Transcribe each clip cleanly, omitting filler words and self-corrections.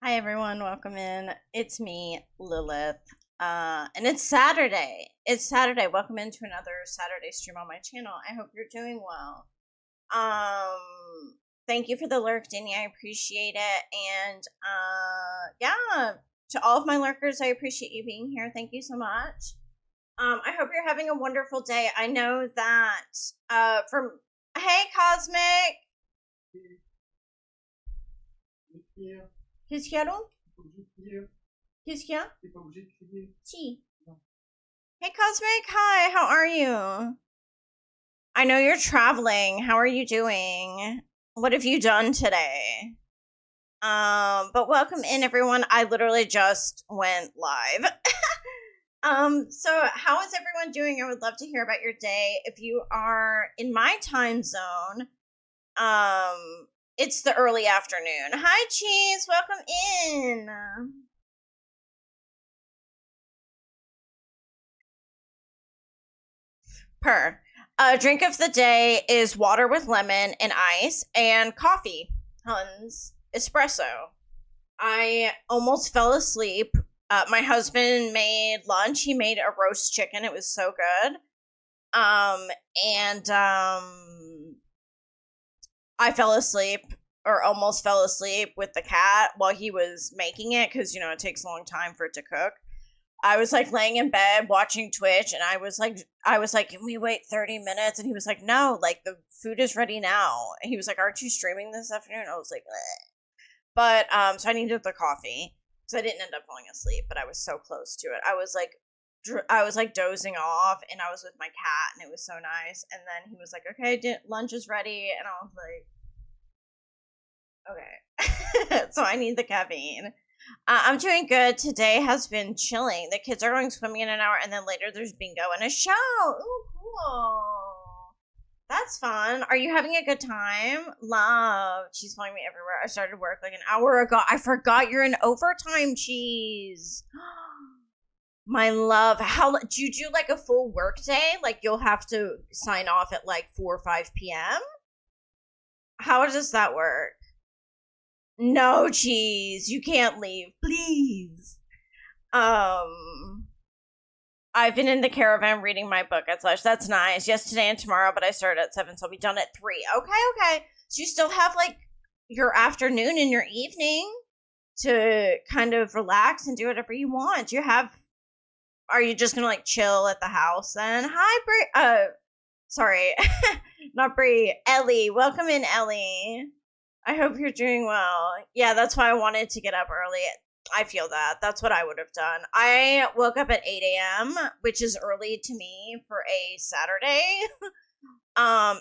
Hi everyone, welcome in. It's me, Lilith. And it's Saturday. It's Saturday. Welcome into another Saturday stream on my channel. I hope you're doing well. Thank you for the lurk, Denny. I appreciate it. And yeah, to all of my lurkers, I appreciate you being here. Thank you so much. I hope you're having a wonderful day. I know that from hey Cosmic. Qu'est-ce qu'il y a donc? Qu'est-ce qu'il y a? Si. Hey Cosmic, hi, how are you? I know you're traveling. How are you doing? What have you done today? But welcome in everyone. I literally just went live. So how is everyone doing? I would love to hear about your day. If you are in my time zone, it's the early afternoon. Hi, Cheese. Welcome in. Drink of the day is water with lemon and ice and coffee. Huns. Espresso. I almost fell asleep. My husband made lunch. He made a roast chicken. It was so good. And I fell asleep or almost fell asleep with the cat while he was making it because, it takes a long time for it to cook. I was like laying in bed watching Twitch and I was like, can we wait 30 minutes? And he was like, no, like the food is ready now. And he was like, aren't you streaming this afternoon? I was like, bleh. But, so I needed the coffee because I didn't end up falling asleep, but I was so close to it. I was like dozing off and I was with my cat and it was so nice. And then he was like, okay, lunch is ready. And I was like, okay. So I need the caffeine. I'm doing good. Today has been chilling. The kids are going swimming in an hour, and then later there's bingo and a show. Ooh, cool. That's fun. Are you having a good time? Love. She's following me everywhere. I started work like an hour ago. I forgot you're in overtime, Cheese. My love. How do you do like a full work day? Like you'll have to sign off at like 4 or 5 p.m.? How does that work? No, Cheese, you can't leave, please. I've been in the caravan reading my book at Slush. That's nice. Yes, today and tomorrow, but I start at 7, so I'll be done at 3. Okay. So you still have like your afternoon and your evening to kind of relax and do whatever you want. Are you just gonna like chill at the house then? Hi, Brie. Sorry, not Brie. Ellie, welcome in, Ellie. I hope you're doing well. Yeah, that's why I wanted to get up early. I feel that. That's what I would have done. I woke up at 8 a.m., which is early to me for a Saturday.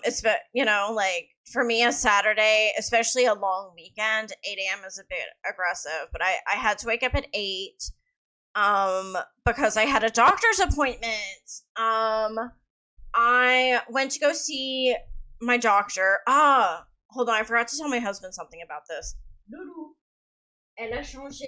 It's, like for me, a Saturday, especially a long weekend, 8 a.m. is a bit aggressive, but I had to wake up at 8 because I had a doctor's appointment. I went to go see my doctor. Hold on, I forgot to tell my husband something about this. Loulou, elle a changé.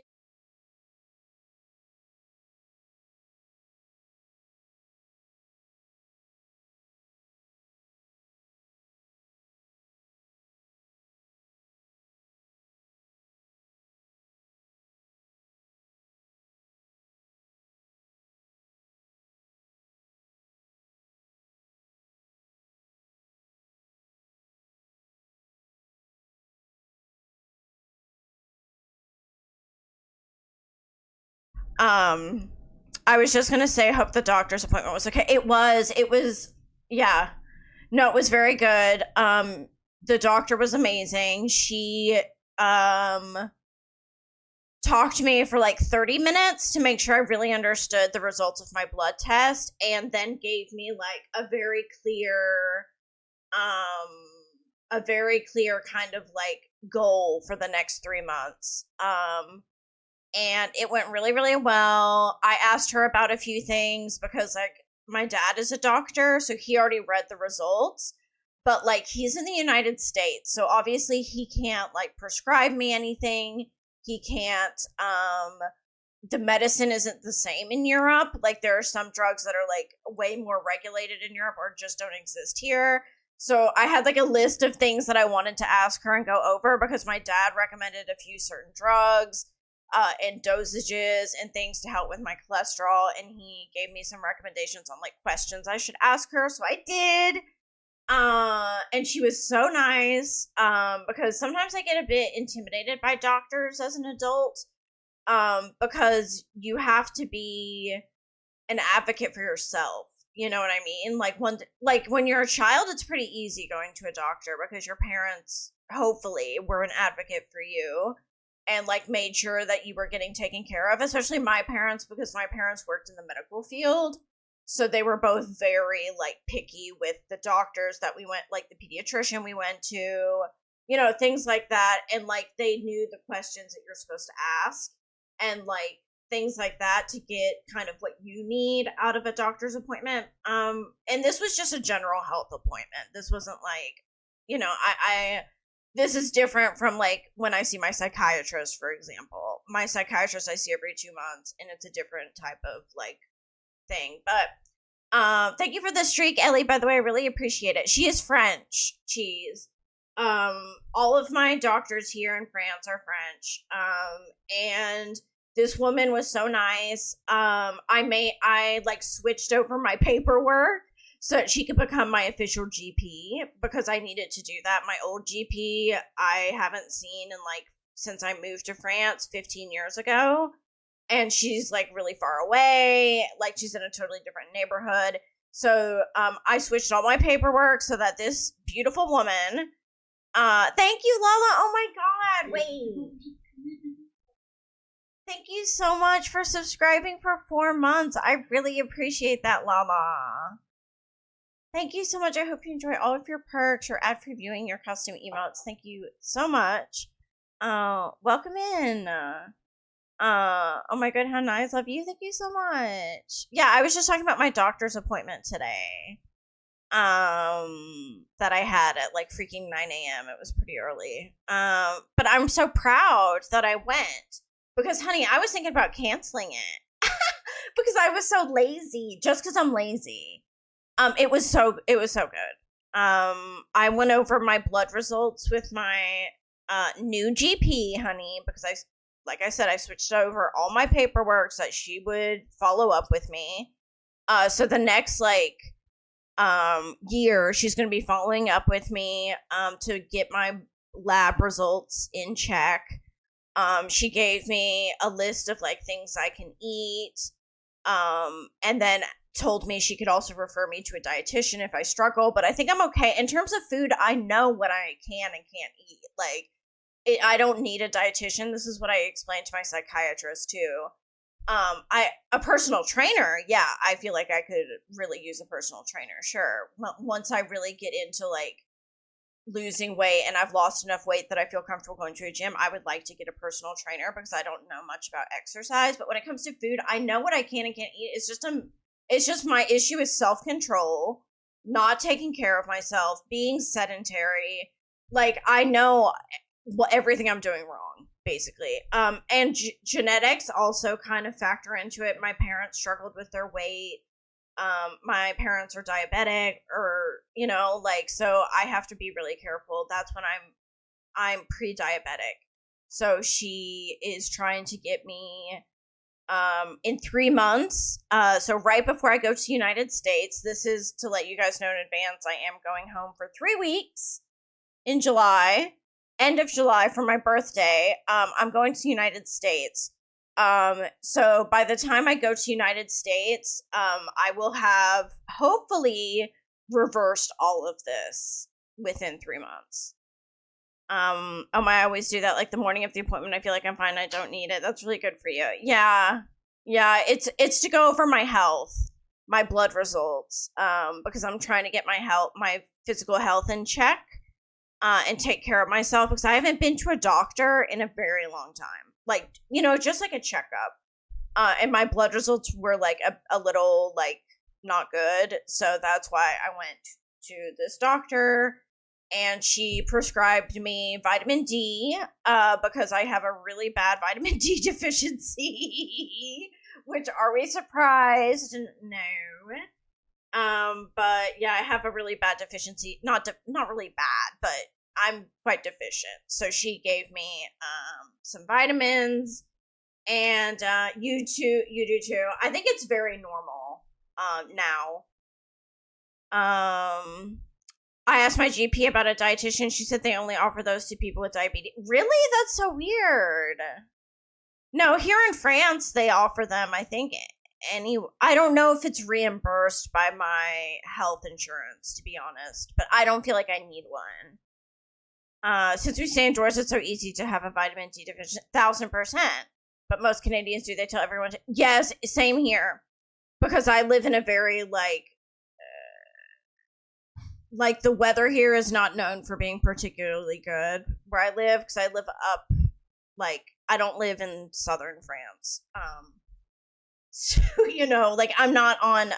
I was just gonna say, I hope the doctor's appointment was okay. It was, yeah. No, it was very good. The doctor was amazing. She, talked to me for like 30 minutes to make sure I really understood the results of my blood test and then gave me like a very clear kind of like goal for the next 3 months. And it went really, really well. I asked her about a few things because like my dad is a doctor, so he already read the results. But like he's in the United States, so obviously he can't like prescribe me anything. He can't the medicine isn't the same in Europe. Like there are some drugs that are like way more regulated in Europe or just don't exist here. So I had like a list of things that I wanted to ask her and go over because my dad recommended a few certain drugs and dosages and things to help with my cholesterol. And he gave me some recommendations on like questions I should ask her. So I did. And she was so nice. Because sometimes I get a bit intimidated by doctors as an adult. Because you have to be an advocate for yourself. You know what I mean? Like when you're a child, it's pretty easy going to a doctor because your parents, hopefully, were an advocate for you and like made sure that you were getting taken care of, especially my parents, because my parents worked in the medical field. So they were both very like picky with the doctors that we went, like the pediatrician we went to, you know, things like that. And like they knew the questions that you're supposed to ask and like things like that to get kind of what you need out of a doctor's appointment. And this was just a general health appointment. This wasn't like, you know, this is different from like when I see my psychiatrist, for example. My psychiatrist I see every 2 months and it's a different type of like thing. But thank you for the streak, Ellie, by the way. I really appreciate it. She is French. Cheese. All of my doctors here in France are French. And this woman was so nice. I like switched over my paperwork so that she could become my official GP because I needed to do that. My old GP I haven't seen in like since I moved to France 15 years ago. And she's like really far away. Like she's in a totally different neighborhood. So I switched all my paperwork so that this beautiful woman, thank you, Lala. Oh my God, wait. Thank you so much for subscribing for 4 months. I really appreciate that, Lala. Thank you so much. I hope you enjoy all of your perks, your ad previewing, your custom emotes. Thank you so much. Welcome in. Oh my God, how nice. Love you. Thank you so much. Yeah, I was just talking about my doctor's appointment today. That I had at like freaking 9 a.m. It was pretty early. But I'm so proud that I went. Because, honey, I was thinking about canceling it. Because I was so lazy. Just because I'm lazy. It was so good. I went over my blood results with my new GP, honey. Because like I said, I switched over all my paperwork so that she would follow up with me. So the next, like, year, she's going to be following up with me to get my lab results in check. She gave me a list of like things I can eat, and then told me she could also refer me to a dietitian if I struggle, but I think I'm okay. In terms of food, I know what I can and can't eat. Like, I don't need a dietitian. This is what I explained to my psychiatrist too. A personal trainer, yeah, I feel like I could really use a personal trainer, sure. Once I really get into like losing weight and I've lost enough weight that I feel comfortable going to a gym, I would like to get a personal trainer because I don't know much about exercise. But when it comes to food, I know what I can and can't eat. It's just my issue is self-control, not taking care of myself, being sedentary. Like, I know everything I'm doing wrong, basically. And genetics also kind of factor into it. My parents struggled with their weight. My parents are diabetic, or, you know, like, so I have to be really careful. That's when I'm pre-diabetic. So she is trying to get me, in 3 months. So right before I go to the United States, this is to let you guys know in advance, I am going home for 3 weeks in July, end of July for my birthday. I'm going to the United States. So by the time I go to United States, I will have hopefully reversed all of this within 3 months. I always do that, like the morning of the appointment. I feel like I'm fine. I don't need it. That's really good for you. Yeah. It's to go over my health, my blood results, because I'm trying to get my physical health in check, and take care of myself because I haven't been to a doctor in a very long time. Like, you know, just like a checkup. And my blood results were like a little like not good. So that's why I went to this doctor and she prescribed me vitamin D, because I have a really bad vitamin D deficiency, which are we surprised? No. But yeah, I have a really bad deficiency, not really bad, but I'm quite deficient. So she gave me, some vitamins, And you do too. I think it's very normal now. I asked my GP about a dietitian. She said they only offer those to people with diabetes. Really? That's so weird. No, here in France they offer them. I think I don't know if it's reimbursed by my health insurance, to be honest, but I don't feel like I need one. Since we stay indoors, it's so easy to have a vitamin D deficiency. 1,000%. But most Canadians do. They tell everyone to. Yes, same here. Because I live in a very, like the weather here is not known for being particularly good where I live, because I live up, like, I don't live in southern France. So, you know, like, I'm not on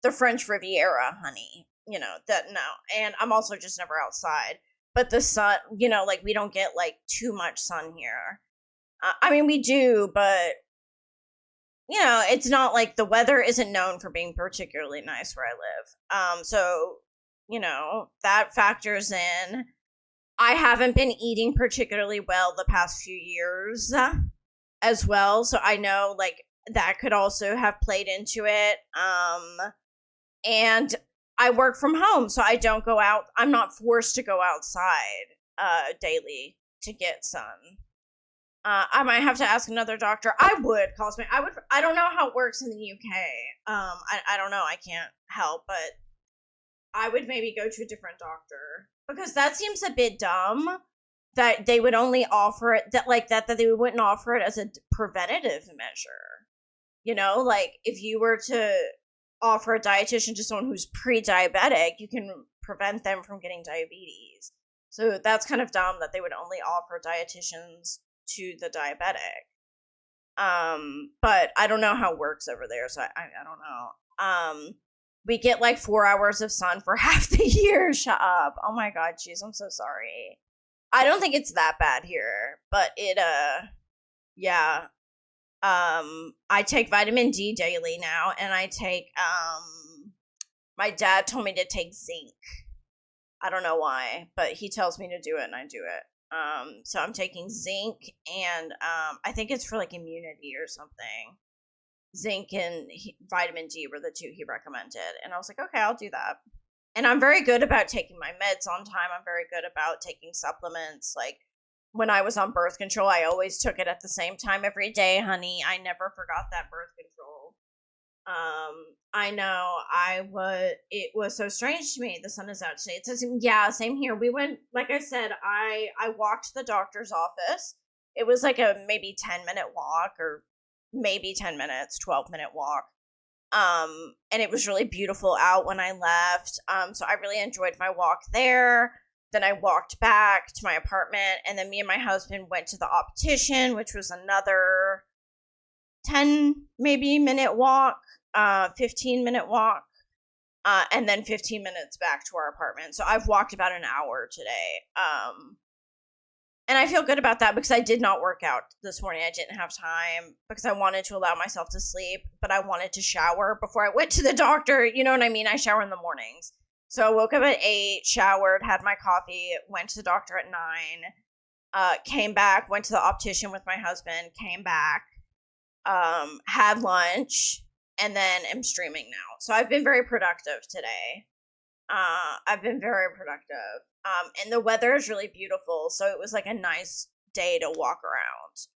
the French Riviera, honey. You know, that, no. And I'm also just never outside. But the sun, you know, like, we don't get, like, too much sun here. I mean, we do, but, you know, it's not like the weather isn't known for being particularly nice where I live. So, you know, that factors in. I haven't been eating particularly well the past few years as well. So I know, like, that could also have played into it. And I work from home, so I don't go out. I'm not forced to go outside daily to get sun. I might have to ask another doctor. I would call me. I don't know how it works in the UK. I don't know. I can't help, but I would maybe go to a different doctor, because that seems a bit dumb that they would only offer it that they wouldn't offer it as a preventative measure. You know, like, if you were to offer a dietitian to someone who's pre-diabetic, you can prevent them from getting diabetes. So that's kind of dumb that they would only offer dietitians to the diabetic. But I don't know how it works over there, so I don't know. We get like 4 hours of sun for half the year. Shut up. Oh my god, jeez, I'm so sorry. I don't think it's that bad here, but yeah. I take vitamin D daily now, and I take, my dad told me to take zinc. I don't know why, but he tells me to do it, and I do it. So I'm taking zinc, and I think it's for like immunity or something. Zinc and vitamin D were the two he recommended, and I was like, okay, I'll do that. And I'm very good about taking my meds on time. I'm very good about taking supplements. Like, when I was on birth control, I always took it at the same time every day, honey. I never forgot that birth control. I know it was so strange to me. The sun is out today. It says, yeah, same here. We went, like I said, I walked to the doctor's office. It was like a maybe 10-minute walk, or maybe 10 minutes, 12-minute walk. And it was really beautiful out when I left. So I really enjoyed my walk there. Then I walked back to my apartment, and then me and my husband went to the optician, which was another 10 maybe minute walk, 15-minute walk, and then 15 minutes back to our apartment. So I've walked about an hour today. And I feel good about that, because I did not work out this morning. I didn't have time because I wanted to allow myself to sleep, but I wanted to shower before I went to the doctor. You know what I mean? I shower in the mornings. So I woke up at 8, showered, had my coffee, went to the doctor at 9, came back, went to the optician with my husband, came back, had lunch, and then am streaming now. So I've been very productive today. I've been very productive. And the weather is really beautiful, so it was like a nice day to walk around.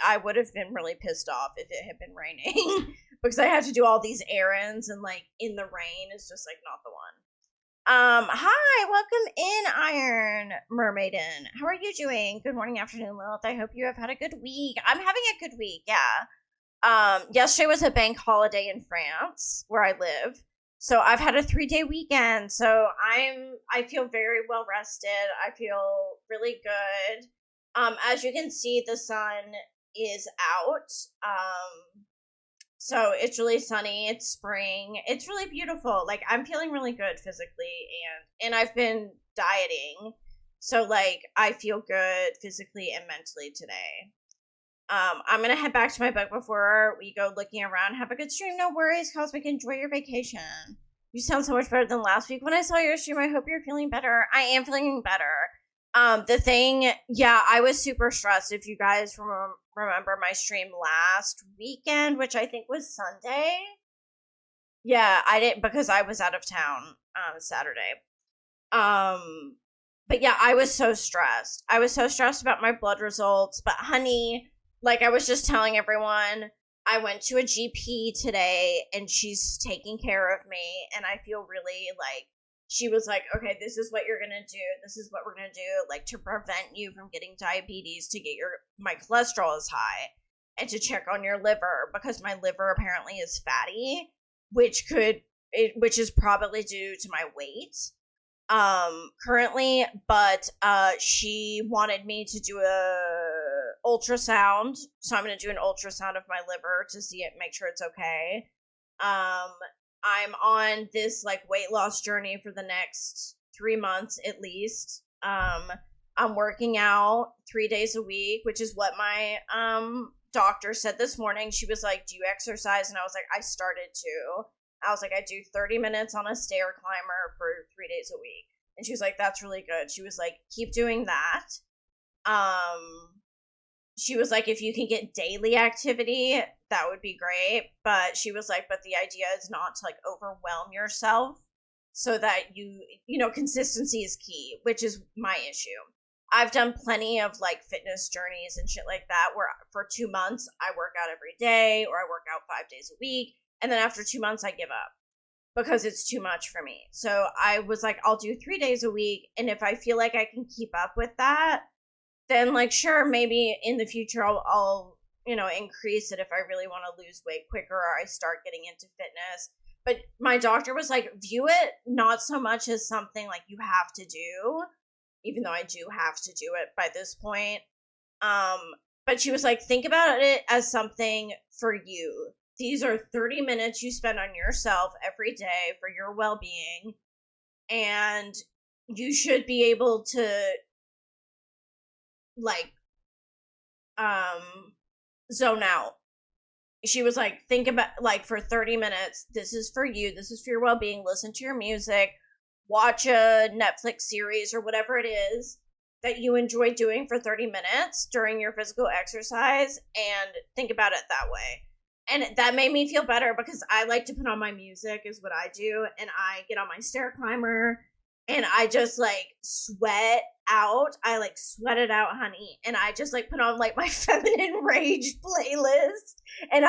I would have been really pissed off if it had been raining because I had to do all these errands, and like in the rain is just like not the one. Hi, welcome in, Iron Mermaiden. How are you doing? Good morning, afternoon, Lilith. I hope you have had a good week. I'm having a good week, yeah. Yesterday was a bank holiday in France, where I live. So I've had a 3-day weekend. So I feel very well rested. I feel really good. As you can see, the sun is out. So it's really sunny. It's spring. It's really beautiful. Like, I'm feeling really good physically, and I've been dieting. So like, I feel good physically and mentally today. I'm gonna head back to my book before we go looking around. Have a good stream. No worries, Cosmic. Enjoy your vacation. You sound so much better than last week when I saw your stream. I hope you're feeling better. I am feeling better. I was super stressed. If you guys remember my stream last weekend, which I think was Sunday. Yeah, I didn't, because I was out of town Saturday. But yeah, I was so stressed. I was so stressed about my blood results. But honey, like I was just telling everyone, I went to a GP today and she's taking care of me, and I feel really like, she was like, okay, this is what you're gonna do. This is what we're gonna do, like, to prevent you from getting diabetes, to get my cholesterol is high, and to check on your liver, because my liver apparently is fatty, which is probably due to my weight currently. But she wanted me to do a ultrasound, so I'm gonna do an ultrasound of my liver to see it, make sure it's okay. I'm on this like weight loss journey for the next 3 months at least. I'm working out 3 days a week, which is what my doctor said this morning. She was like, do you exercise? And I was like, I started to. I was like, I do 30 minutes on a stair climber for 3 days a week. And she was like, that's really good. She was like, keep doing that. She was like, if you can get daily activity, that would be great. But she was like, but the idea is not to like overwhelm yourself, so that consistency is key, which is my issue. I've done plenty of like fitness journeys and shit like that, where for 2 months I work out every day, or I work out 5 days a week. And then after 2 months I give up because it's too much for me. So I was like, I'll do 3 days a week. And if I feel like I can keep up with that, then like, sure, maybe in the future I'll increase it if I really want to lose weight quicker, or I start getting into fitness. But my doctor was like, view it not so much as something like you have to do, even though I do have to do it by this point. But she was like, think about it as something for you. These are 30 minutes you spend on yourself every day for your well-being, and you should be able to like zone out. She was like, think about, like, for 30 minutes, this is for you, this is for your well-being, listen to your music, watch a Netflix series or whatever it is that you enjoy doing for 30 minutes during your physical exercise, and think about it that way. And that made me feel better, because I like to put on my music, is what I do, and I get on my stair climber and I just like sweat out. I like sweat it out, honey. And I just like put on like my feminine rage playlist. And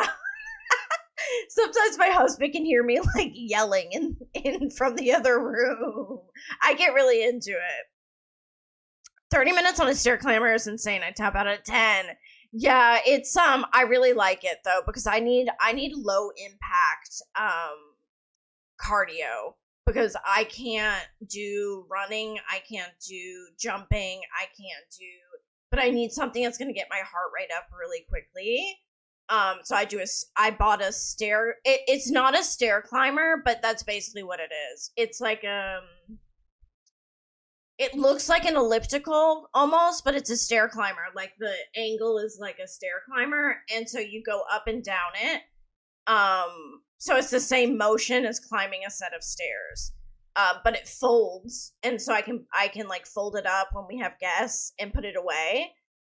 sometimes my husband can hear me like yelling in from the other room. I get really into it. 30 minutes on a stair climber is insane. I tap out at 10. Yeah, it's I really like it though, because I need low impact cardio, because I can't do running, I can't do jumping, but I need something that's going to get my heart rate up really quickly. So I bought a stair. It's not a stair climber, but that's basically what it is. It's like, it looks like an elliptical almost, but it's a stair climber. Like the angle is like a stair climber, and so you go up and down it. So it's the same motion as climbing a set of stairs, but it folds, and so I can like fold it up when we have guests and put it away.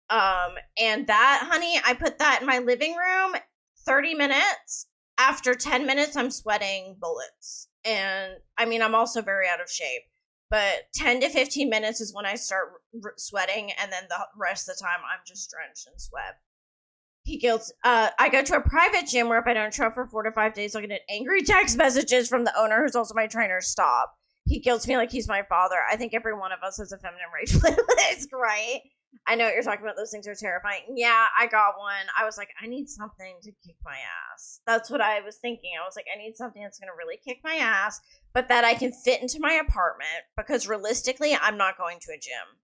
And that, honey, I put that in my living room. 30 minutes. After 10 minutes, I'm sweating bullets, and I mean, I'm also very out of shape. But 10 to 15 minutes is when I start sweating, and then the rest of the time I'm just drenched in sweat. I go to a private gym where if I don't show up for 4 to 5 days, I'll get angry text messages from the owner, who's also my trainer. Stop. He guilts me like he's my father. I think every one of us has a feminine rage playlist, right? I know what you're talking about. Those things are terrifying. Yeah, I got one. I was like, I need something to kick my ass. That's what I was thinking. I was like, I need something that's going to really kick my ass, but that I can fit into my apartment, because realistically, I'm not going to a gym.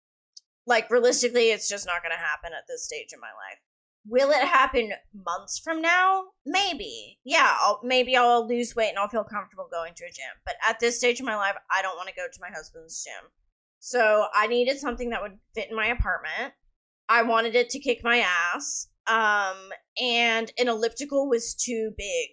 Like, realistically, it's just not going to happen at this stage in my life. Will it happen months from now? Maybe. Yeah, maybe I'll lose weight and I'll feel comfortable going to a gym. But at this stage of my life, I don't want to go to my husband's gym. So I needed something that would fit in my apartment. I wanted it to kick my ass. And an elliptical was too big.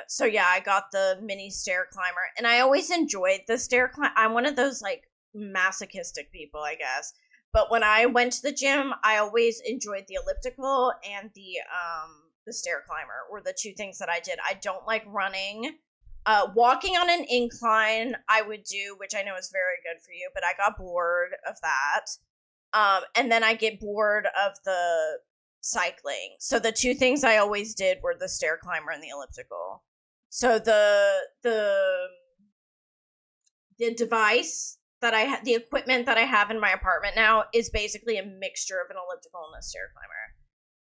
So yeah, I got the mini stair climber. And I always enjoyed the stair climber. I'm one of those, like, masochistic people, I guess. But when I went to the gym, I always enjoyed the elliptical and the stair climber were the two things that I did. I don't like running. Walking on an incline I would do, which I know is very good for you, but I got bored of that. And then I get bored of the cycling. So the two things I always did were the stair climber and the elliptical. So the device that I the equipment that I have in my apartment now is basically a mixture of an elliptical and a stair climber.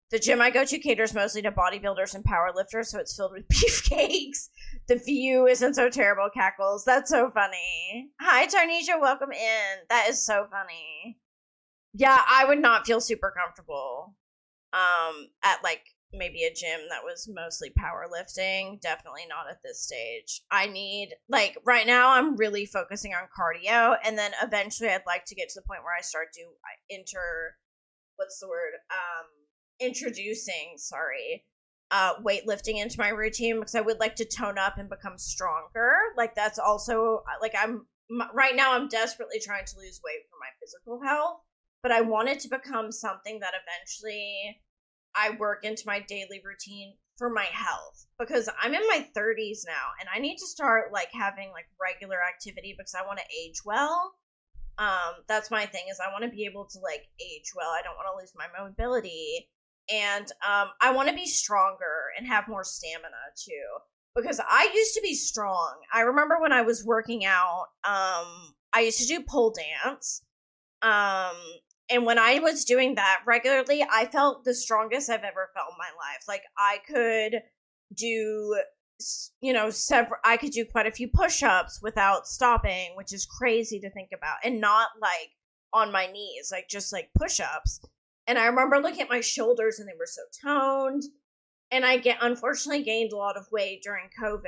The gym I go to caters mostly to bodybuilders and powerlifters, so it's filled with beefcakes. The view isn't so terrible, cackles. That's so funny. Hi, Tarnisha, welcome in. That is so funny. Yeah, I would not feel super comfortable at, like, maybe a gym that was mostly powerlifting. Definitely not at this stage. I need, like, right now I'm really focusing on cardio, and then eventually I'd like to get to the point where I start to introducing weightlifting into my routine, because I would like to tone up and become stronger. Like, that's also, like, right now I'm desperately trying to lose weight for my physical health, but I want it to become something that eventually I work into my daily routine for my health, because I'm in my 30s now and I need to start, like, having, like, regular activity because I want to age well. That's my thing, is I want to be able to, like, age well. I don't want to lose my mobility. And I want to be stronger and have more stamina too, because I used to be strong. I remember when I was working out, I used to do pole dance. And when I was doing that regularly, I felt the strongest I've ever felt in my life. Like, I could do, I could do quite a few push-ups without stopping, which is crazy to think about, and not, like, on my knees, like, just, like, push-ups. And I remember looking at my shoulders and they were so toned. And I unfortunately gained a lot of weight during COVID.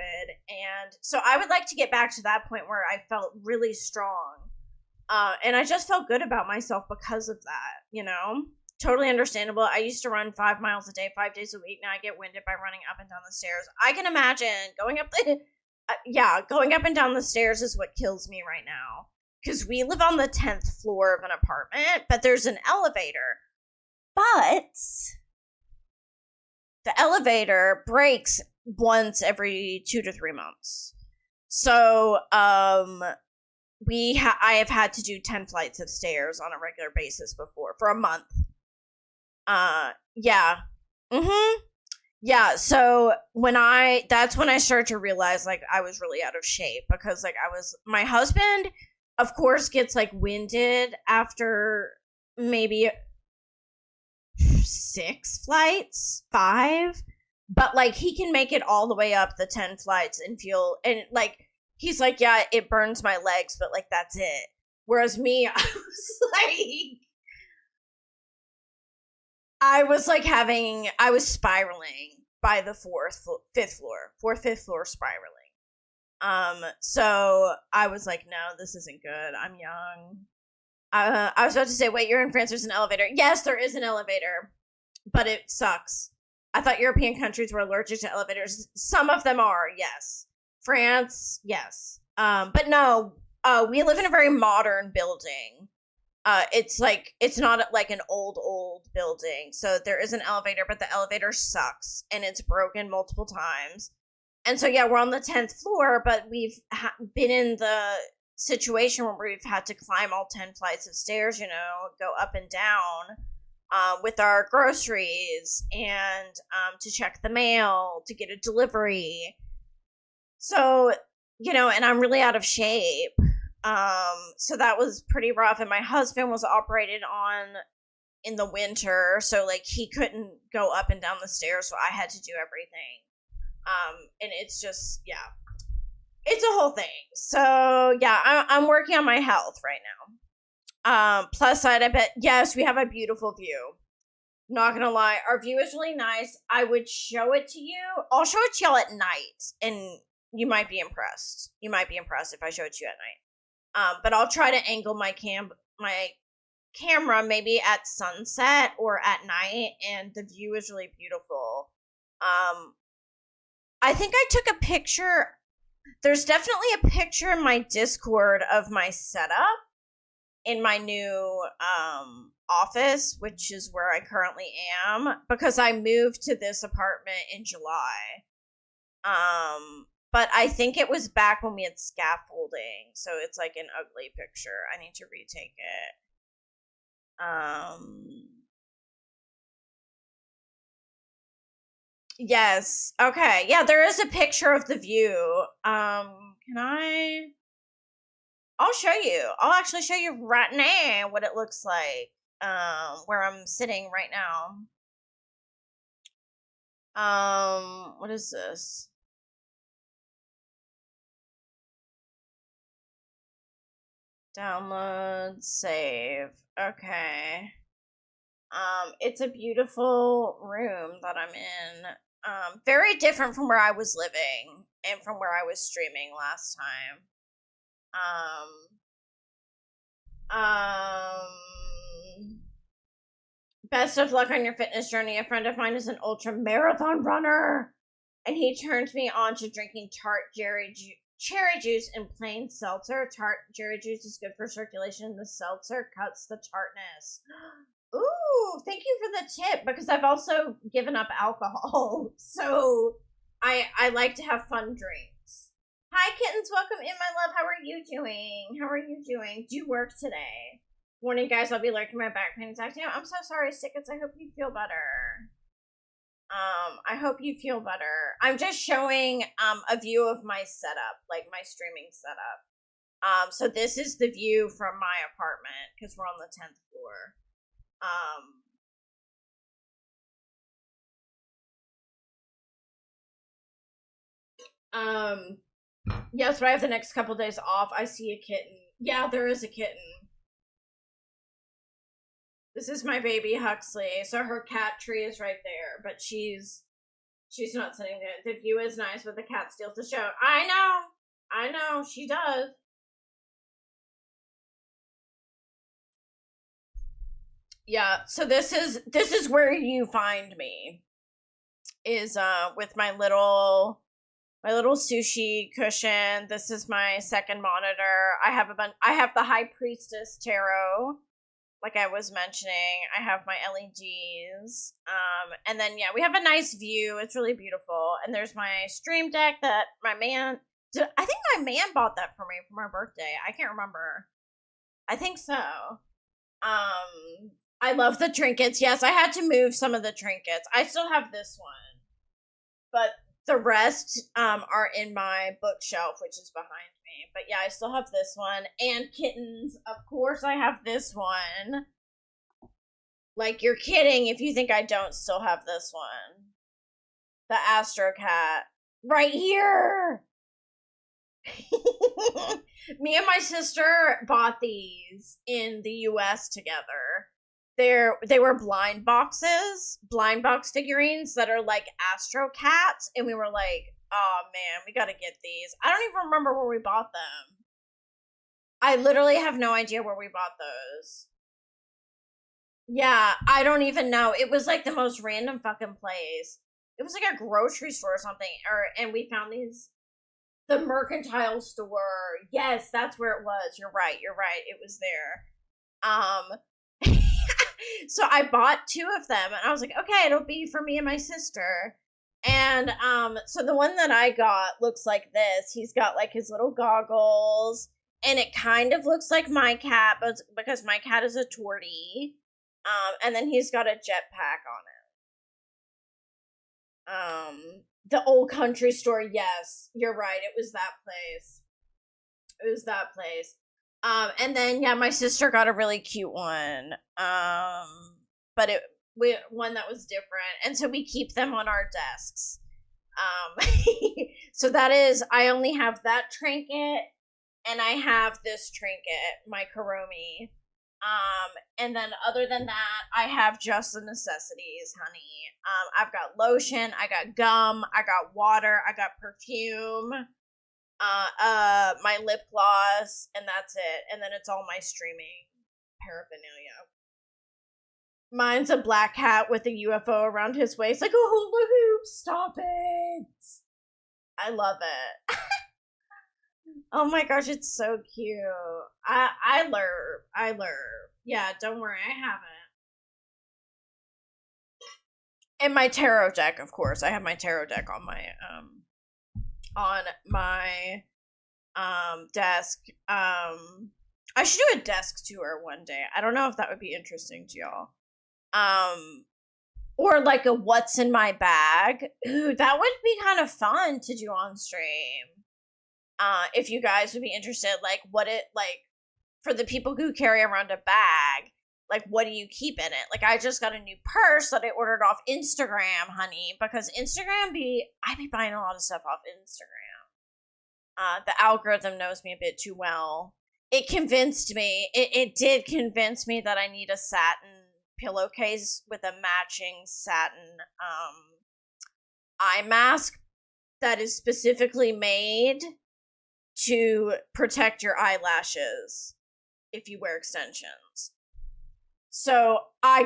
And so I would like to get back to that point where I felt really strong. And I just felt good about myself because of that, Totally understandable. I used to run 5 miles a day, 5 days a week. Now I get winded by running up and down the stairs. I can imagine going up and down the stairs is what kills me right now. Because we live on the 10th floor of an apartment, but there's an elevator. But the elevator breaks once every 2 to 3 months. So, I have had to do 10 flights of stairs on a regular basis before for a month. Yeah. Mm-hmm. Yeah, so that's when I started to realize, like, I was really out of shape, because, like, my husband, of course, gets, like, winded after maybe 6 flights, 5, but, like, he can make it all the way up the 10 flights and feel, and, like, he's like, yeah, it burns my legs, but, like, that's it. Whereas me, I was spiraling by the 5th floor spiraling. So I was like, no, this isn't good. I'm young. I was about to say, wait, you're in France, there's an elevator. Yes, there is an elevator, but it sucks. I thought European countries were allergic to elevators. Some of them are, yes. France, yes. But no, we live in a very modern building. It's not like an old building. So there is an elevator, but the elevator sucks and it's broken multiple times. And so, yeah, we're on the 10th floor, but we've been in the situation where we've had to climb all 10 flights of stairs, go up and down with our groceries and to check the mail, to get a delivery. So, and I'm really out of shape. So that was pretty rough. And my husband was operated on in the winter, so, like, he couldn't go up and down the stairs, so I had to do everything. And it's just, yeah, it's a whole thing. So, yeah, I'm working on my health right now. Plus side, I bet, yes, we have a beautiful view. Not gonna lie, our view is really nice. I would show it to you. I'll show it to y'all at night, and you might be impressed. You might be impressed if I show it to you at night. But I'll try to angle my camera maybe at sunset or at night, and the view is really beautiful. I think I took a picture. There's definitely a picture in my Discord of my setup. in my new office, which is where I currently am, because I moved to this apartment in July. But I think it was back when we had scaffolding, so it's like an ugly picture. I need to retake it. Yes. Okay. Yeah, there is a picture of the view. I'll show you. I'll actually show you right now what it looks like. Where I'm sitting right now. What is this? Download, save. Okay. It's a beautiful room that I'm in. Very different from where I was living and from where I was streaming last time. Best of luck on your fitness journey. A friend of mine is an ultra marathon runner, and he turned me on to drinking tart cherry juice and plain seltzer. Tart cherry juice is good for circulation. The seltzer cuts the tartness. Ooh, thank you for the tip, because I've also given up alcohol, so I like to have fun drinks. Hi, kittens. Welcome in, my love. How are you doing? Do you work today? Warning, guys, I'll be lurking my back pain attack. I'm so sorry, Stickets. I hope you feel better. I hope you feel better. I'm just showing a view of my setup, like my streaming setup. So this is the view from my apartment, because we're on the 10th floor. Yes, but I have the next couple days off. I see a kitten. Yeah, there is a kitten. This is my baby Huxley. So her cat tree is right there, but she's not sitting there. The view is nice, but the cat steals the show. I know, she does. Yeah, so this is where you find me. Is with my little sushi cushion. This is my second monitor. I have the High Priestess Tarot, like I was mentioning. I have my LEDs. And then yeah, we have a nice view. It's really beautiful. And there's my stream deck that I think my man bought that for me for my birthday. I can't remember. I think so. I love the trinkets. Yes, I had to move some of the trinkets. I still have this one, but the rest are in my bookshelf, which is behind me. But yeah, I still have this one. And kittens, of course I have this one. Like, you're kidding if you think I don't still have this one. The Astro Cat. Right here! Me and my sister bought these in the US together. They were blind box figurines that are like Astro Cats, and we were like, oh man, we gotta get these. I don't even remember where we bought them. I literally have no idea where we bought those. Yeah, I don't even know. It was like the most random fucking place. It was like a grocery store or something, and we found these. The mercantile store. Yes, that's where it was. You're right. It was there. So I bought 2 of them, and I was like, okay, it'll be for me and my sister. And so the one that I got looks like this. He's got like his little goggles, and it kind of looks like my cat, but because my cat is a tortie. And then he's got a jetpack on it. The old country store, yes, you're right. It was that place. And then yeah, my sister got a really cute one. But one that was different, and so we keep them on our desks. So that is, I only have that trinket, and I have this trinket, my Kuromi. And then other than that, I have just the necessities, honey. I've got lotion, I got gum, I got water, I got perfume, my lip gloss, and that's it. And then it's all my streaming paraphernalia. Mine's a black cat with a UFO around his waist, like a hula hoop. Stop it! I love it. Oh my gosh, it's so cute. I lurb. Yeah, don't worry, I haven't. And my tarot deck, of course. I have my tarot deck on my desk. I should do a desk tour one day. I don't know if that would be interesting to y'all. Or like a what's in my bag. Ooh, that would be kind of fun to do on stream. If you guys would be interested, like for the people who carry around a bag, like what do you keep in it? Like I just got a new purse that I ordered off Instagram, honey, because I be buying a lot of stuff off Instagram. The algorithm knows me a bit too well. It convinced me. It did convince me that I need a satin pillowcase with a matching satin eye mask that is specifically made to protect your eyelashes if you wear extensions. So I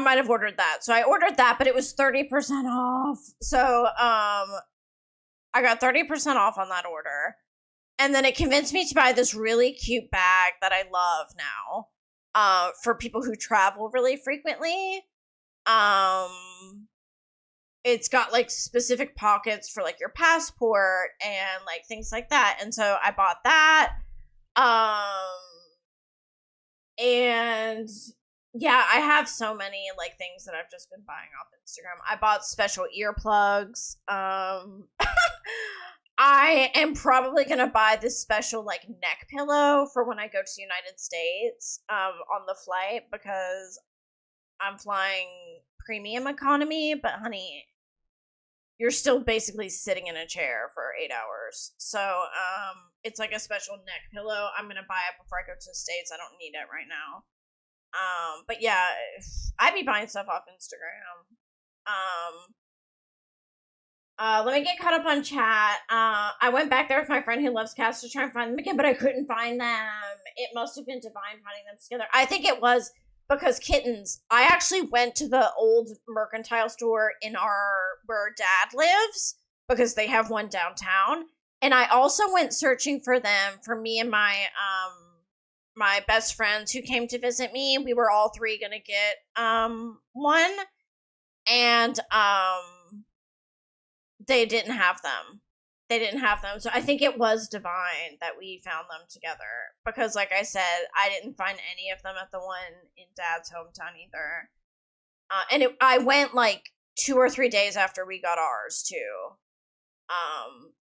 might have ordered that. So I ordered that, but it was 30% off. So I got 30% off on that order. And then it convinced me to buy this really cute bag that I love now, for people who travel really frequently. It's got like specific pockets for like your passport and like things like that. And so I bought that. And yeah, I have so many like things that I've just been buying off Instagram. I bought special earplugs. I am probably gonna buy this special like neck pillow for when I go to the United States on the flight, because I'm flying premium economy, but honey, you're still basically sitting in a chair for 8 hours. So it's like a special neck pillow. I'm gonna buy it before I go to the States. I don't need it right now. But yeah, I be buying stuff off Instagram. Let me get caught up on chat. I went back there with my friend who loves cats to try and find them again, but I couldn't find them. It must have been divine finding them together. I think it was because kittens. I actually went to the old mercantile store where Dad lives, because they have one downtown. And I also went searching for them for me and my my best friends who came to visit me. We were all three gonna get one, and they didn't have them. So I think it was divine that we found them together, because like I said, I didn't find any of them at the one in Dad's hometown either. And I went like 2 or 3 days after we got ours too.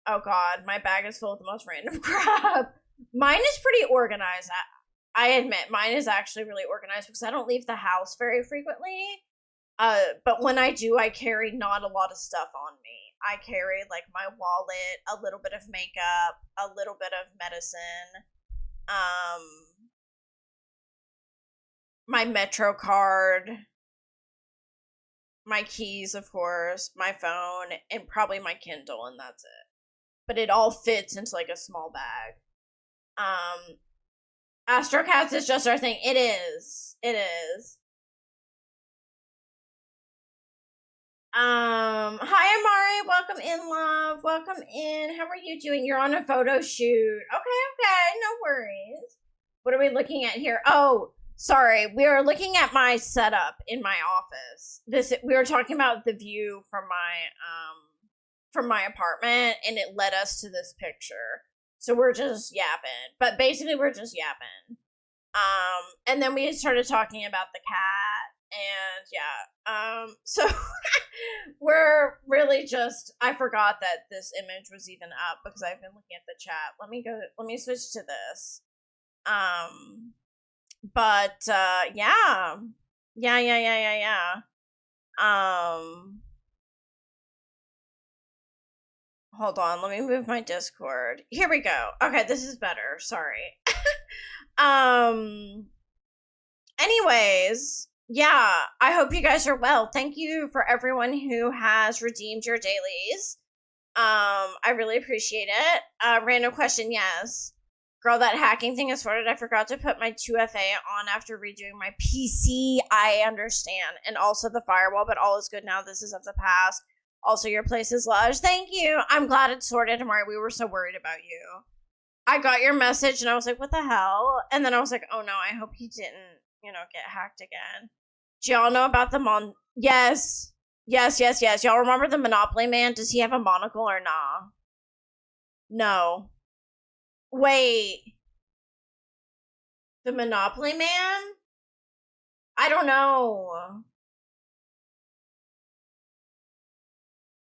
Oh god, my bag is full of the most random crap. Mine is pretty organized. I admit, mine is actually really organized because I don't leave the house very frequently. But when I do, I carry not a lot of stuff on me. I carry like my wallet, a little bit of makeup, a little bit of medicine, my Metro card, my keys, of course, my phone, and probably my Kindle, and that's it. But it all fits into like a small bag. Astro Cats is just our thing. It is. Hi Amari, welcome in, love. Welcome in. How are you doing? You're on a photo shoot. Okay, no worries. What are we looking at here? Oh, sorry. We are looking at my setup in my office. We were talking about the view from my apartment, and it led us to this picture. So we're just yapping. But basically we're just yapping. And then we started talking about the cat. And yeah, so we're really just, I forgot that this image was even up because I've been looking at the chat. Let me switch to this. But yeah. Hold on, let me move my Discord. Here we go. Okay, this is better. Sorry. Anyways, yeah, I hope you guys are well. Thank you for everyone who has redeemed your dailies. I really appreciate it. Random question, yes. Girl, that hacking thing is sorted. I forgot to put my 2FA on after redoing my PC. I understand. And also the firewall, but all is good now. This is of the past. Also, your place is lush. Thank you. I'm glad it's sorted, Amari. We were so worried about you. I got your message and I was like, what the hell? And then I was like, oh no, I hope he didn't, get hacked again. Do y'all know about the Yes. Yes. Y'all remember the Monopoly Man? Does he have a monocle or nah? No. Wait. The Monopoly Man? I don't know.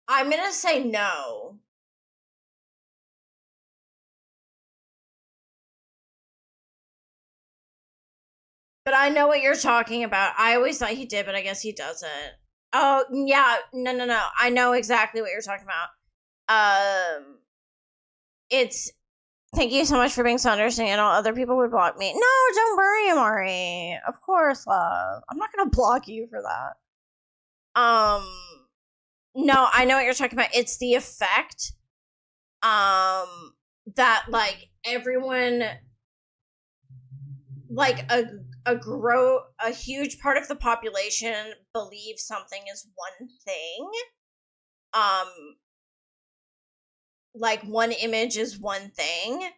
I'm gonna say no. But I know what you're talking about. I always thought he did, but I guess he doesn't. Oh, yeah. No. I know exactly what you're talking about. It's thank you so much for being so understanding. Other people would block me. No, don't worry, Amari. Of course, love. I'm not gonna block you for that. No, I know what you're talking about. It's the effect, that like everyone, like a huge part of the population believes something is one thing. Like one image is one thing,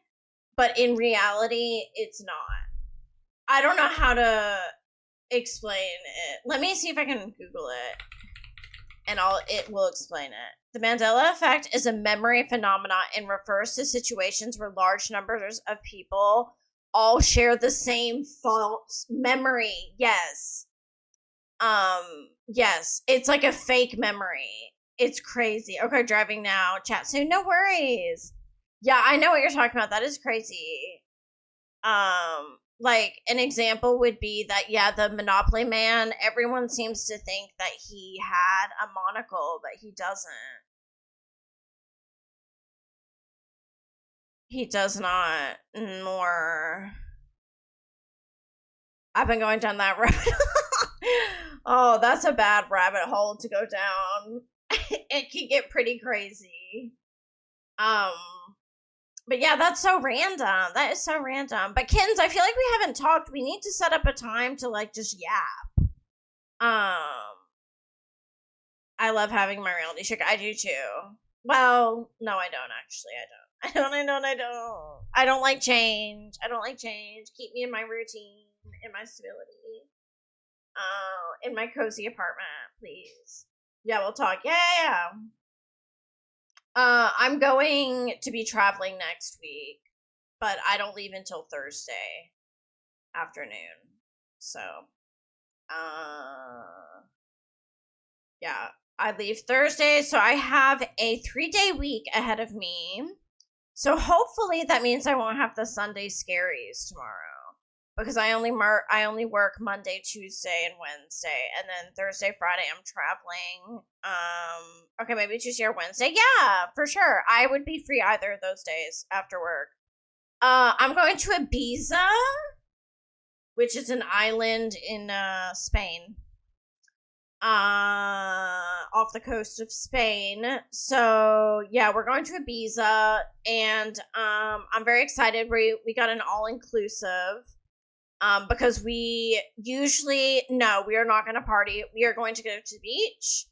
but in reality, it's not. I don't know how to explain it. Let me see if I can Google it, and it will explain it. The Mandela effect is a memory phenomenon and refers to situations where large numbers of people all share the same false memory. Yes. Yes. It's like a fake memory. It's crazy. Okay, driving now. Chat soon. No worries. Yeah, I know what you're talking about. That is crazy. Like an example would be that, yeah, the Monopoly Man, everyone seems to think that he had a monocle, but he doesn't. He does not. Nor. I've been going down that rabbit. Oh, that's a bad rabbit hole to go down. It can get pretty crazy. But yeah, that's so random. That is so random. But kittens, I feel like we haven't talked. We need to set up a time to like just yap. I love having my reality check. I do too. Well, no, I don't actually. I don't like change. Keep me in my routine, in my stability. In my cozy apartment, please. Yeah, we'll talk. Yeah. I'm going to be traveling next week, but I don't leave until Thursday afternoon. So, yeah, I leave Thursday, so I have a 3-day week ahead of me. So hopefully that means I won't have the Sunday scaries tomorrow. Because I only work Monday, Tuesday, and Wednesday, and then Thursday, Friday I'm traveling. Okay, maybe Tuesday or Wednesday. Yeah, for sure. I would be free either of those days after work. I'm going to Ibiza, which is an island in Spain. Off the coast of Spain. So yeah, we're going to Ibiza, and I'm very excited. We got an all-inclusive. Because we are not going to party. We are going to go to the beach.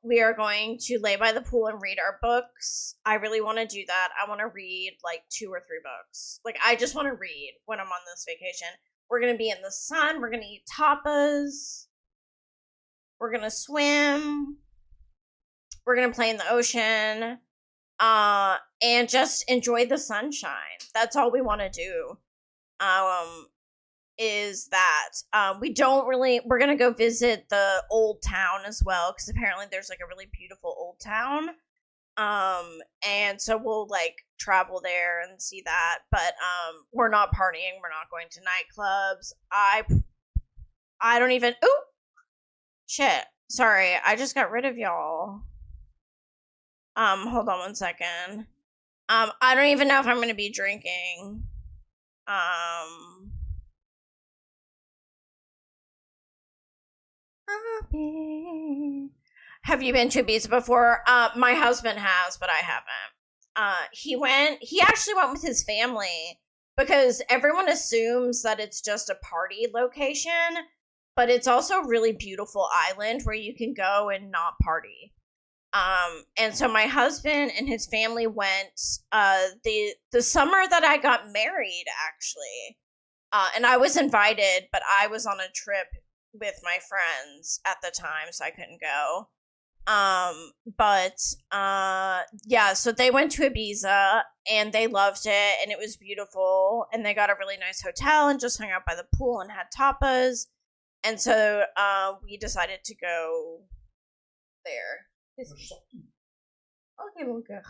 We are going to lay by the pool and read our books. I really want to do that. I want to read like 2 or 3 books. Like, I just want to read when I'm on this vacation. We're going to be in the sun. We're going to eat tapas. We're going to swim. We're going to play in the ocean. And just enjoy the sunshine. That's all we want to do. Is that we're gonna go visit the old town as well, because apparently there's like a really beautiful old town, and so we'll like travel there and see that, but we're not partying, we're not going to nightclubs. I don't even shit, sorry, I just got rid of y'all. Hold on one second. I don't even know if I'm gonna be drinking. Have you been to Ibiza before? My husband has, but I haven't. He actually went with his family because everyone assumes that it's just a party location, but it's also a really beautiful island where you can go and not party. And so my husband and his family went the summer that I got married, actually. And I was invited, but I was on a trip with my friends at the time, so I couldn't go. But yeah, so they went to Ibiza and they loved it and it was beautiful, and they got a really nice hotel and just hung out by the pool and had tapas. And so we decided to go there. Okay, well, good.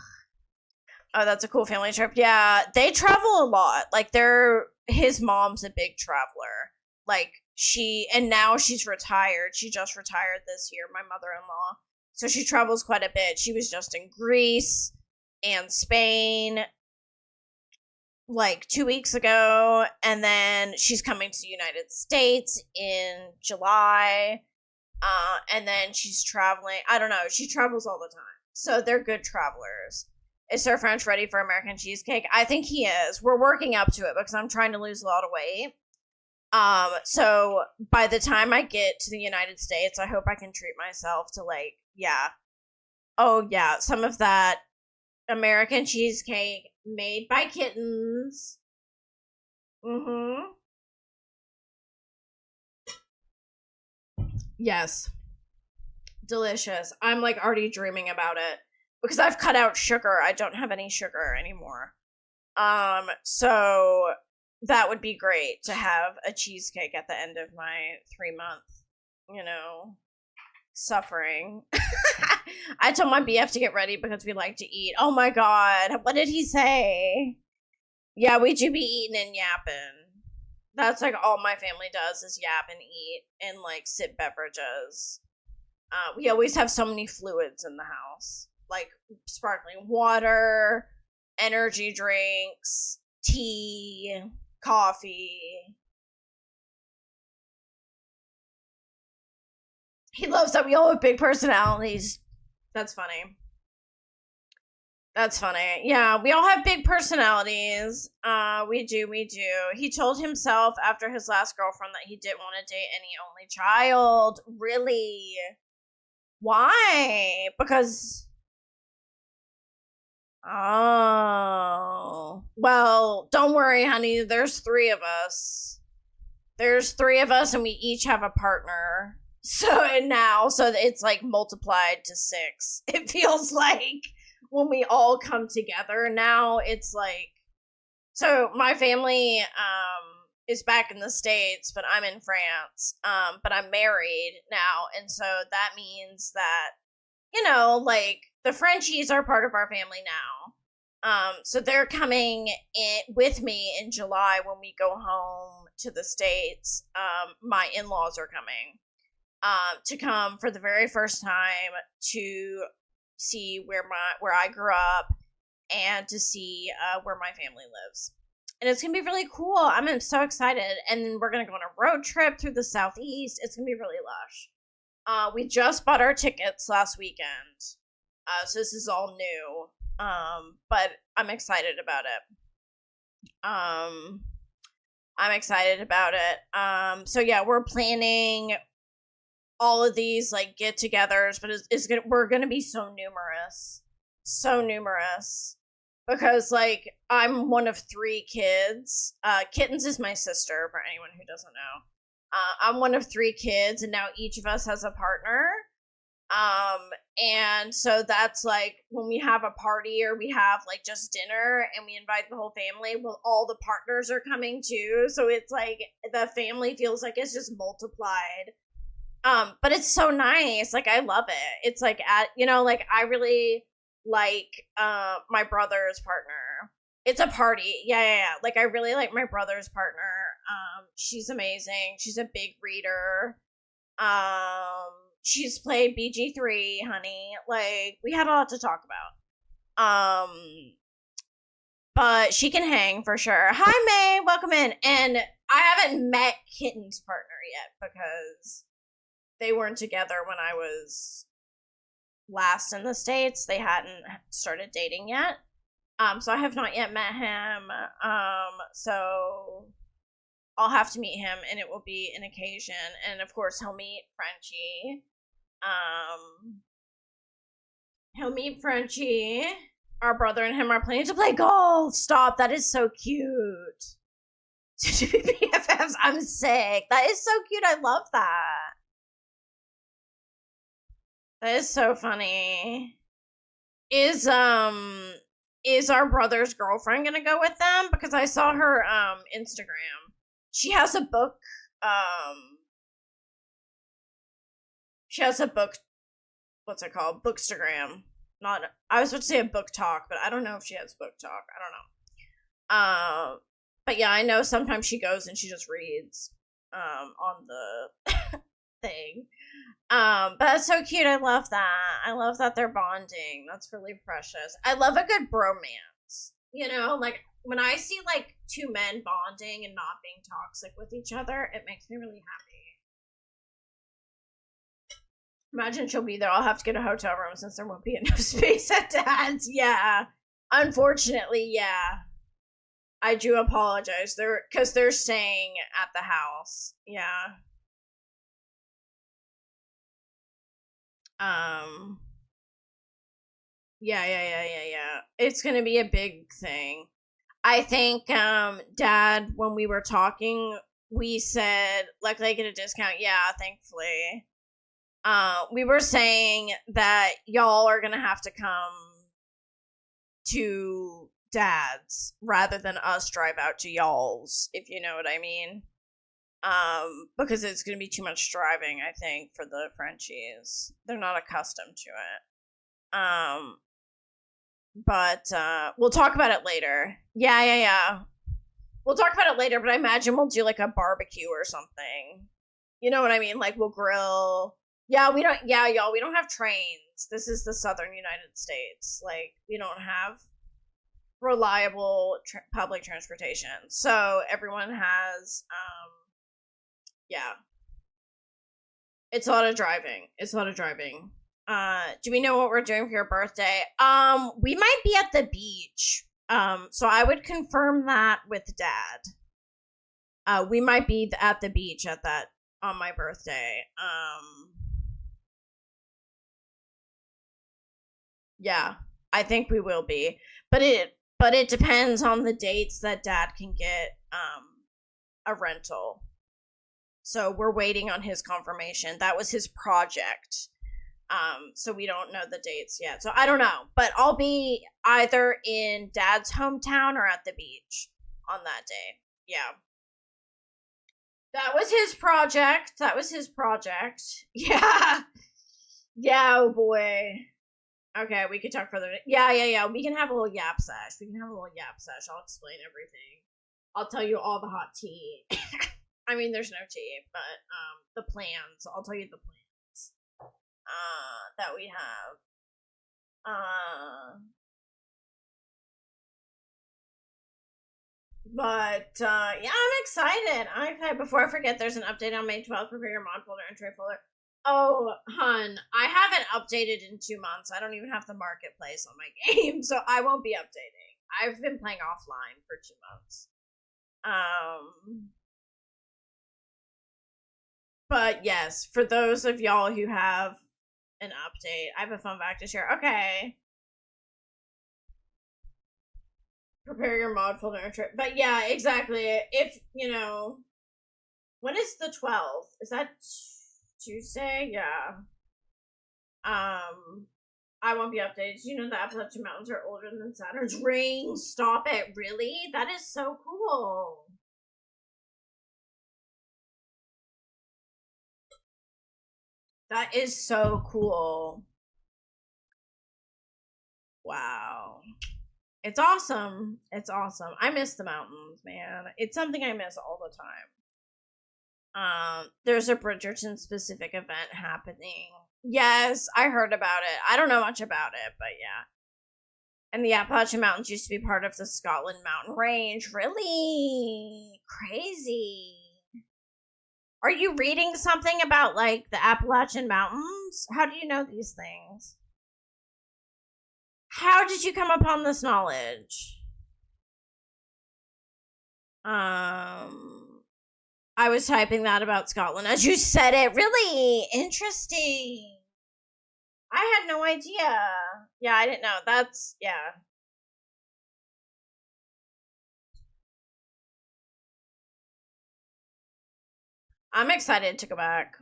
Oh, that's a cool family trip. Yeah, they travel a lot. Like, his mom's a big traveler. Like, and now she's retired. She just retired this year, my mother-in-law. So she travels quite a bit. She was just in Greece and Spain like 2 weeks ago, and then she's coming to the United States in July. And then she's traveling. I don't know. She travels all the time. So they're good travelers. Is Sir French ready for American cheesecake? I think he is. We're working up to it because I'm trying to lose a lot of weight. So by the time I get to the United States, I hope I can treat myself to, like, yeah. Oh, yeah. Some of that American cheesecake made by kittens. Mm-hmm. Yes. Delicious. I'm, like, already dreaming about it. Because I've cut out sugar. I don't have any sugar anymore. So that would be great to have a cheesecake at the end of my 3-month, suffering. I told my BF to get ready because we like to eat. Oh my god. What did he say? Yeah, we do be eating and yapping. That's like all my family does is yap and eat and like sip beverages. We always have so many fluids in the house. Like sparkling water, energy drinks, tea, coffee. He loves that we all have big personalities. That's funny. That's funny. Yeah, we all have big personalities. We do. He told himself after his last girlfriend that he didn't want to date any only child. Really? Why? Because... Oh. Well, don't worry, honey. There's 3 of us. And we each have a partner. So it's like multiplied to 6. It feels like when we all come together now, it's like, so my family is back in the States, but I'm in France. But I'm married now, and so that means that, like, the Frenchies are part of our family now. So they're coming in with me in July when we go home to the States. My in-laws are coming to come for the very first time to see where I grew up and to see where my family lives. And it's gonna be really cool. I'm so excited. And then we're gonna go on a road trip through the Southeast. It's gonna be really lush. We just bought our tickets last weekend. So this is all new. But I'm excited about it. So yeah, we're planning all of these like get-togethers, but we're gonna be so numerous, because like I'm one of 3 kids. Kittens is my sister, for anyone who doesn't know. I'm one of 3 kids, and now each of us has a partner. And so that's like when we have a party or we have like just dinner and we invite the whole family, well, all the partners are coming too. So it's like the family feels like it's just multiplied. But it's so nice. Like, I love it. It's like like I really like my brother's partner. It's a party. Yeah. Like, I really like my brother's partner. She's amazing. She's a big reader. She's played BG3, honey. Like, we had a lot to talk about. But she can hang for sure. Hi, May. Welcome in. And I haven't met Kitten's partner yet because they weren't together when I was last in the States. They hadn't started dating yet. So I have not yet met him. So I'll have to meet him, and it will be an occasion. And of course, he'll meet Frenchie. He'll meet Frenchie. Our brother and him are planning to play golf. Stop. That is so cute. To be BFFs. I'm sick. That is so cute. I love that. That is so funny. Is our brother's girlfriend gonna go with them? Because I saw her Instagram. She has a book. She has a book. What's it called? Bookstagram. Not. I was about to say a book talk, but I don't know if she has book talk. I don't know. But yeah, I know sometimes she goes and she just reads on the thing. But that's so cute. I love that. I love that they're bonding. That's really precious. I love a good bromance. You know, like when I see like two men bonding and not being toxic with each other, it makes me really happy. Imagine she'll be there. I'll have to get a hotel room since there won't be enough space at Dad's. Yeah. Unfortunately, yeah. I do apologize. Because they're staying at the house. Yeah. Yeah. It's gonna be a big thing. I think, Dad, when we were talking, we said, like, they get a discount. Yeah, thankfully. We were saying that y'all are gonna have to come to Dad's rather than us drive out to y'all's, if you know what I mean. Because it's gonna be too much driving, I think, for the Frenchies. They're not accustomed to it. But we'll talk about it later. Yeah. We'll talk about it later, but I imagine we'll do like a barbecue or something. You know what I mean? Like we'll grill. Yeah, y'all, we don't have trains. This is the southern United States. Like, we don't have reliable public transportation. So everyone has, yeah. It's a lot of driving. Do we know what we're doing for your birthday? We might be at the beach. So I would confirm that with Dad. We might be at the beach on my birthday. Yeah, I think we will be. But it depends on the dates that Dad can get a rental. So we're waiting on his confirmation. That was his project. So we don't know the dates yet. So I don't know. But I'll be either in Dad's hometown or at the beach on that day. Yeah. That was his project. Yeah. Yeah, oh boy. Okay, we could talk further. Yeah. We can have a little yap sesh. I'll explain everything. I'll tell you all the hot tea. I mean, there's no tea, but the plans. I'll tell you the plans that we have. Yeah, I'm excited. Before I forget, there's an update on May 12th. Prepare your mod folder and tray folder. Oh, hun, I haven't updated in 2 months. I don't even have the marketplace on my game, so I won't be updating. I've been playing offline for 2 months. But yes, for those of y'all who have an update, I have a fun fact to share. Okay. Prepare your mod folder and tray. But yeah, exactly. If, when is the 12th? Is that Tuesday? Yeah. I won't be updated. Do you know the Appalachian Mountains are older than Saturn's rings? Stop it. Really? That is so cool. That is so cool. Wow. It's awesome. I miss the mountains, man. It's something I miss all the time. There's a Bridgerton specific event happening. Yes, I heard about it. I don't know much about it, but yeah. And the Appalachian Mountains used to be part of the Scotland mountain range. Really? Crazy. Are you reading something about, like, the Appalachian Mountains? How do you know these things? How did you come upon this knowledge? I was typing that about Scotland as you said it. Really interesting. I had no idea. Yeah, I didn't know. That's, yeah. I'm excited to go back.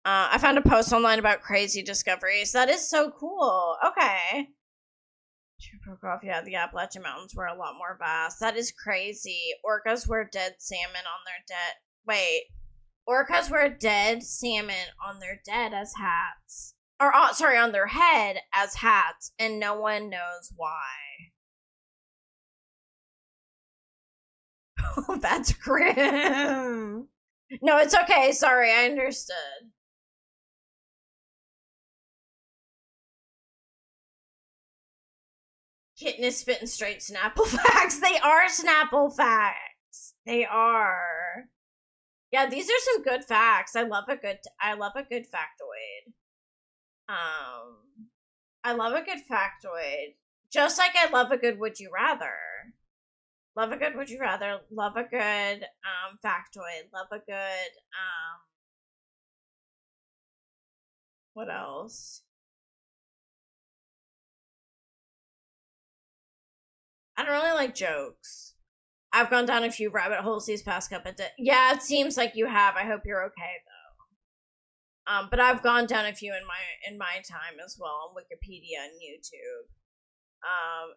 I found a post online about crazy discoveries. That is so cool. Okay. Yeah, the Appalachian Mountains were a lot more vast. That is crazy. Orcas wear dead salmon on their dead. Wait. Orcas wear dead salmon on their dead as hats. Or, sorry, on their head as hats, and no one knows why. Oh, that's grim. No, it's okay. Sorry, I understood. Kitten is spitting straight Snapple facts. They are Snapple facts. They are. Yeah, these are some good facts. I love a good factoid. I love a good factoid. Just like I love a good would you rather. Love a good would you rather. Love a good factoid. Love a good what else? I don't really like jokes. I've gone down a few rabbit holes these past couple of days. Yeah, it seems like you have. I hope you're okay though. But I've gone down a few in my time as well on Wikipedia and YouTube.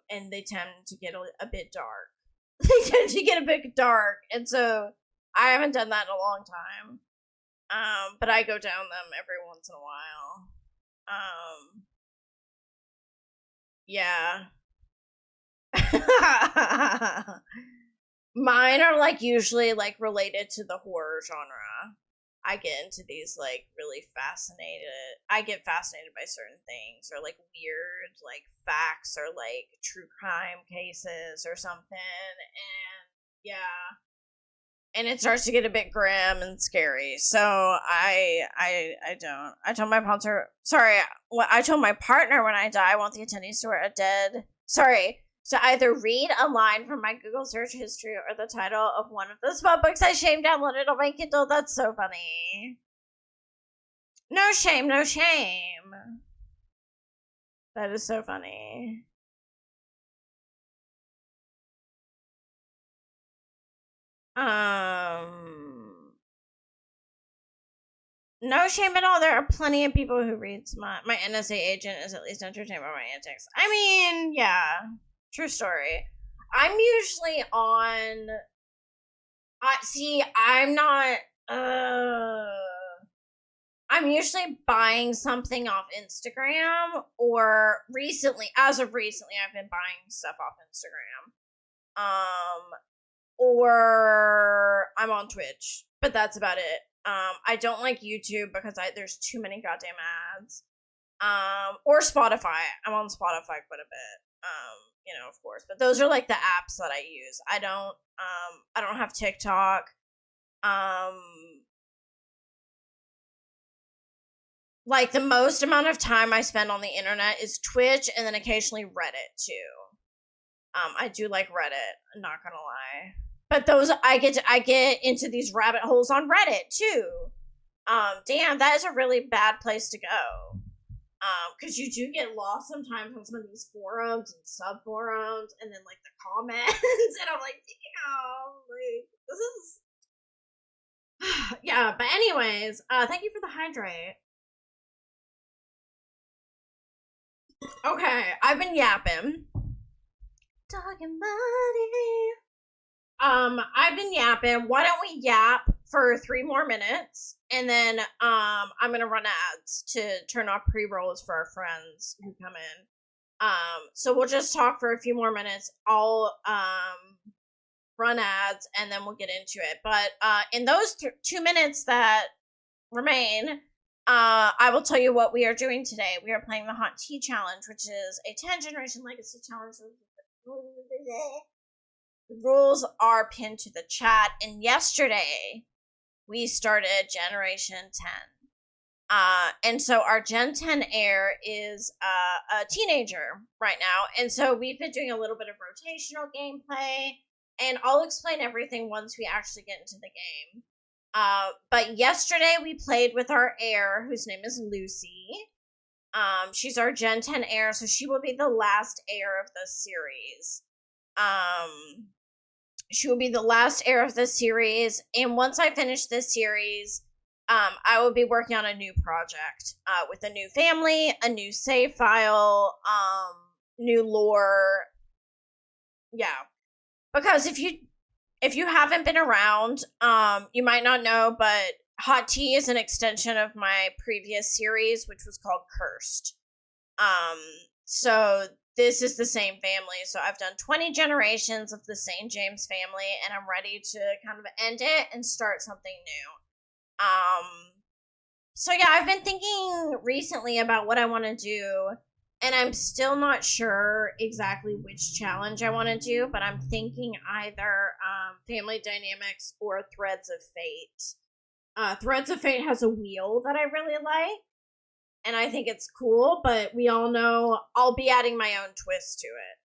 And they tend to get a bit dark. They tend to get a bit dark, and so I haven't done that in a long time. But I go down them every once in a while. Yeah. Mine are like usually like related to the horror genre. I get into these like really fascinated. I get fascinated by certain things or like weird like facts or like true crime cases or something. And yeah, and it starts to get a bit grim and scary. So I don't. I told my partner. Sorry, I told my partner when I die, I want the attendees to wear a dead. Sorry. So either read a line from my Google search history or the title of one of the spell books I shame downloaded on my Kindle. That's so funny. No shame, no shame. That is so funny. No shame at all. There are plenty of people who read my NSA agent is at least entertained by my antics. I mean, yeah. True story. I'm usually on. I'm not. I'm usually buying something off Instagram, or as of recently, I've been buying stuff off Instagram. Or I'm on Twitch, but that's about it. I don't like YouTube because there's too many goddamn ads. Or Spotify. I'm on Spotify quite a bit. Of course, but those are like the apps that I use. I don't have TikTok. Like the most amount of time I spend on the internet is Twitch and then occasionally Reddit too. I do like Reddit, I'm not gonna lie. But those I get into these rabbit holes on Reddit too. Damn, that is a really bad place to go. Because you do get lost sometimes on some of these forums and sub forums, and then like the comments, and I'm like, damn, like this is, yeah. But anyways, thank you for the hydrate. Okay, I've been yapping, talking money. I've been yapping. Why don't we yap for 3 more minutes, and then I'm gonna run ads to turn off pre-rolls for our friends who come in. So we'll just talk for a few more minutes. I'll run ads, and then we'll get into it. But in those 2 minutes that remain, I will tell you what we are doing today. We are playing the Hot Tea Challenge, which is a 10-generation legacy challenge. The rules are pinned to the chat, and yesterday we started Generation 10. And so our Gen 10 heir is a teenager right now, and so we've been doing a little bit of rotational gameplay, and I'll explain everything once we actually get into the game. But yesterday we played with our heir, whose name is Lucy. She's our Gen 10 heir, so she will be the last heir of the series. She will be the last heir of this series, and once I finish this series, I will be working on a new project, with a new family, a new save file, new lore. Yeah, because if you haven't been around, you might not know, but Hot Tea is an extension of my previous series, which was called Cursed. So this is the same family. So I've done 20 generations of the St. James family, and I'm ready to kind of end it and start something new. So yeah, I've been thinking recently about what I want to do, and I'm still not sure exactly which challenge I want to do, but I'm thinking either Family Dynamics or Threads of Fate. Threads of Fate has a wheel that I really like, and I think it's cool, but we all know I'll be adding my own twist to it.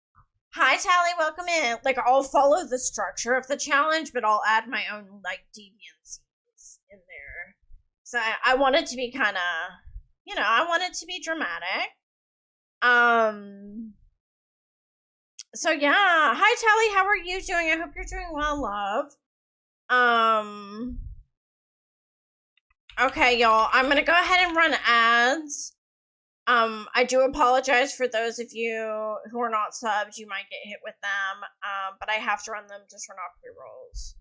Hi, Tally, welcome in. Like, I'll follow the structure of the challenge, but I'll add my own, like, deviancies in there. So I want it to be kind of, I want it to be dramatic. So yeah. Hi, Tally, how are you doing? I hope you're doing well, love. Okay, y'all, I'm gonna go ahead and run ads. I do apologize for those of you who are not subs. You might get hit with them. But I have to run them to turn off pre-rolls.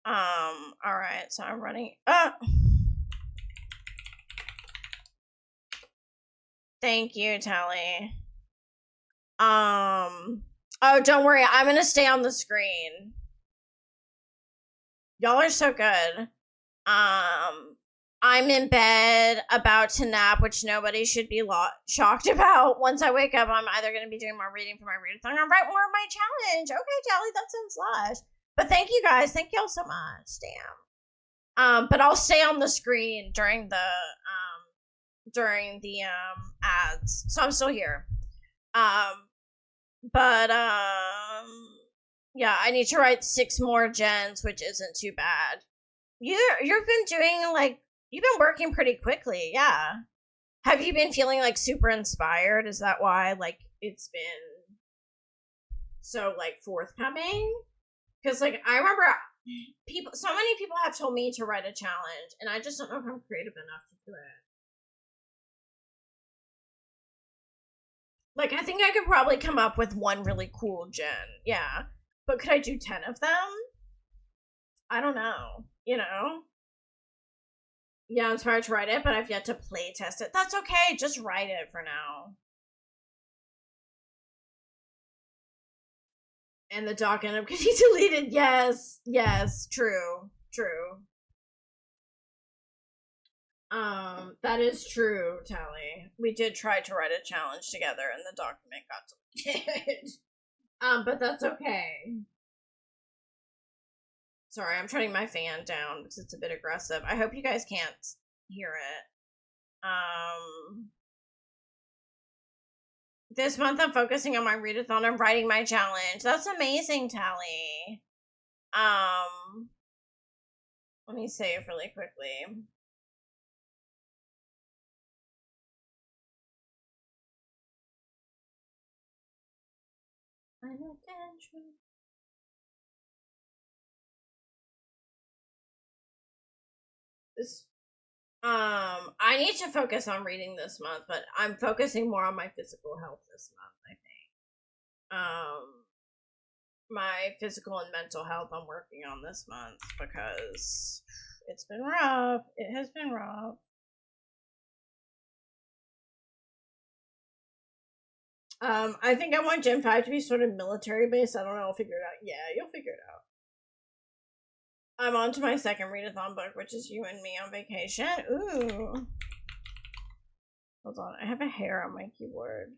Alright, so I'm running. Thank you, Tally. Oh, don't worry, I'm gonna stay on the screen. Y'all are so good. I'm in bed, about to nap, which nobody should be shocked about. Once I wake up, I'm either going to be doing more reading for my readathon or write more of my challenge. Okay, Tally, that sounds lush. But thank you guys. Thank y'all so much. Damn. But I'll stay on the screen during the ads. So I'm still here. Yeah, I need to write 6 more gens, which isn't too bad. You've been doing, like, you've been working pretty quickly, yeah. Have you been feeling, like, super inspired? Is that why, like, it's been so, like, forthcoming? Because, like, I remember so many people have told me to write a challenge, and I just don't know if I'm creative enough to do it. Like, I think I could probably come up with one really cool gen, yeah. But could I do 10 of them? I don't know. Yeah, I'm inspired to write it, but I've yet to play test it. That's okay, just write it for now. And the doc ended up getting deleted. Yes, true. That is true, Tally. We did try to write a challenge together and the document got deleted. But that's okay. Sorry, I'm turning my fan down because it's a bit aggressive. I hope you guys can't hear it. This month I'm focusing on my readathon and writing my challenge. That's amazing, Tally. Let me save really quickly. I'm attention. I need to focus on reading this month, but I'm focusing more on my physical health this month, I think. My physical and mental health I'm working on this month because it's been rough. It has been rough. I think I want Gen 5 to be sort of military based. I don't know, I'll figure it out. Yeah, you'll figure it out. I'm on to my second readathon book, which is You and Me on Vacation. Ooh. Hold on, I have a hair on my keyboard.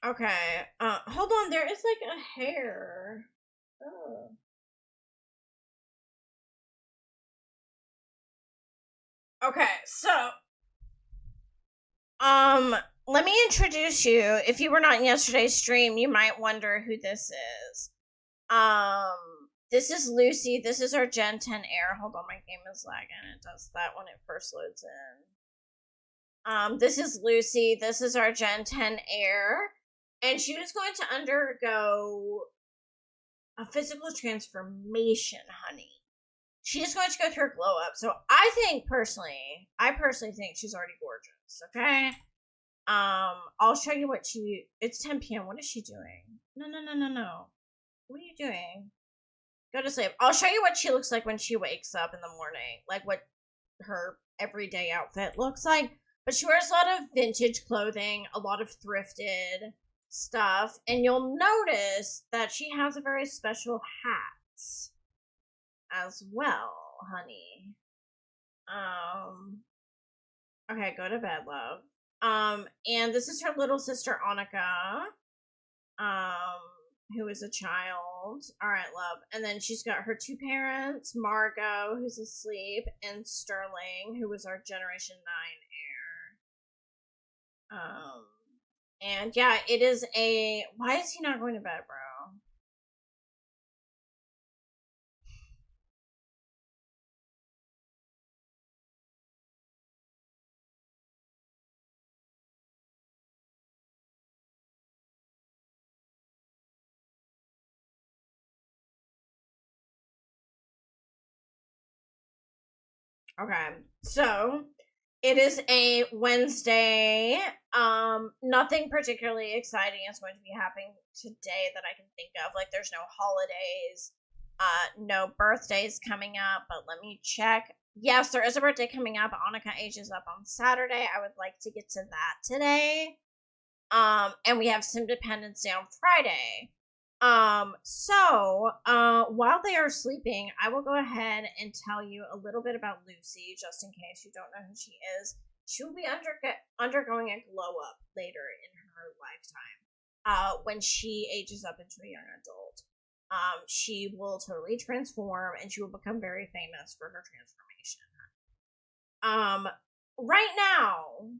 Okay, hold on, there is like a hair. Oh. Okay, so Let me introduce you. If you were not in yesterday's stream, you might wonder who this is. This is Lucy. This is our Gen 10 Air. Hold on, my game is lagging. It does that when it first loads in. This is Lucy. This is our Gen 10 Air. And she was going to undergo a physical transformation, honey. She is going to go through a glow up. So I personally think she's already gorgeous, okay? I'll show you what it's 10 p.m. What is she doing? No. What are you doing? Go to sleep. I'll show you what she looks like when she wakes up in the morning. Like what her everyday outfit looks like. But she wears a lot of vintage clothing, a lot of thrifted stuff. And you'll notice that she has a very special hat as well, honey. Okay, go to bed, love. And this is her little sister, Annika, who is a child. All right, love. And then she's got her two parents, Margot, who's asleep, and Sterling, who was our Generation 9 heir. And yeah, it is why is he not going to bed, bro? Okay, so it is a Wednesday. Nothing particularly exciting is going to be happening today that I can think of. Like, there's no holidays, no birthdays coming up, but let me check. Yes, there is a birthday coming up. Annika ages up on Saturday. I would like to get to that today. And we have some Independence Day on Friday. While they are sleeping, I will go ahead and tell you a little bit about Lucy, just in case you don't know who she is. She will be undergoing a glow up later in her lifetime. When she ages up into a young adult. She will totally transform, and she will become very famous for her transformation. Right now,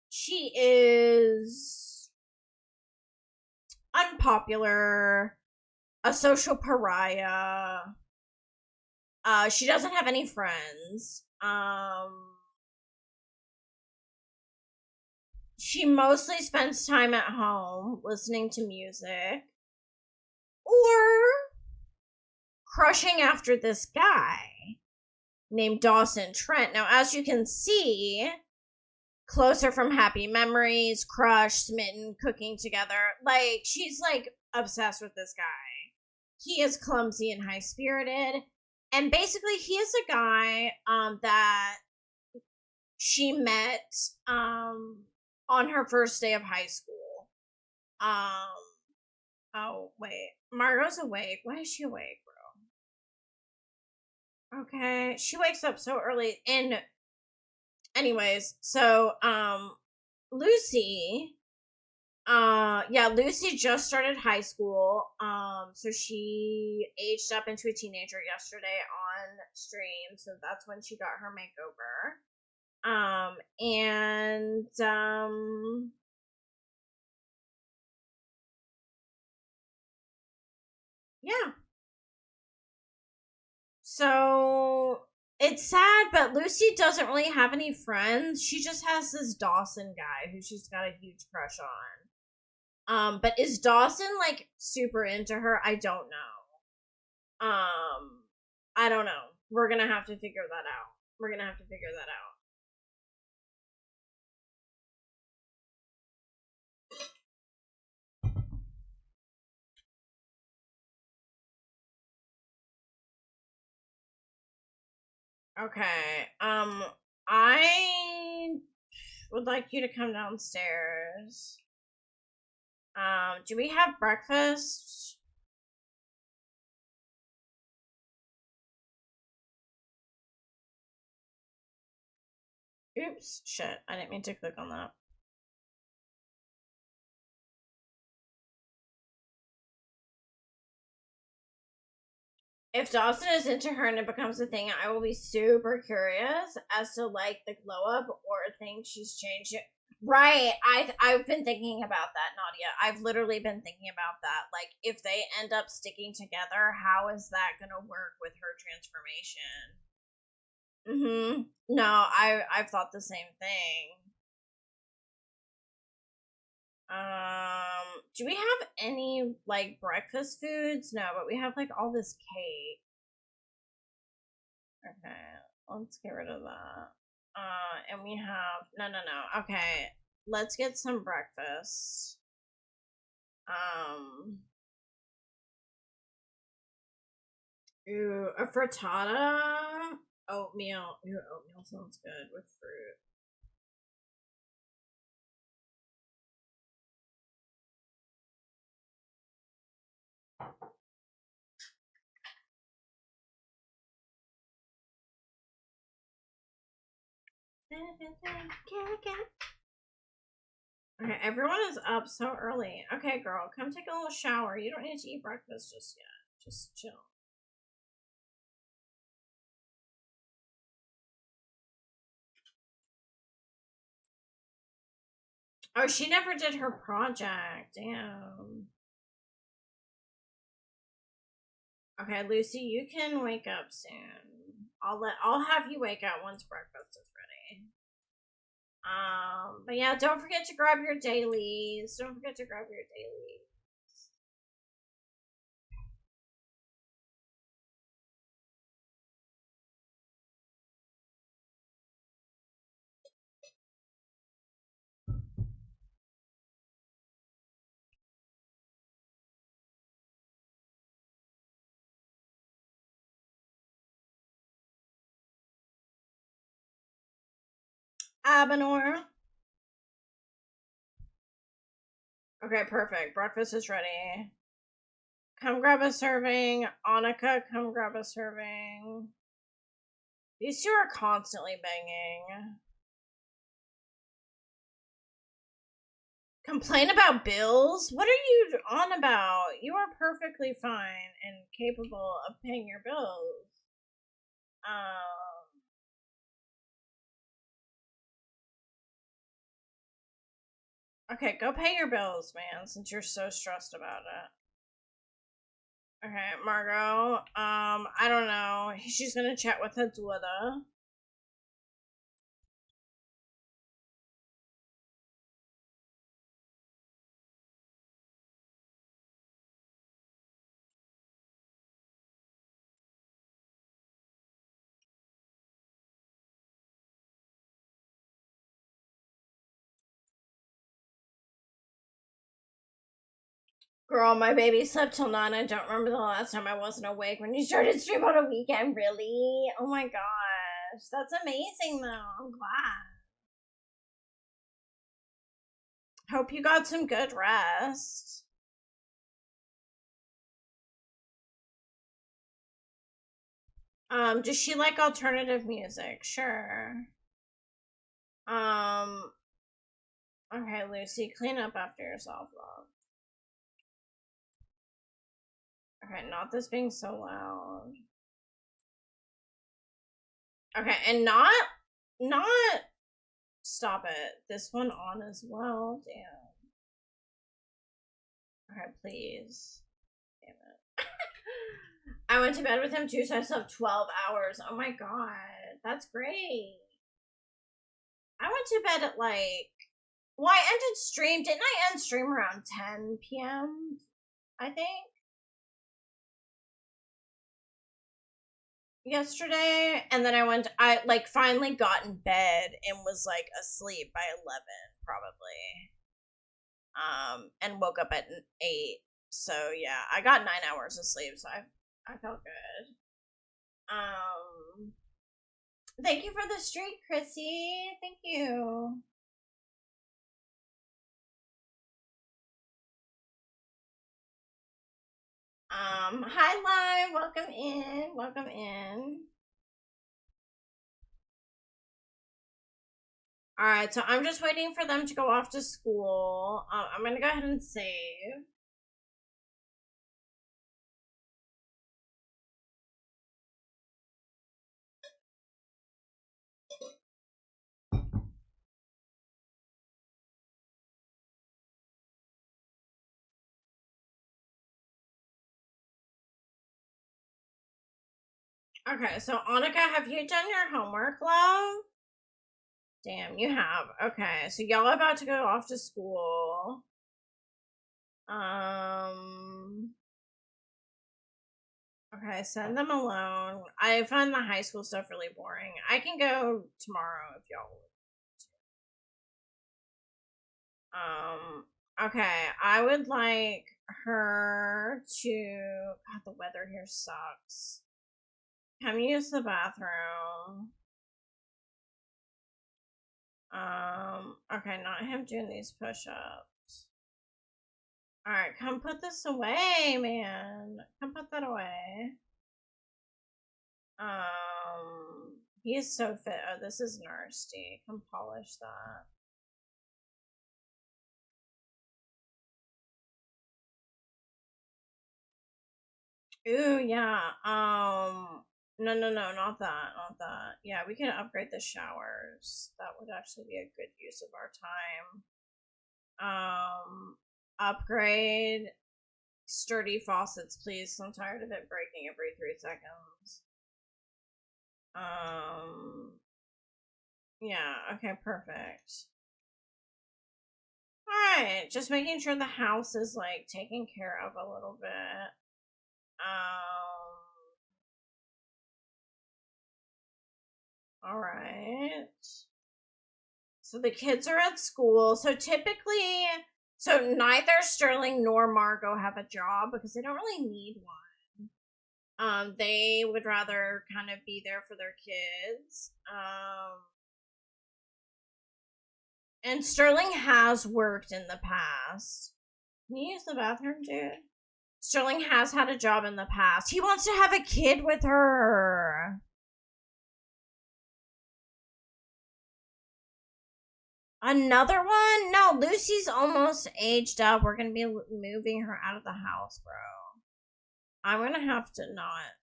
she is unpopular, a social pariah. She doesn't have any friends. She mostly spends time at home listening to music or crushing after this guy named Dawson Trent. Now, as you can see, Closer from Happy Memories, Crush, Smitten, Cooking Together. Like, she's, like, obsessed with this guy. He is clumsy and high-spirited. And basically, he is a guy, that she met, on her first day of high school. Oh, wait. Margot's awake. Why is she awake, bro? Okay. She wakes up so early. And anyways, so, Lucy, Lucy just started high school, so she aged up into a teenager yesterday on stream, so that's when she got her makeover, yeah. So, it's sad, but Lucy doesn't really have any friends. She just has this Dawson guy who she's got a huge crush on. But is Dawson, like, super into her? I don't know. I don't know. We're gonna have to figure that out. Okay. I would like you to come downstairs. Do we have breakfast? Oops, shit. I didn't mean to click on that. If Dawson is into her and it becomes a thing, I will be super curious as to, like, the glow up or things she's changed. Right. I've been thinking about that, Nadia. I've literally been thinking about that. Like, if they end up sticking together, how is that gonna work with her transformation? Mm-hmm. No, I've thought the same thing. Do we have any like breakfast foods? No, but we have like all this cake. Okay, let's get rid of that. And we have no. Okay, let's get some breakfast. Um, ooh, a frittata, oatmeal. Ooh, oatmeal sounds good with fruit. Okay, everyone is up so early. Okay, girl, come take a little shower. You don't need to eat breakfast just yet. Just chill. Oh, she never did her project. Damn. Okay, Lucy, you can wake up soon. I'll have you wake up once breakfast is ready. But yeah, don't forget to grab your dailies. Don't forget to grab your dailies. Abenor. Okay, perfect. Breakfast is ready. Come grab a serving. Annika, come grab a serving. These two are constantly banging. Complain about bills? What are you on about? You are perfectly fine and capable of paying your bills. Um, okay, go pay your bills, man, since you're so stressed about it. Okay, Margot. I don't know. She's gonna chat with Hazuada. Girl, my baby slept till 9. I don't remember the last time I wasn't awake when you started stream on a weekend. Really? Oh my gosh. That's amazing, though. I'm glad. Hope you got some good rest. Does she like alternative music? Sure. Um, okay, Lucy, clean up after yourself, love. Okay, not this being so loud. Okay, and not stop it. This one on as well. Damn. Okay, please. Damn it. I went to bed with him too, so I slept 12 hours. Oh my god. That's great. I went to bed at like, well, I ended stream. Didn't I end stream around 10 p.m.? I think. Yesterday, and then I like finally got in bed and was like asleep by 11 probably, and woke up at 8. So yeah, I got 9 hours of sleep, so I felt good. Thank you for the streak, Chrissy. Thank you. Hi live, welcome in, welcome in. All right, so I'm just waiting for them to go off to school. I'm gonna go ahead and save. Okay, so Annika, have you done your homework, love? Damn, you have. Okay, so y'all are about to go off to school. Okay, send them alone. I find the high school stuff really boring. I can go tomorrow if y'all would. Okay, I would like her to. God, the weather here sucks. Come use the bathroom. Okay, not him doing these push-ups. Alright, come put this away, man. Come put that away. He is so fit. Oh, this is nasty. Come polish that. Ooh, yeah. No, not that, not that. Yeah, we can upgrade the showers. That would actually be a good use of our time. Upgrade sturdy faucets, please. I'm tired of it breaking every 3 seconds. Yeah, okay, perfect. Alright, just making sure the house is, like, taken care of a little bit. Alright. So the kids are at school. So typically, so neither Sterling nor Margot have a job because they don't really need one. They would rather kind of be there for their kids. And Sterling has worked in the past. Can you use the bathroom, dude? Sterling has had a job in the past. He wants to have a kid with her. Another one? No, Lucy's almost aged up. We're gonna be moving her out of the house, bro. I'm gonna have to not.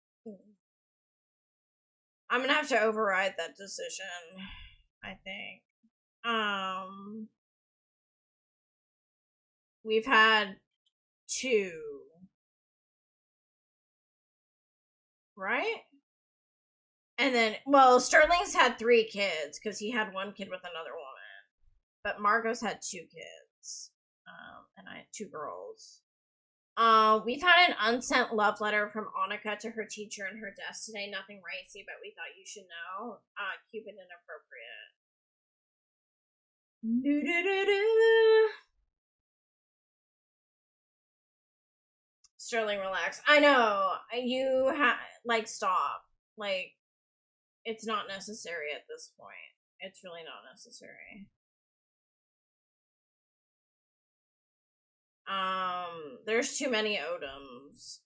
I'm gonna have to override that decision, I think. We've had 2. Right? And then, well, Sterling's had 3 kids because he had 1 kid with another woman. But Margot's had 2 kids. And I had 2 girls. We've had an unsent love letter from Annika to her teacher in her desk today. Nothing racy, but we thought you should know. Cupid inappropriate. Sterling, relax. I know. You like, stop. Like, it's not necessary at this point. It's really not necessary. There's too many Odoms.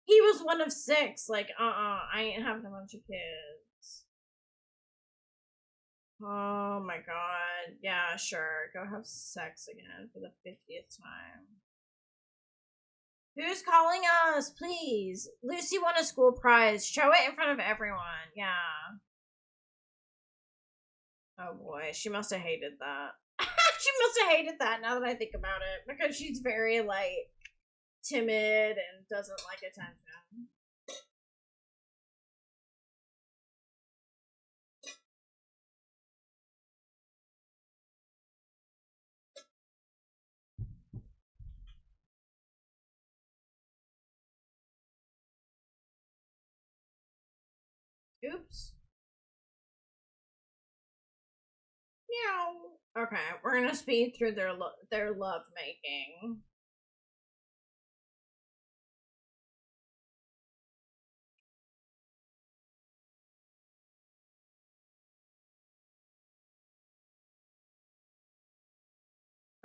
He was one of 6. Like, I ain't having a bunch of kids. Oh my god. Yeah, sure. Go have sex again for the 50th time. Who's calling us? Please. Lucy won a school prize. Show it in front of everyone. Yeah. Oh boy, she must have hated that. She must have hated that now that I think about it. Because she's very, like, timid and doesn't like attention. Oops. Meow. Okay, we're gonna speed through their love making.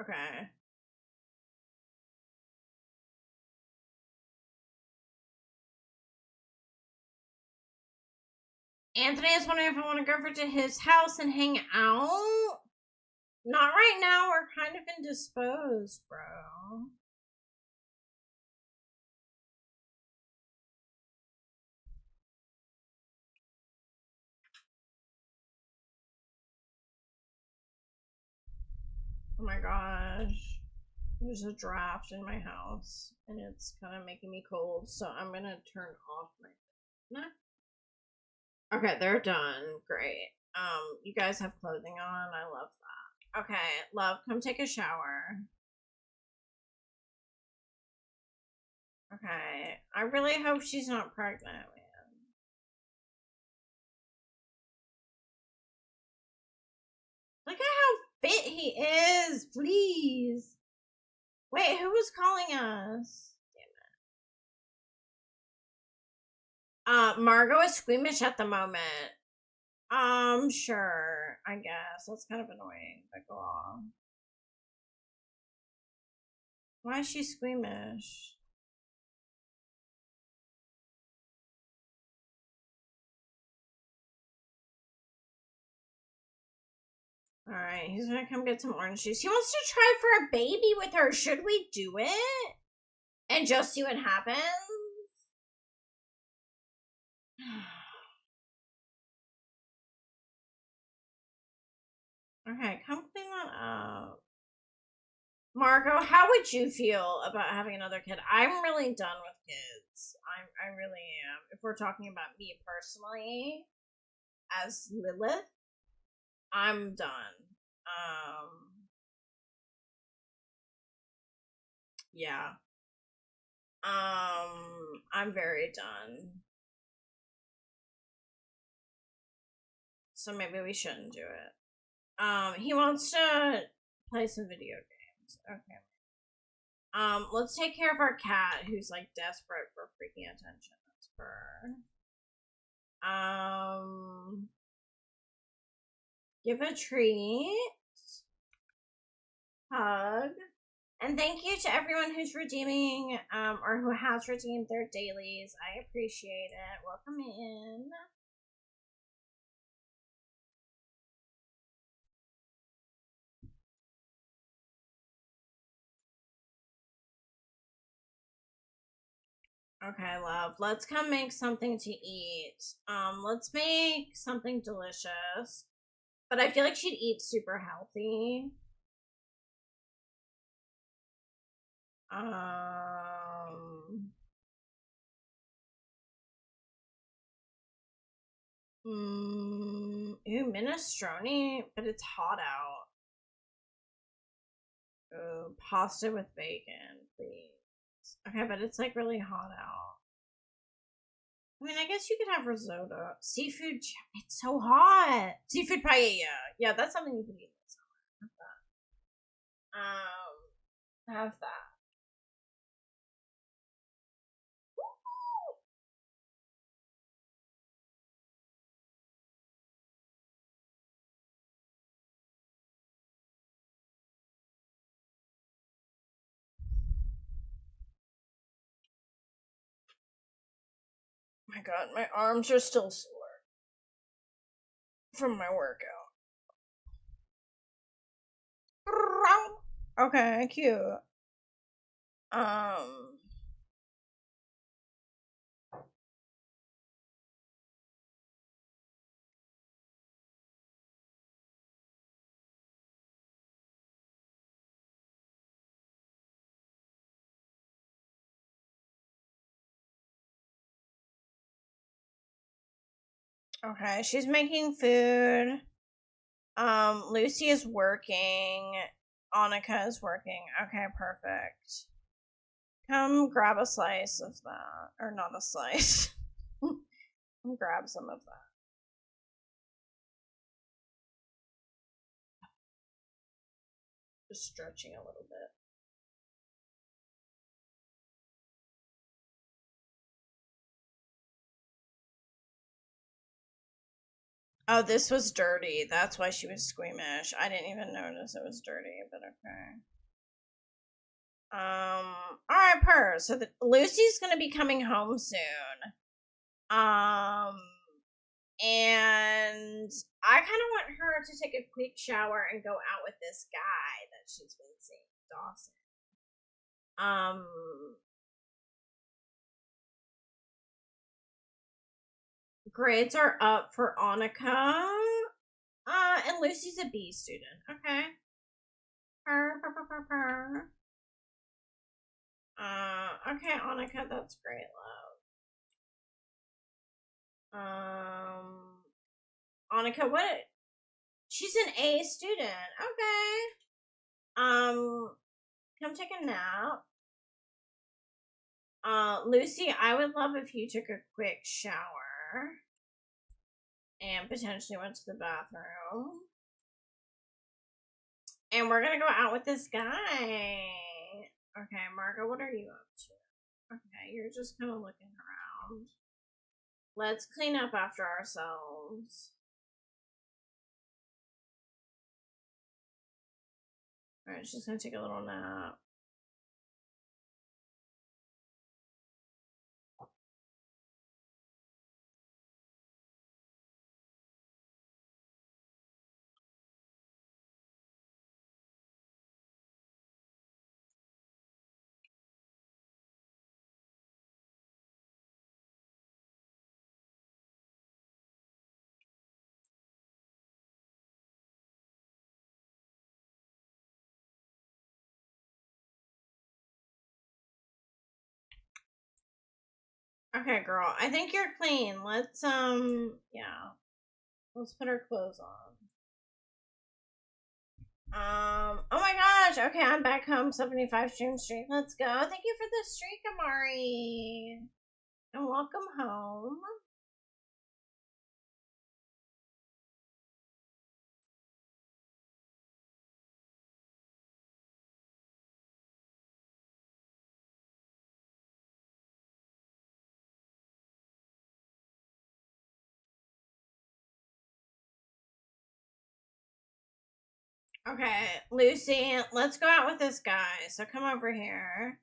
Okay. Anthony is wondering if I want to go over to his house and hang out. Not right now. We're kind of indisposed, bro. Oh my gosh. There's a draft in my house and it's kind of making me cold, so I'm gonna turn off my. Nah. Okay, they're done. Great. You guys have clothing on. I love that. Okay, love, come take a shower. Okay. I really hope she's not pregnant, man. Look at how fit he is, please. Wait, who was calling us? Damn it. Margot is squeamish at the moment. Sure. I guess. That's kind of annoying, but go on. Why is she squeamish? Alright, he's gonna come get some orange juice. He wants to try for a baby with her. Should we do it? And just see what happens? Okay, come clean that up. Margot, how would you feel about having another kid? I'm really done with kids. I really am. If we're talking about me personally, as Lilith, I'm done. Yeah. I'm very done. So maybe we shouldn't do it. He wants to play some video games. Okay. Let's take care of our cat who's like desperate for freaking attention. That's her. Give a treat. Hug. And thank you to everyone who's redeeming, or who has redeemed their dailies. I appreciate it. Welcome in. Okay, love. Let's come make something to eat. Let's make something delicious. But I feel like she'd eat super healthy. Ooh, minestrone, but it's hot out. Ooh, pasta with bacon, please. Okay, but it's like really hot out. I mean, I guess you could have risotto. Seafood, it's so hot. Seafood paella. Yeah, that's something you can eat in the summer. Have that. My god, my arms are still sore from my workout. Okay, cute. Okay, she's making food. Lucy is working. Annika is working. Okay, perfect. Come grab a slice of that. Or not a slice. Come grab some of that. Just stretching a little bit. Oh, this was dirty. That's why she was squeamish. I didn't even notice it was dirty, but okay. Alright, Per. So Lucy's gonna be coming home soon. And I kind of want her to take a quick shower and go out with this guy that she's been seeing, Dawson. Grades are up for Annika. And Lucy's a B student. Okay. Purr. Okay, Annika, that's great, love. Annika, what? She's an A student. Okay. Come take a nap. Lucy, I would love if you took a quick shower and potentially went to the bathroom. And we're gonna go out with this guy. Okay, Margo, what are you up to? Okay, you're just kind of looking around. Let's clean up after ourselves. Alright, she's gonna take a little nap. Okay, girl. I think you're clean. Let's, yeah. Let's put our clothes on. Oh my gosh. Okay, I'm back home. 75 stream streak. Let's go. Thank you for the streak, Amari. And welcome home. Okay, Lucy, let's go out with this guy. So come over here.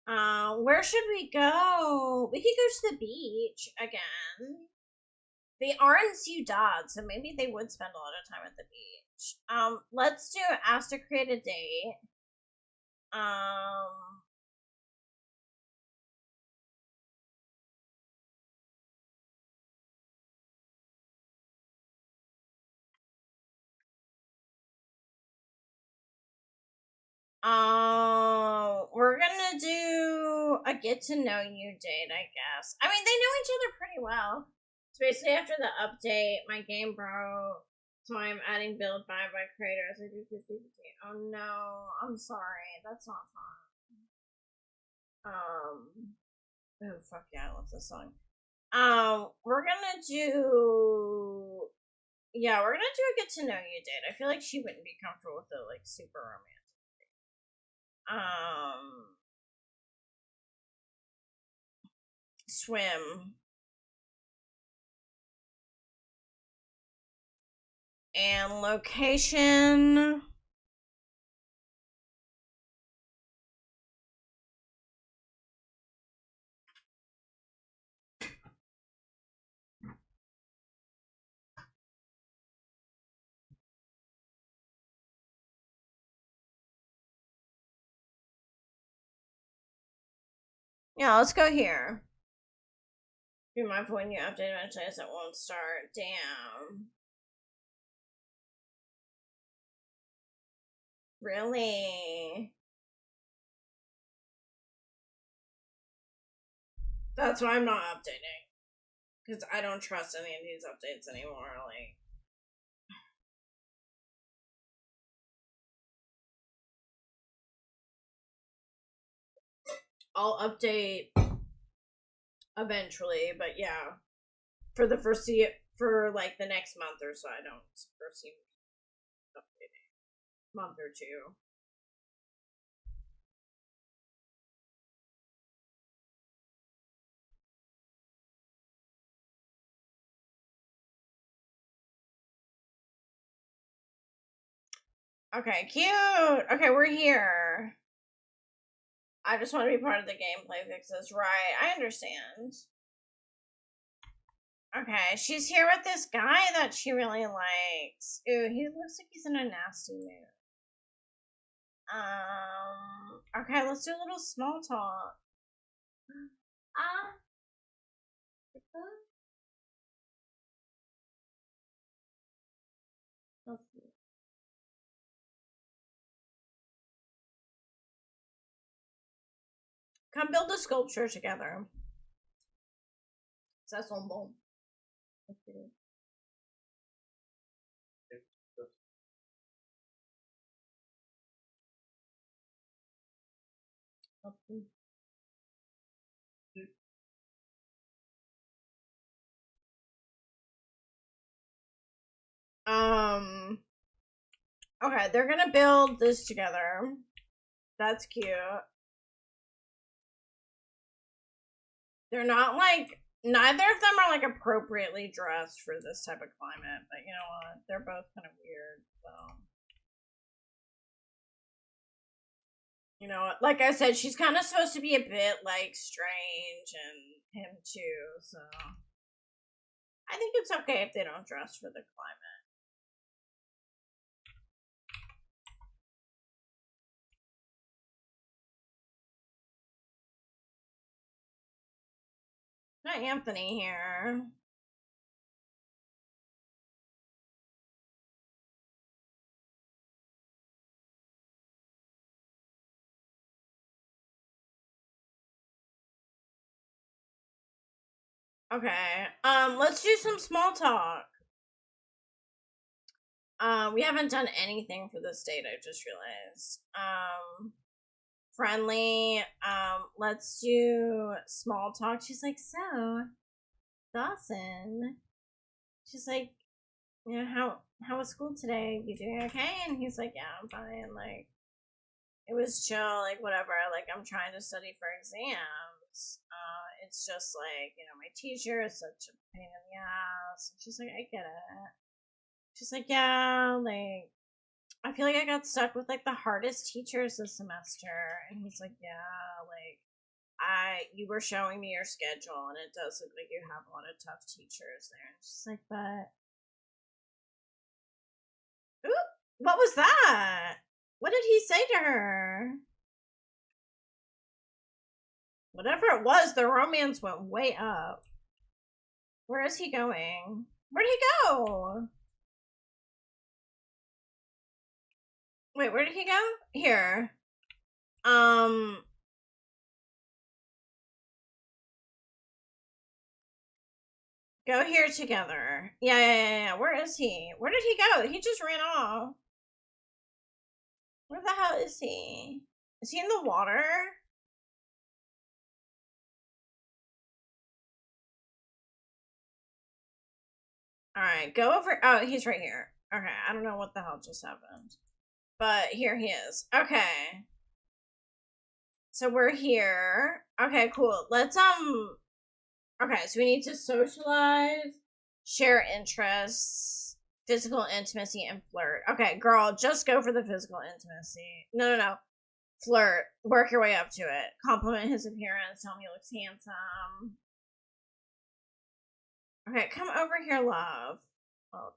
Where should we go? We could go to the beach again. They are in Ciudad, so maybe they would spend a lot of time at the beach. Let's do ask to create a date. We're gonna do a get to know you date, I guess. I mean, they know each other pretty well. So basically, after the update, my game broke, so I'm adding build by creators. I do 50/50. Oh no, I'm sorry. That's not fun. Oh fuck yeah, I love this song. We're gonna do. Yeah, we're gonna do a get to know you date. I feel like she wouldn't be comfortable with the like super romantic. Swim. And location. Yeah, let's go here. Be mindful when you update eventually as it won't start. Damn. Really? That's why I'm not updating. Because I don't trust any of these updates anymore. Like, I'll update eventually, but yeah. For the for like the next month or so, I don't foresee updating. Month or two. Okay, cute. Okay, we're here. I just want to be part of the gameplay fixes. Right, I understand. Okay, she's here with this guy that she really likes. Ooh, he looks like he's in a nasty mood. Okay, let's do a little small talk. Come build a sculpture together. Ça sent bon. Okay, they're gonna build this together. That's cute. They're not like, neither of them are like appropriately dressed for this type of climate, but you know what? They're both kind of weird, so. You know, like I said, she's kind of supposed to be a bit like strange, and him too, so. I think it's okay if they don't dress for the climate. Not Anthony here. Okay. Let's do some small talk. We haven't done anything for this date, I just realized. Friendly. Let's do small talk. She's like, so, Dawson. She's like, you know, how was school today? You doing okay? And he's like, yeah, I'm fine. Like, it was chill, like whatever. Like, I'm trying to study for exams. It's just like, you know, my teacher is such a pain in the ass. And she's like, I get it. She's like, yeah, like, I feel like I got stuck with like the hardest teachers this semester. And he's like, yeah, like, you were showing me your schedule, and it does look like you have a lot of tough teachers there. And she's like, but, ooh, what was that? What did he say to her? Whatever it was, the romance went way up. Where is he going? Where'd he go? Wait, where did he go? Here. Go here together. Yeah. Where is he? Where did he go? He just ran off. Where the hell is he? Is he in the water? Alright, go over. Oh, he's right here. Okay, I don't know what the hell just happened. But here he is. Okay. So we're here. Okay, cool. Let's, okay, so we need to socialize, share interests, physical intimacy, and flirt. Okay, girl, just go for the physical intimacy. No. Flirt. Work your way up to it. Compliment his appearance. Tell him he looks handsome. Okay, come over here, love. Oh,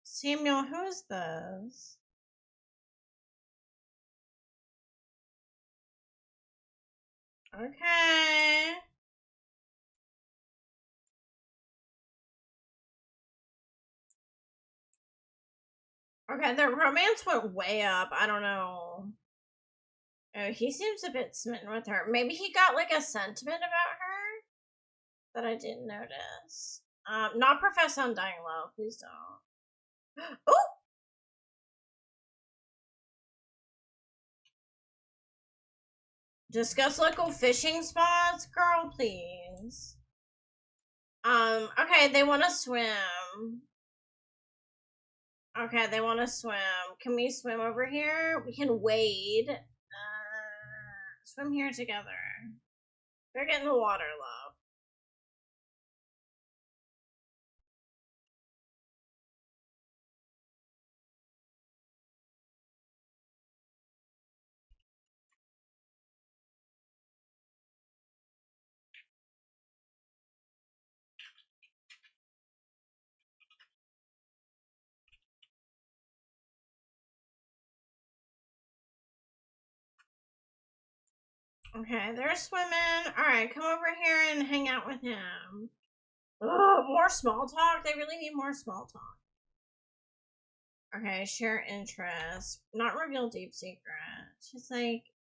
Samuel, who is this? Okay. Okay, the romance went way up. I don't know. Oh, he seems a bit smitten with her. Maybe he got like a sentiment about her that I didn't notice. Not profess undying love. Please don't. Oh! Discuss local fishing spots? Girl, please. Okay, they want to swim. Okay, they want to swim. Can we swim over here? We can wade. Swim here together. We're getting the water, love. Okay, they're swimming. Alright, come over here and hang out with him. Ugh, more small talk? They really need more small talk. Okay, share interest. Not reveal deep secret. She's like,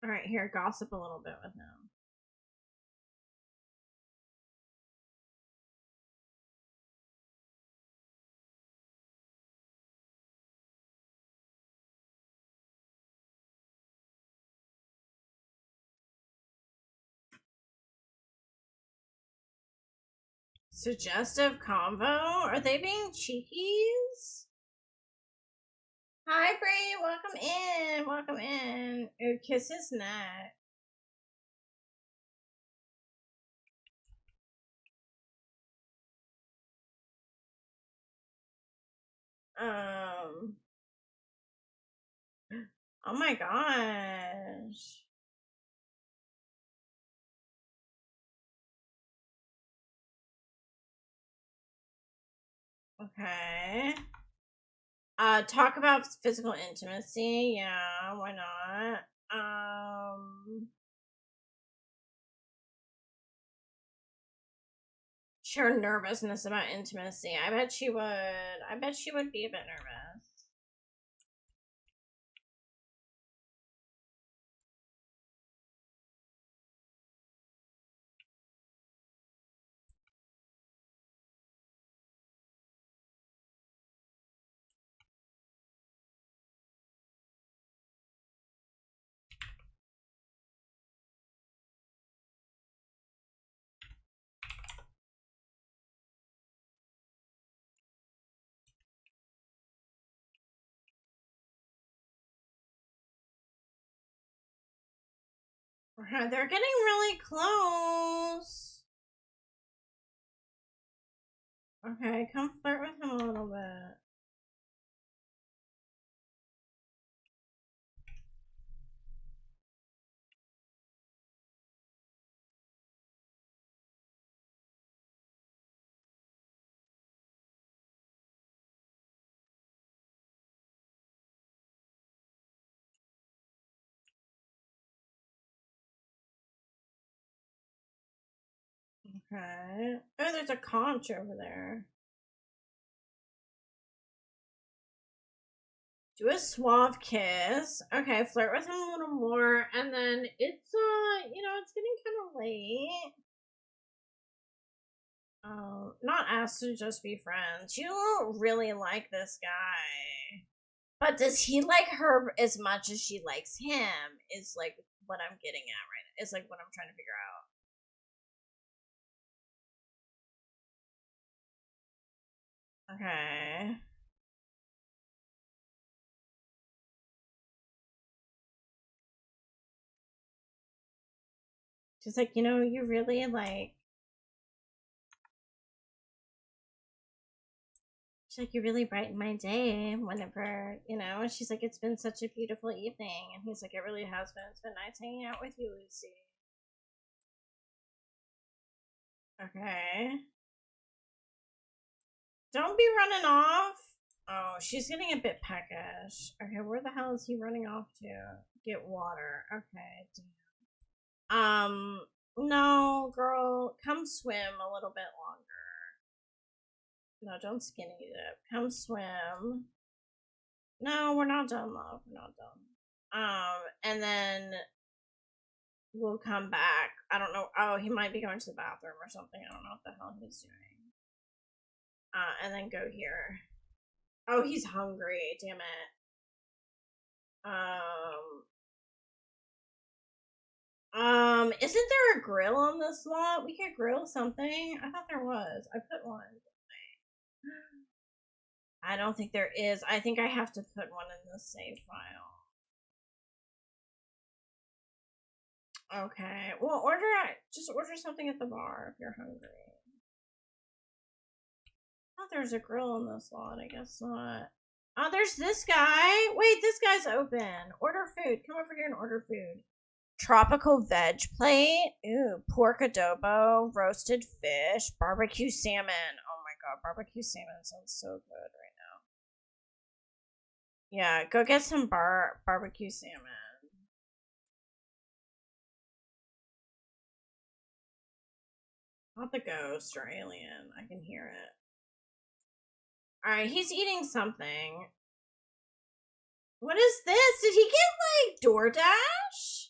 alright, here, gossip a little bit with him. Suggestive combo? Are they being cheekies? Hi, Bree. Welcome in. Welcome in. Ooh, kiss his neck. Oh my gosh. Okay. Talk about physical intimacy. Yeah, why not? Share nervousness about intimacy. I bet she would. I bet she would be a bit nervous. They're getting really close. Okay, come flirt with him a little bit. Okay. Oh, there's a conch over there. Do a suave kiss. Okay, flirt with him a little more, and then it's it's getting kind of late. Not asked to just be friends. You don't really like this guy. But does he like her as much as she likes him? Is like what I'm getting at right now. Is like what I'm trying to figure out. Okay. She's like, you really like. She's like, you really brighten my day whenever, she's like, it's been such a beautiful evening. And he's like, it really has been. It's been nice hanging out with you, Lucy. Okay. Don't be running off. Oh, she's getting a bit peckish. Okay, where the hell is he running off to? Get water. Okay, damn. No, girl, come swim a little bit longer. No, don't skinny dip. Come swim. No, we're not done, love. We're not done. And then we'll come back. I don't know. Oh, he might be going to the bathroom or something. I don't know what the hell he's doing. And then go here. Oh, he's hungry. Damn it. Isn't there a grill on this lot? We could grill something. I thought there was. I put one. I don't think there is. I think I have to put one in the save file. Okay. Well, just order something at the bar if you're hungry. Oh, there's a grill in this lot. I guess not. Oh, there's this guy. Wait, this guy's open. Order food. Come over here and order food. Tropical veg plate. Ooh, pork adobo, roasted fish, barbecue salmon. Oh my god, barbecue salmon sounds so good right now. Yeah, go get some barbecue salmon. Not the ghost or alien. I can hear it. Alright, he's eating something. What is this? Did he get, DoorDash?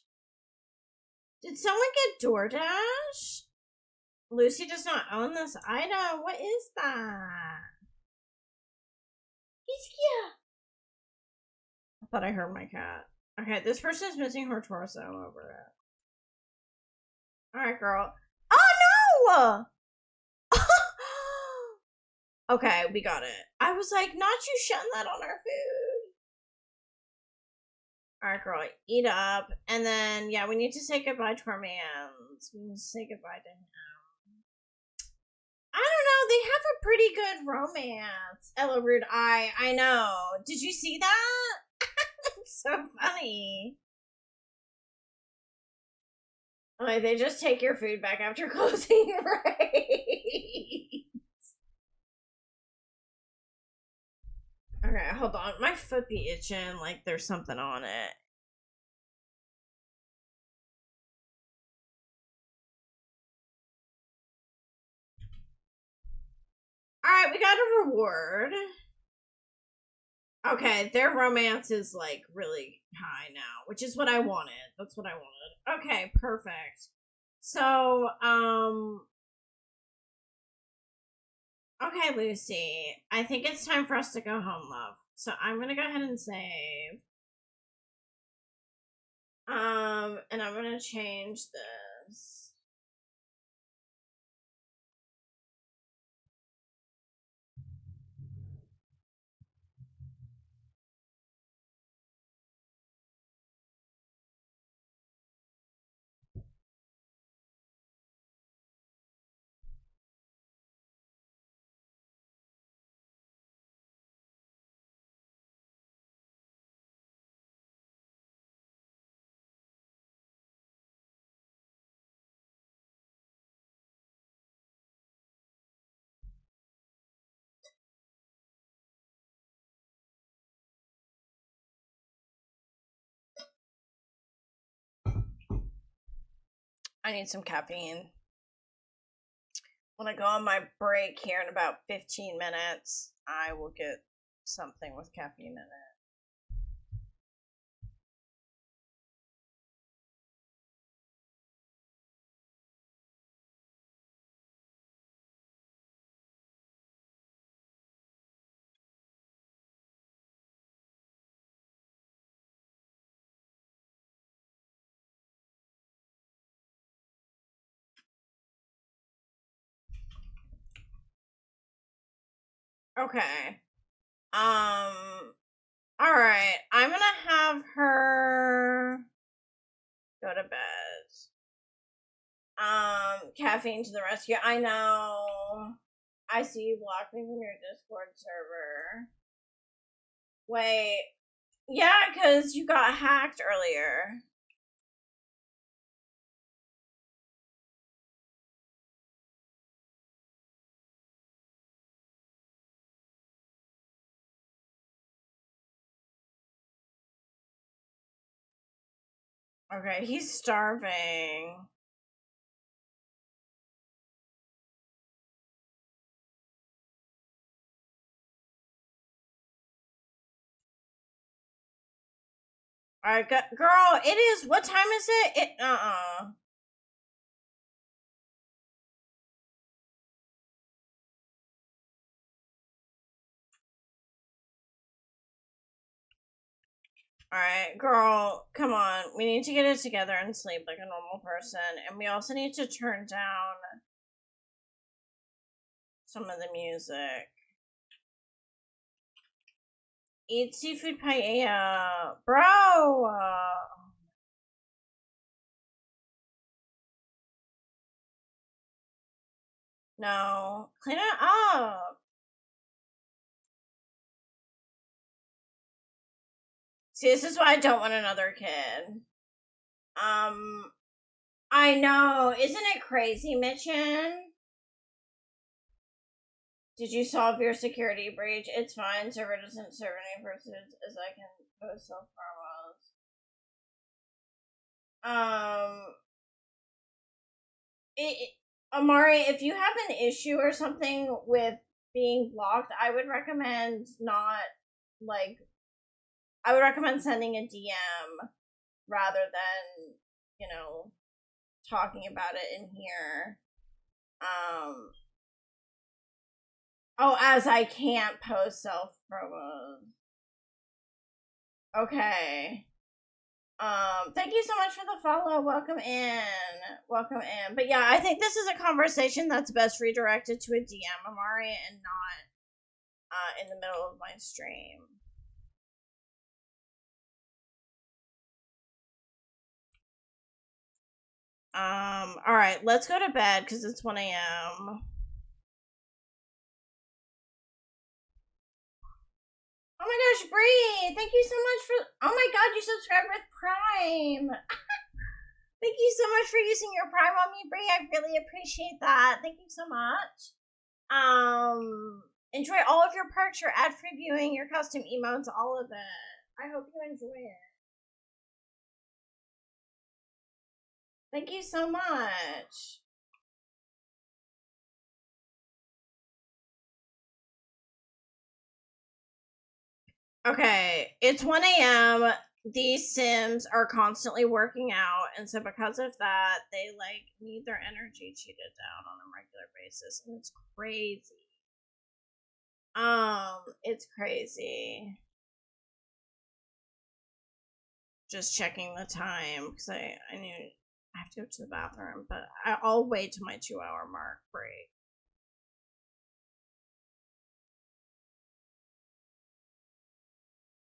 Did someone get DoorDash? Lucy does not own this item. What is that? He's cute. I thought I heard my cat. Okay, this person is missing her torso over it. Alright, girl. Oh, no! Okay, we got it. I was like, not you shutting that on our food. Alright, girl, eat up. And then, yeah, we need to say goodbye to our mans. We need to say goodbye to him. I don't know, they have a pretty good romance. Ella Rude Eye, I know. Did you see that? It's so funny. Like, they just take your food back after closing, right? Okay, hold on. My foot be itching like there's something on it. Alright, we got a reward. Okay, their romance is like really high now, which is what I wanted. That's what I wanted. Okay, perfect. So, okay, Lucy. I think it's time for us to go home, love. So I'm gonna go ahead and save. And I'm gonna change this. I need some caffeine. When I go on my break here in about 15 minutes, I will get something with caffeine in it. Okay. Alright. I'm gonna have her go to bed. Caffeine to the rescue. I know. I see you blocked me from your Discord server. Wait. Yeah, because you got hacked earlier. Okay, he's starving. Alright, girl, it is. What time is it? Alright, girl, come on. We need to get it together and sleep like a normal person. And we also need to turn down some of the music. Eat seafood paella. Bro! No. Clean it up. See, this is why I don't want another kid. I know. Isn't it crazy, Mitchin? Did you solve your security breach? It's fine. Server doesn't serve any purposes as I can post self promos. Amari, if you have an issue or something with being blocked, I would recommend I would recommend sending a DM rather than, talking about it in here. Oh, as I can't post self promos. Okay. Thank you so much for the follow. Welcome in. Welcome in. But yeah, I think this is a conversation that's best redirected to a DM, Amari, and not in the middle of my stream. Alright, let's go to bed because it's 1 a.m. Oh my gosh, Bree! Thank you so much for. Oh my god, you subscribed with Prime! Thank you so much for using your Prime on me, Bree. I really appreciate that. Thank you so much. Enjoy all of your perks, your ad-free viewing, your custom emotes, all of it. I hope you enjoy it. Thank you so much. Okay, it's 1 a.m. These Sims are constantly working out, and so because of that, they like need their energy cheated down on a regular basis, and it's crazy. It's crazy. Just checking the time because I have to go to the bathroom, but I'll wait till my 2-hour mark break.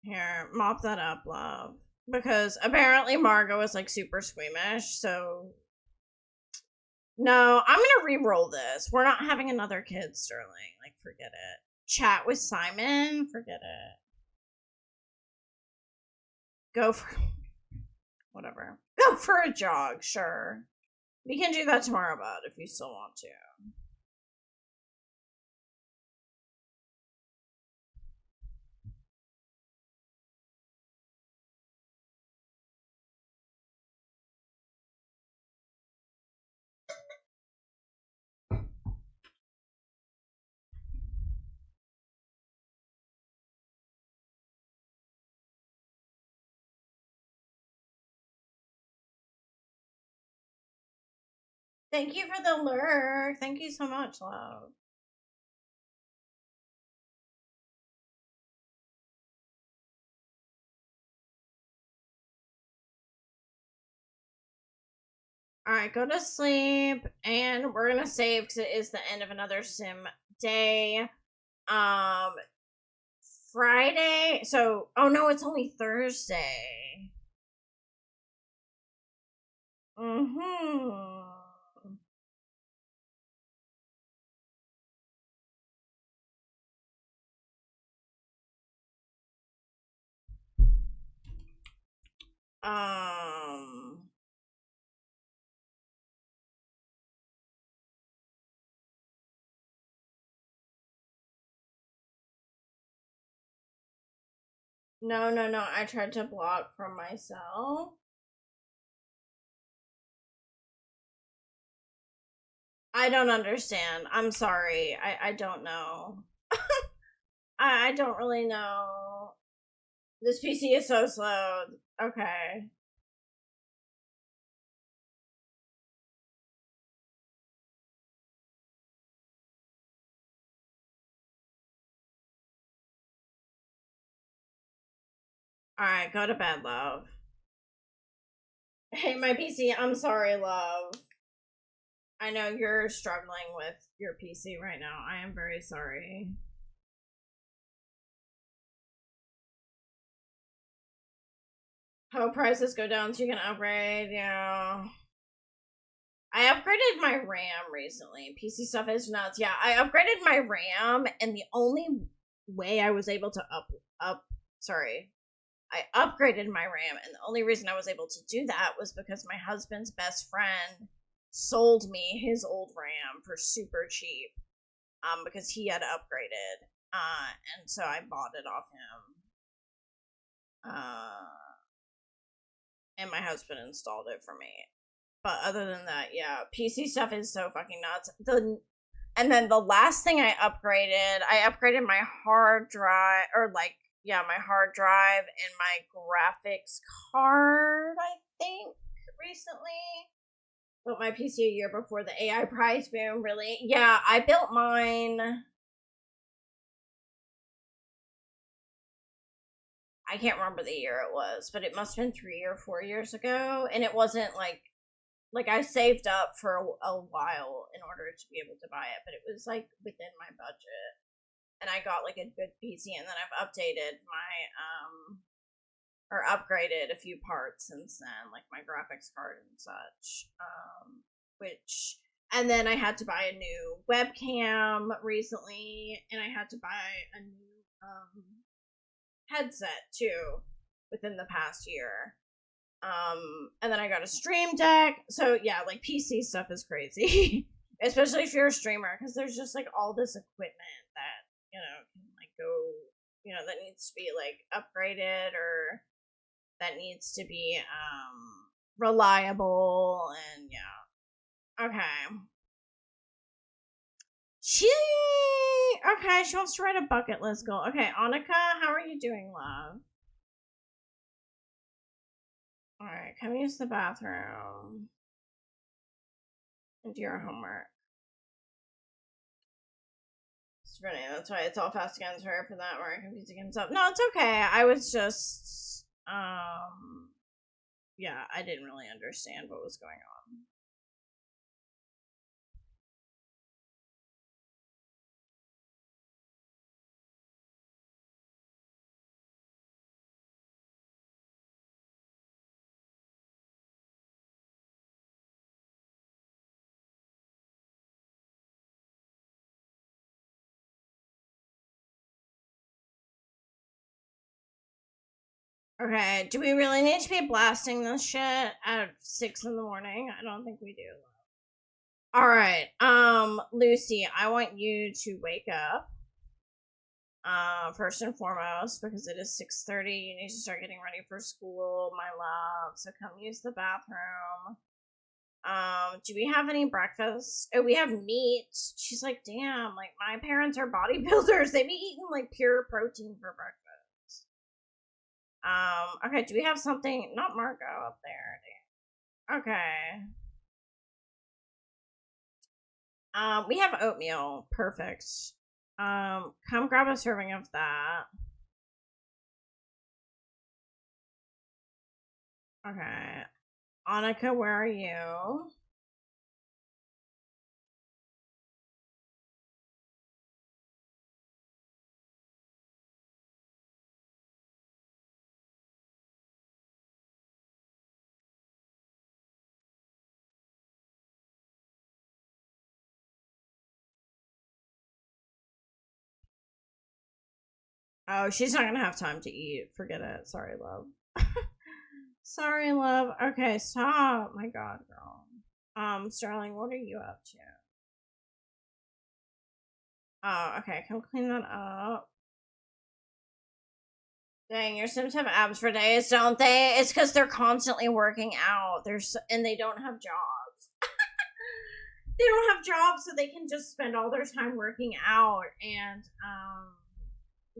Here, mop that up, love. Because apparently Margot is like super squeamish, so. No, I'm gonna re-roll this. We're not having another kid, Sterling. Like, forget it. Chat with Simon? Forget it. Go for. Whatever. Go for a jog, sure. We can do that tomorrow, bud, if you still want to. Thank you for the lurk. Thank you so much, love. Alright, go to sleep. And we're gonna save because it is the end of another sim day. Friday. So, oh no, it's only Thursday. Mm-hmm. No. I tried to block from myself. I don't understand. I'm sorry. I don't know. I don't really know. This PC is so slow. Okay. Alright, go to bed, love. Hey, my PC, I'm sorry, love. I know you're struggling with your PC right now. I am very sorry. Hope prices go down so you can upgrade, yeah. I upgraded my RAM recently. PC stuff is nuts. Yeah, I upgraded my RAM, and the only way I was able to I upgraded my RAM, and the only reason I was able to do that was because my husband's best friend sold me his old RAM for super cheap, because he had upgraded, and so I bought it off him, and my husband installed it for me. But other than that, yeah, PC stuff is so fucking nuts. And then the last thing I upgraded my hard drive, my hard drive and my graphics card, I think, recently. Built my PC a year before the AI price boom, really. Yeah, I built mine. I can't remember the year it was, but it must have been 3 or 4 years ago. And it wasn't like I saved up for a while in order to be able to buy it, but it was like within my budget. and I got like a good PC, and then I've updated my or upgraded a few parts since then, like my graphics card and such. Which, and then I had to buy a new webcam recently, and I had to buy a new headset too within the past year. And then I got a stream deck. So yeah, like PC stuff is crazy. Especially if you're a streamer, because there's just like all this equipment that, you know, can like go, you know, that needs to be like upgraded, or that needs to be reliable, and yeah. Okay. She wants to write a bucket list goal. Okay, Annika, how are you doing, love? Alright, come use the bathroom and do your homework. It's funny, that's why it's all fast against her for that, or confusing himself. No, it's okay. I was just yeah, I didn't really understand what was going on. Okay, do we really need to be blasting this shit at 6 in the morning? I don't think we do. Alright, Lucy, I want you to wake up. First and foremost, because it is 6:30, you need to start getting ready for school, my love. So come use the bathroom. Do we have any breakfast? Oh, we have meat. She's like, damn, like my parents are bodybuilders. They be eating like pure protein for breakfast. Okay, do we have something? Not Marco up there. Okay. We have oatmeal. Perfect. Come grab a serving of that. Okay. Annika, where are you? Oh, she's not gonna have time to eat. Forget it. Sorry, love. Sorry, love. Okay, stop. My god, girl. Sterling, what are you up to? Oh, okay. Come clean that up. Dang, your Sims have abs for days, don't they? It's because they're constantly working out. And they don't have jobs. They don't have jobs, so they can just spend all their time working out, and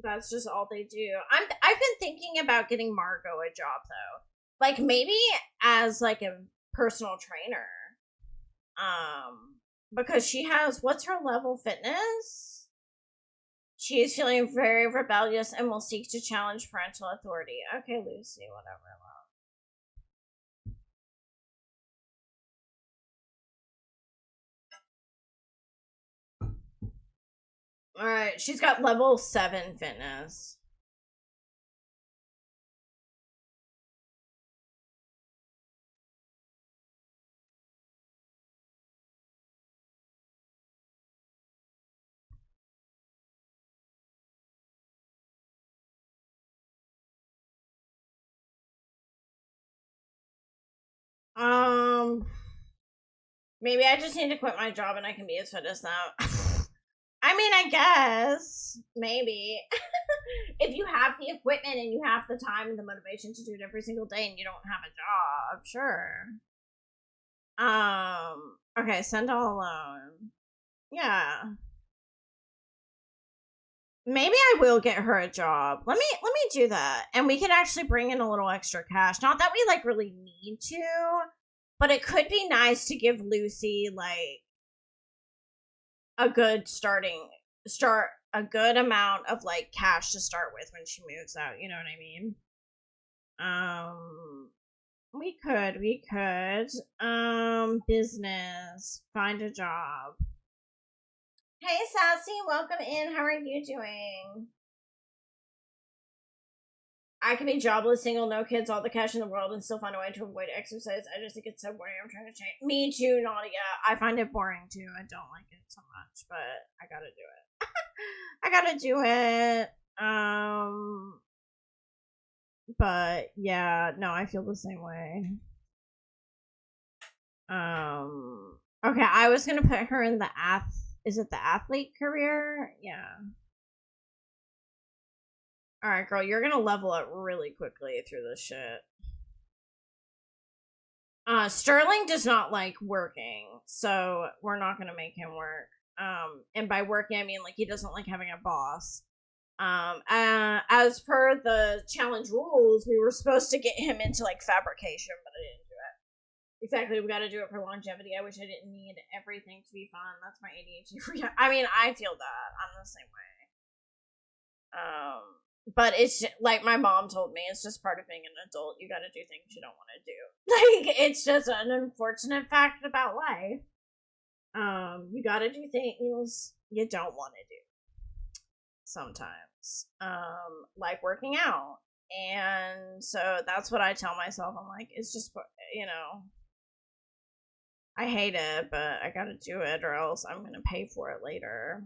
that's just all they do. I've been thinking about getting Margot a job though, like maybe as like a personal trainer, because she has, what's her level fitness? She is feeling very rebellious and will seek to challenge parental authority. Okay, Lucy, whatever, love. Alright, she's got level 7 fitness. Maybe I just need to quit my job and I can be as fit as that. I mean, I guess. Maybe. If you have the equipment and you have the time and the motivation to do it every single day and you don't have a job, sure. Okay, send all alone. Yeah. Maybe I will get her a job. Let me do that. And we could actually bring in a little extra cash. Not that we like really need to, but it could be nice to give Lucy like a good a good amount of like cash to start with when she moves out, you know what I mean? We could business, find a job. Hey, Sassy, welcome in. How are you doing? I can be jobless, single, no kids, all the cash in the world, and still find a way to avoid exercise. I just think it's so boring. I'm trying to change. Me too, Nadia. I find it boring too. I don't like it so much, but I gotta do it. I gotta do it. But yeah, no, I feel the same way. Okay, I was gonna put her in the is it the athlete career? Yeah. Alright, girl, you're gonna level up really quickly through this shit. Sterling does not like working, so we're not gonna make him work. And by working I mean like he doesn't like having a boss. As per the challenge rules, we were supposed to get him into like fabrication, but I didn't do it. Exactly, we gotta do it for longevity. I wish I didn't need everything to be fun. That's my ADHD. I mean, I feel that. I'm the same way. But it's like my mom told me, it's just part of being an adult. You gotta do things you don't want to do. Like, it's just an unfortunate fact about life. You gotta do things you don't want to do sometimes. Like working out. And so that's what I tell myself. I'm like, it's just, I hate it, but I gotta do it or else I'm gonna pay for it later.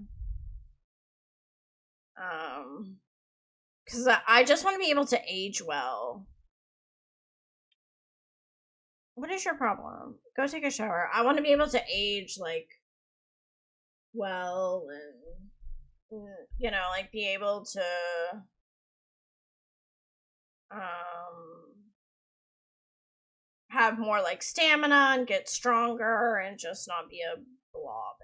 Because I just want to be able to age well. What is your problem? Go take a shower. I want to be able to age, like, well and, like, be able to, have more, like, stamina and get stronger and just not be a blob.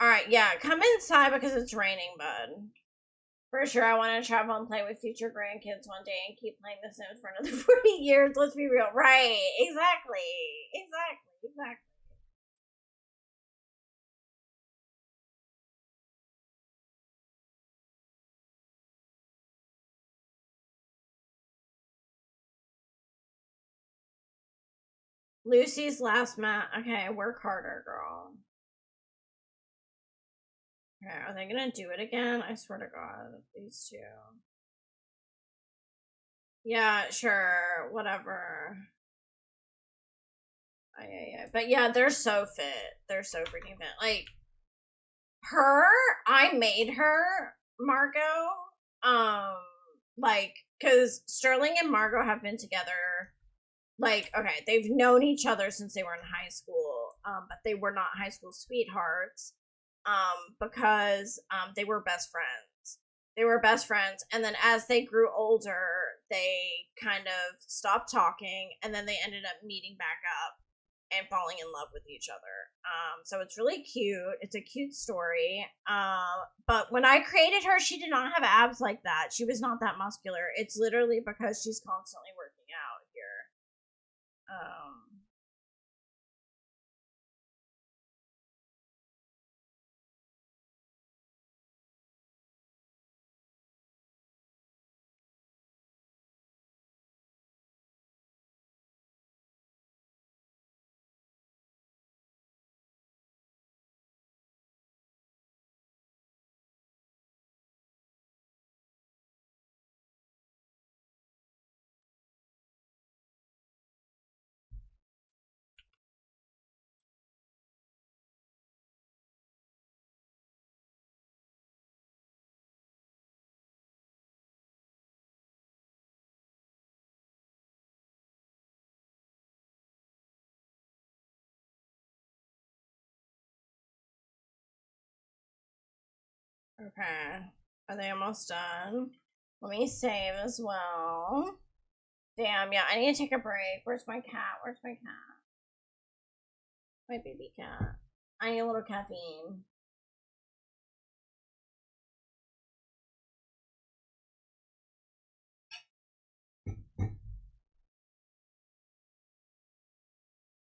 Alright, yeah, come inside because it's raining, bud. For sure, I want to travel and play with future grandkids one day and keep playing The Sims for another 40 years. Let's be real. Right, exactly. Lucy's last match. Okay, work harder, girl. Okay, are they gonna do it again? I swear to God, these two. Yeah, sure, whatever. Yeah. But yeah, they're so fit. They're so freaking fit. Like, I made her, Margot. Like, because Sterling and Margot have been together. Like, okay, they've known each other since they were in high school, but they were not high school sweethearts. Because they were best friends. They were best friends, and then as they grew older, they kind of stopped talking, and then they ended up meeting back up and falling in love with each other. So it's really cute. It's a cute story. But when I created her, she did not have abs like that. She was not that muscular. It's literally because she's constantly working out here. Okay. Are they almost done? Let me save as well. Damn, yeah, I need to take a break. Where's my cat? Where's my cat? My baby cat. I need a little caffeine.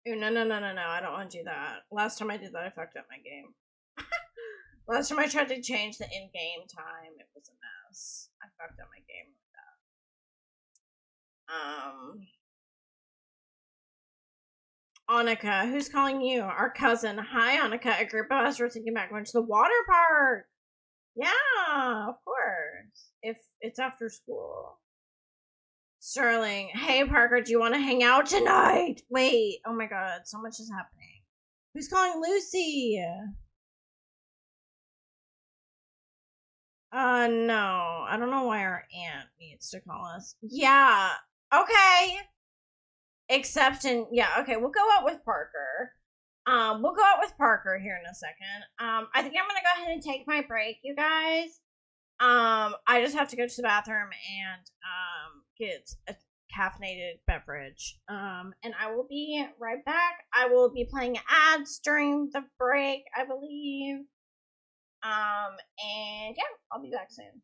Ooh, no. I don't want to do that. Last time I did that, I fucked up my game. Last time I tried to change the in-game time, it was a mess. I fucked up my game with that. Annika, who's calling you? Our cousin. Hi, Annika. A group of us were thinking about going to the water park. Yeah, of course. If it's after school. Sterling, hey Parker, do you want to hang out tonight? Wait, oh my god, so much is happening. Who's calling Lucy? No. I don't know why our aunt needs to call us. Yeah. Okay. Except in okay, we'll go out with Parker. We'll go out with Parker here in a second. I think I'm gonna go ahead and take my break, you guys. I just have to go to the bathroom and get a caffeinated beverage. And I will be right back. I will be playing ads during the break, I believe. And yeah, I'll be back soon.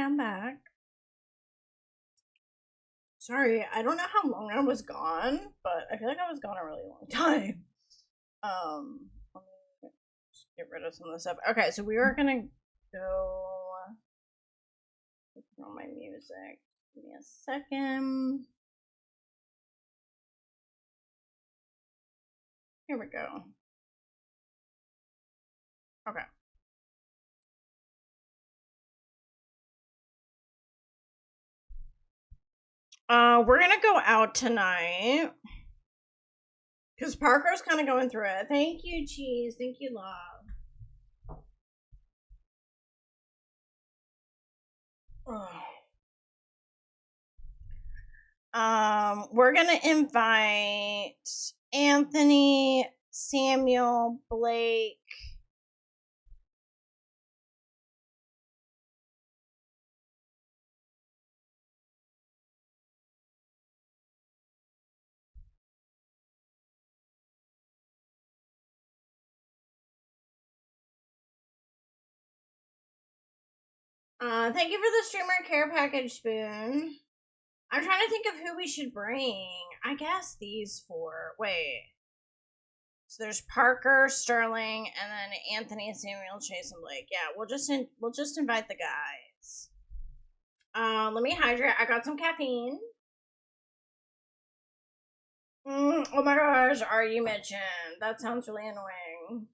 I'm back. Sorry, I don't know how long I was gone, but I feel like I was gone a really long time. Let me just get rid of some of the stuff. Okay, so we were gonna go on my music. Give me a second. Here we go. Okay. We're gonna go out tonight. Because Parker's kind of going through it. Thank you, Cheese. Thank you, Love. We're gonna invite Anthony, Samuel, Blake. Thank you for the streamer care package, Spoon. I'm trying to think of who we should bring. I guess these four. Wait. So there's Parker, Sterling, and then Anthony, Samuel, Chase, and Blake. Yeah, we'll just invite the guys. Let me hydrate. I got some caffeine. Oh my gosh, are you mentioned? That sounds really annoying.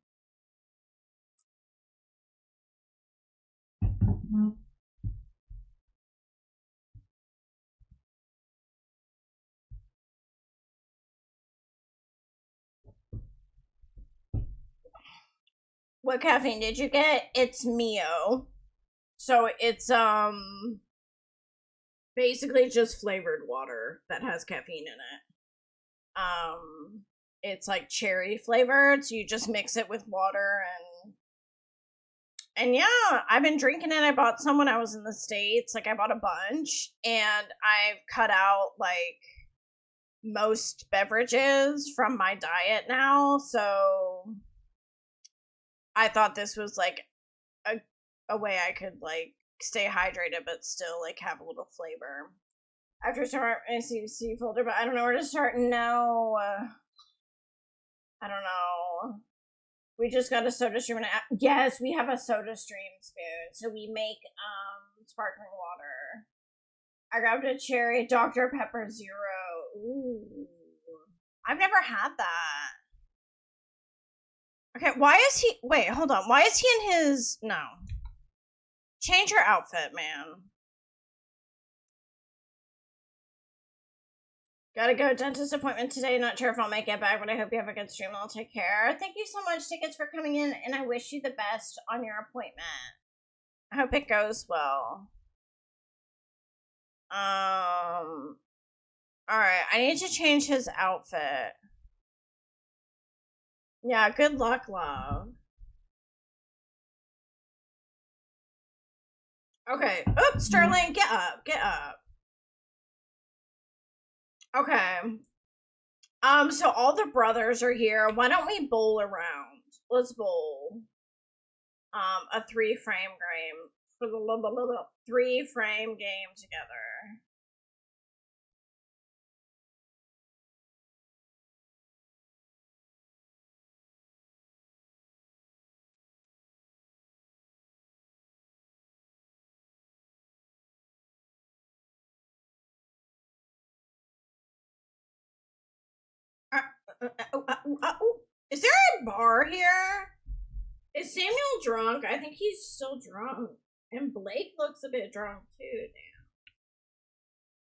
What caffeine did you get? It's Mio. So it's basically just flavored water that has caffeine in it. It's like cherry flavored, so you just mix it with water and yeah, I've been drinking it. I bought some when I was in the States. Like I bought a bunch and I've cut out like most beverages from my diet now, so I thought this was like a way I could like stay hydrated but still like have a little flavor. After start my CC folder, but I don't know where to start now. I don't know. We just got a soda stream. Yes, we have a soda stream, Spoon. So we make sparkling water. I grabbed a cherry Dr. Pepper Zero. Ooh. I've never had that. Okay, why is he... Wait, hold on. Why is he in his... No. Change your outfit, man. Gotta go. Dentist appointment today. Not sure if I'll make it back, but I hope you have a good stream. I'll take care. Thank you so much, Tickets, for coming in, and I wish you the best on your appointment. I hope it goes well. Alright, I need to change his outfit. Yeah, good luck, love. Okay. Oops, Sterling, get up. Get up. Okay. So all the brothers are here. Why don't we bowl around? Let's bowl. A 3-frame game. 3-frame game together. Is there a bar here? Is Samuel drunk? I think he's still drunk. And Blake looks a bit drunk too,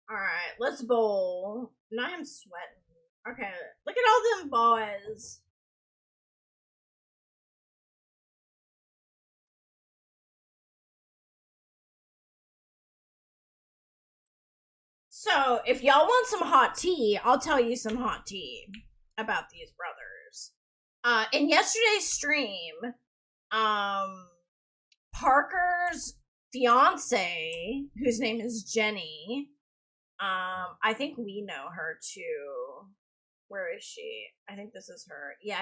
damn. Alright, let's bowl. Now I'm sweating. Okay, look at all them boys. So, if y'all want some hot tea, I'll tell you some hot tea about these brothers. In yesterday's stream, Parker's fiance, whose name is Jenny, I think we know her too. Where is she? I think this is her. Yeah.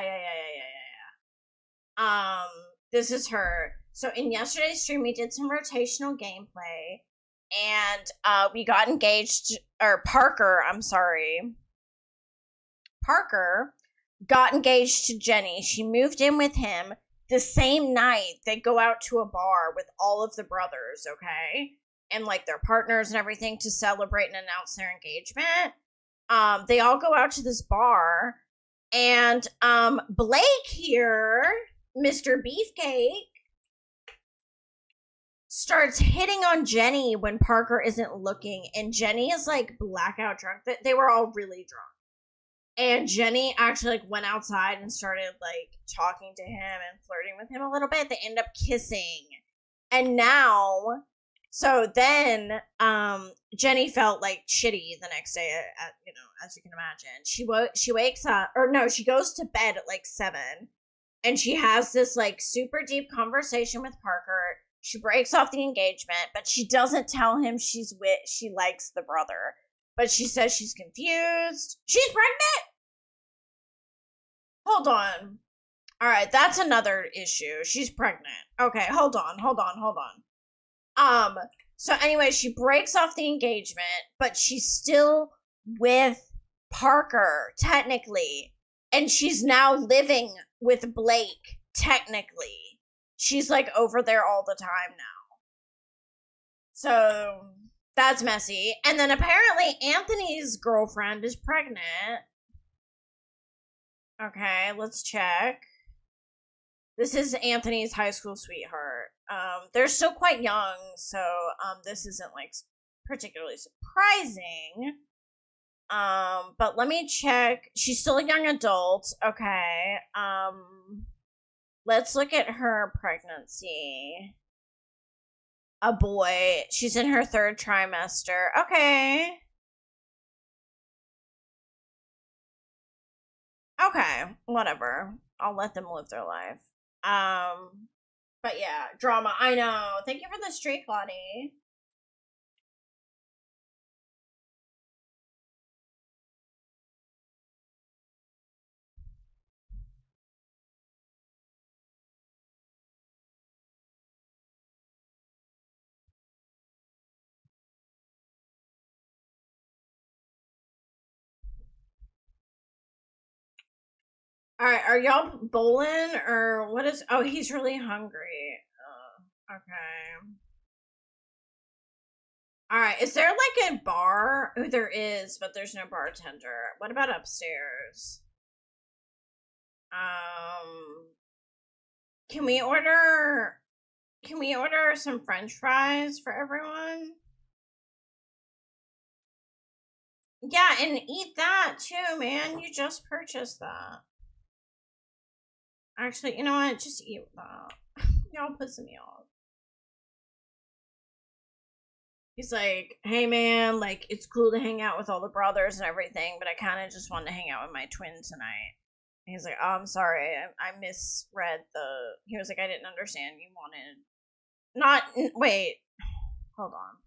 This is her. So in yesterday's stream, we did some rotational gameplay, and we got engaged, or Parker got engaged to Jenny. She moved in with him the same night. They go out to a bar with all of the brothers, okay? And like their partners and everything to celebrate and announce their engagement. They all go out to this bar, and Blake here, Mr. Beefcake, starts hitting on Jenny when Parker isn't looking, and Jenny is like blackout drunk. They were all really drunk. And Jenny actually like went outside and started like talking to him and flirting with him a little bit. They end up kissing. And now, so then Jenny felt like shitty the next day, as you can imagine. She wakes up, or no, she goes to bed at like 7, and she has this like super deep conversation with Parker. She breaks off the engagement, but she doesn't tell him she likes the brother. But she says she's confused. She's pregnant? Hold on. Alright, that's another issue. She's pregnant. Okay, hold on. So anyway, she breaks off the engagement, but she's still with Parker, technically. And she's now living with Blake, technically. She's like over there all the time now. So that's messy. And then apparently Anthony's girlfriend is pregnant. Okay, let's check. This is Anthony's high school sweetheart. They're still quite young, so this isn't like particularly surprising. But let me check. She's still a young adult. Okay. Let's look at her pregnancy. A boy. She's in her 3rd trimester. Okay. Okay, whatever. I'll let them live their life. But yeah, drama. I know. Thank you for the streak, Lottie. Alright, are y'all bowling or what is... Oh, he's really hungry. Okay. Alright, is there like a bar? Oh, there is, but there's no bartender. What about upstairs? Can we order some french fries for everyone? Yeah, and eat that too, man. You just purchased that. Actually, you know what? Just eat that. Y'all pissing me off. He's like, hey man, like, it's cool to hang out with all the brothers and everything, but I kind of just wanted to hang out with my twin tonight. And he's like, oh, I'm sorry, I misread he was like, I didn't understand. You wanted, wait, hold on.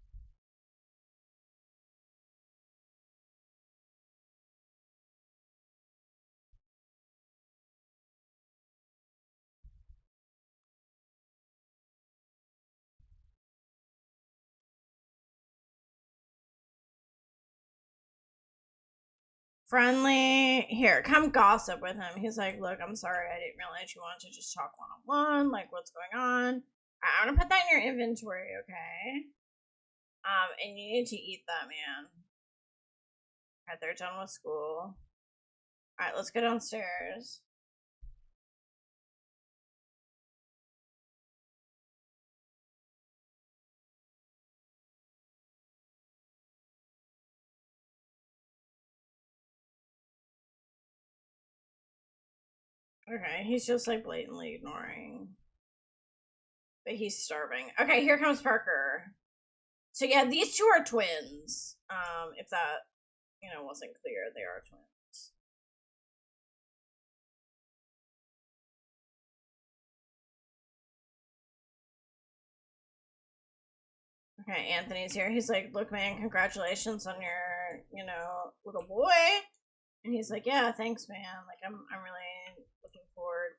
Friendly. Here, come gossip with him. He's like, look, I'm sorry, I didn't realize you wanted to just talk one-on-one. Like, what's going on? I'm gonna put that in your inventory, okay? And you need to eat that, man. Alright, they're done with school. Alright, let's go downstairs. Okay, he's just like blatantly ignoring. But he's starving. Okay, here comes Parker. So yeah, these two are twins. If that, wasn't clear, they are twins. Okay, Anthony's here. He's like, look, man, congratulations on your, little boy. And he's like, yeah, thanks, man. Like, I'm really looking forward,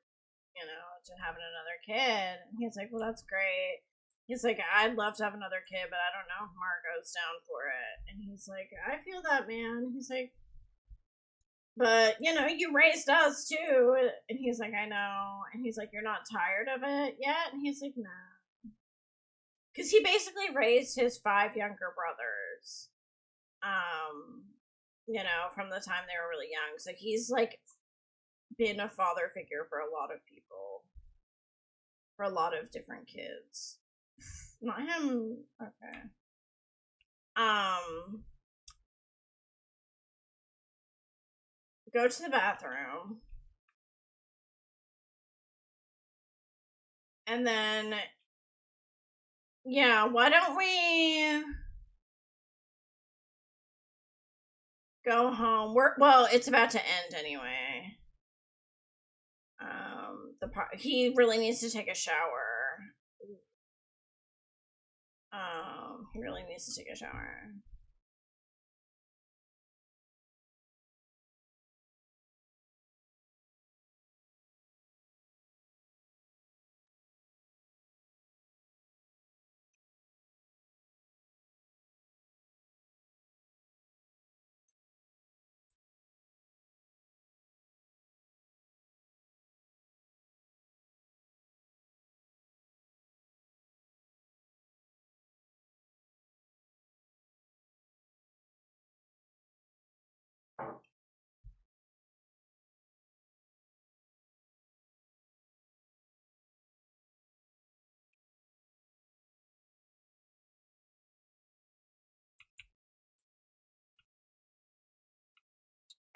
to having another kid. And he's like, well, that's great. He's like, I'd love to have another kid, but I don't know if Margot's down for it. And he's like, I feel that, man. He's like, but, you know, you raised us too. And he's like, I know. And he's like, you're not tired of it yet? And he's like, nah. Because he basically raised his 5 younger brothers, you know, from the time they were really young. So he's, like, been a father figure for a lot of people. For a lot of different kids. Not him. Okay. Go to the bathroom. And then, yeah, why don't we go home? Well, it's about to end anyway. He really needs to take a shower. He really needs to take a shower.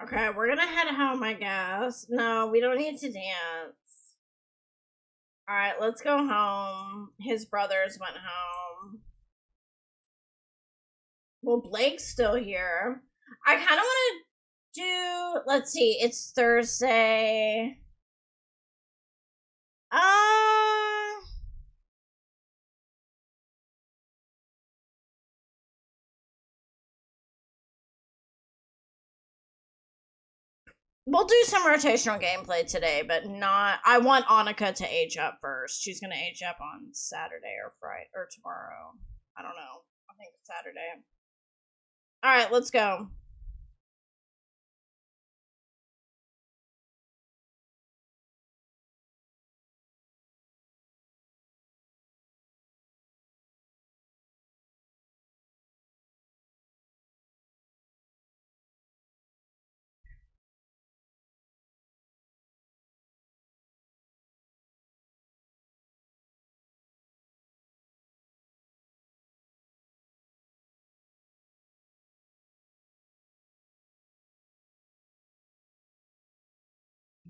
Okay, we're gonna head home, I guess. No, we don't need to dance. Alright, let's go home. His brothers went home. Well, Blake's still here. I kind of want to do... Let's see, it's Thursday. We'll do some rotational gameplay today, but not... I want Annika to age up first. She's gonna age up on Saturday or Friday or tomorrow. I don't know. I think it's Saturday. Alright, let's go.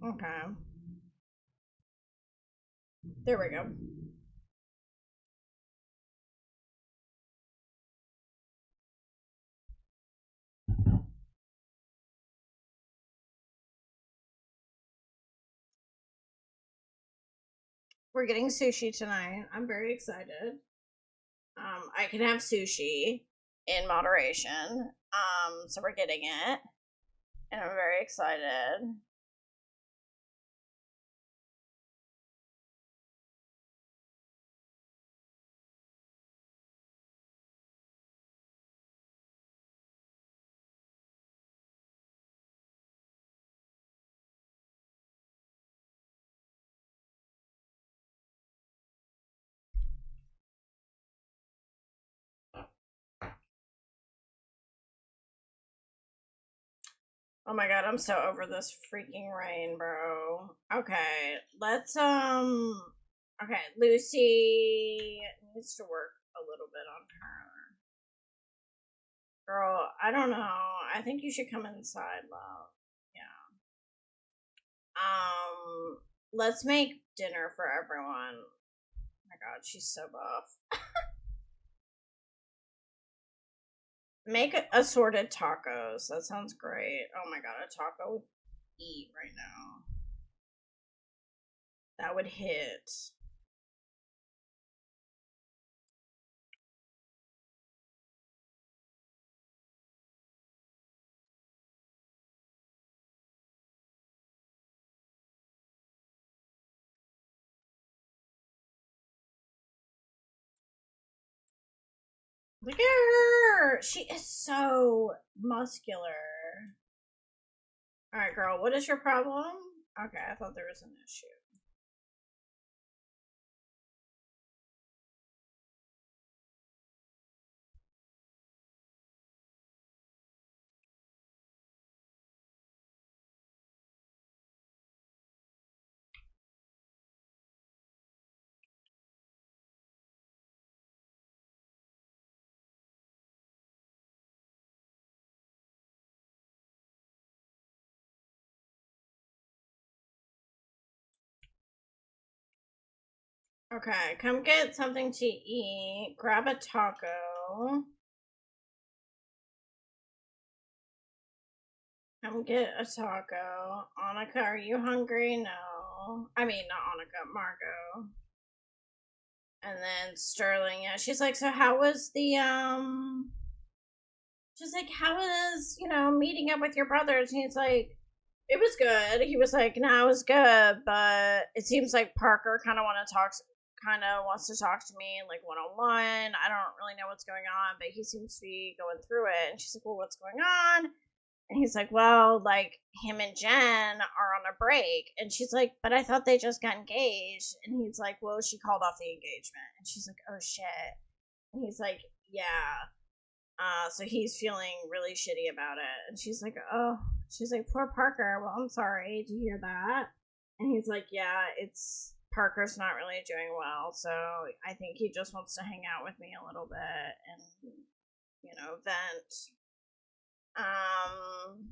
Okay. There we go. We're getting sushi tonight. I'm very excited. I can have sushi in moderation. So we're getting it. And I'm very excited. Oh my god, I'm so over this freaking rain, bro. Okay, let's, okay, Lucy needs to work a little bit on her. Girl, I don't know. I think you should come inside, love. Yeah. Let's make dinner for everyone. Oh my god, she's so buff. Make assorted tacos. That sounds great. Oh my god, a taco would eat right now. That would hit. Look at her. She is so muscular. All right, girl. What is your problem? Okay, I thought there was an issue. Okay, come get something to eat. Grab a taco. Come get a taco. Annika, are you hungry? No. I mean, not Annika, Margot. And then Sterling, yeah. She's like, so how was the, She's like, how was, meeting up with your brothers? And he's like, it was good. He was like, no, it was good, but it seems like Parker kind of wants to talk to me like one on one. I don't really know what's going on, but he seems to be going through it. And she's like, well, what's going on? And he's like, well, like him and Jen are on a break. And she's like, but I thought they just got engaged. And he's like, well, she called off the engagement. And she's like, oh shit. And he's like, yeah. So he's feeling really shitty about it. And she's like, oh, she's like, poor Parker. Well, I'm sorry to hear that. And he's like, yeah, it's Parker's not really doing well. So I think he just wants to hang out with me a little bit and, vent. Um,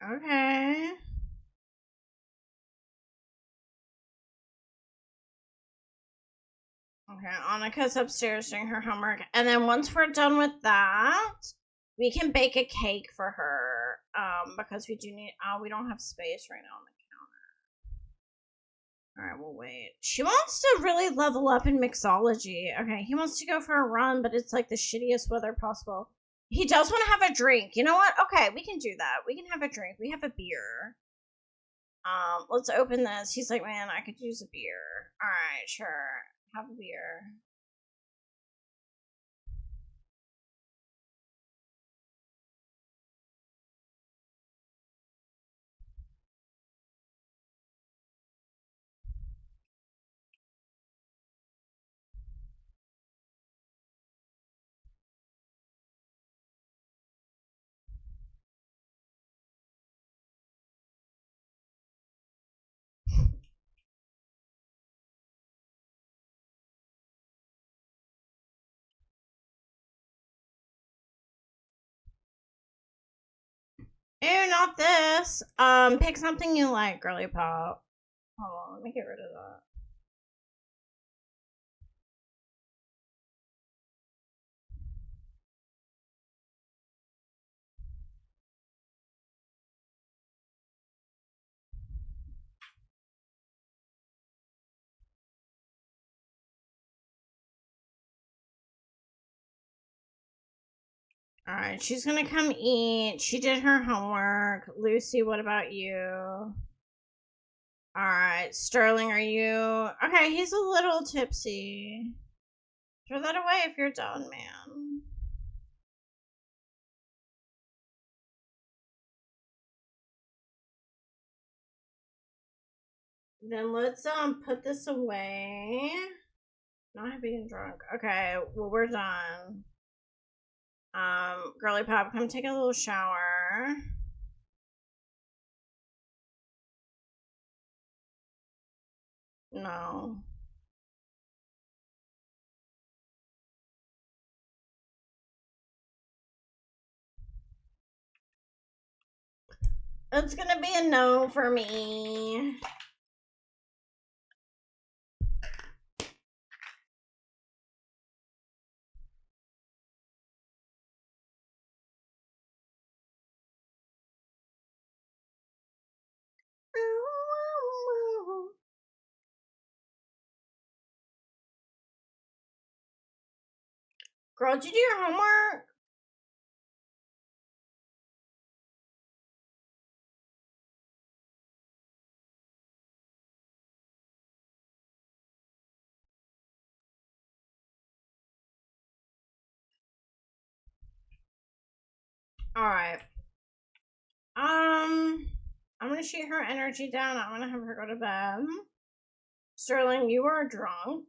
okay. Okay, Annika's upstairs doing her homework. And then once we're done with that, we can bake a cake for her. Because we don't have space right now on the counter. Alright, we'll wait. She wants to really level up in mixology. Okay, he wants to go for a run, but it's like the shittiest weather possible. He does want to have a drink. You know what? Okay, we can do that. We can have a drink. We have a beer. Let's open this. He's like, man, I could use a beer. Alright, sure. Have a beer. Ew, not this. Pick something you like, girly pop. Hold on, let me get rid of that. Alright, she's gonna come eat. She did her homework. Lucy, what about you? Alright, Sterling, are you. Okay, he's a little tipsy. Throw that away if you're done, man. Then let's put this away. Not being drunk. Okay, well we're done. Girly pop, come take a little shower. No. It's gonna be a no for me. Girl, did you do your homework? Alright. I'm gonna shoot her energy down. I'm gonna have her go to bed. Sterling, you are drunk.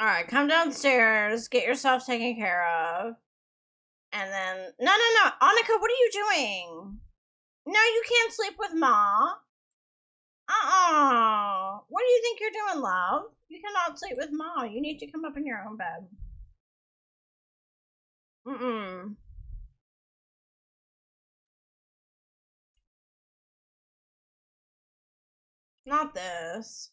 Alright, come downstairs, get yourself taken care of. And then no, Annika, what are you doing? No, you can't sleep with Ma. What do you think you're doing, love? You cannot sleep with Ma. You need to come up in your own bed. Not this.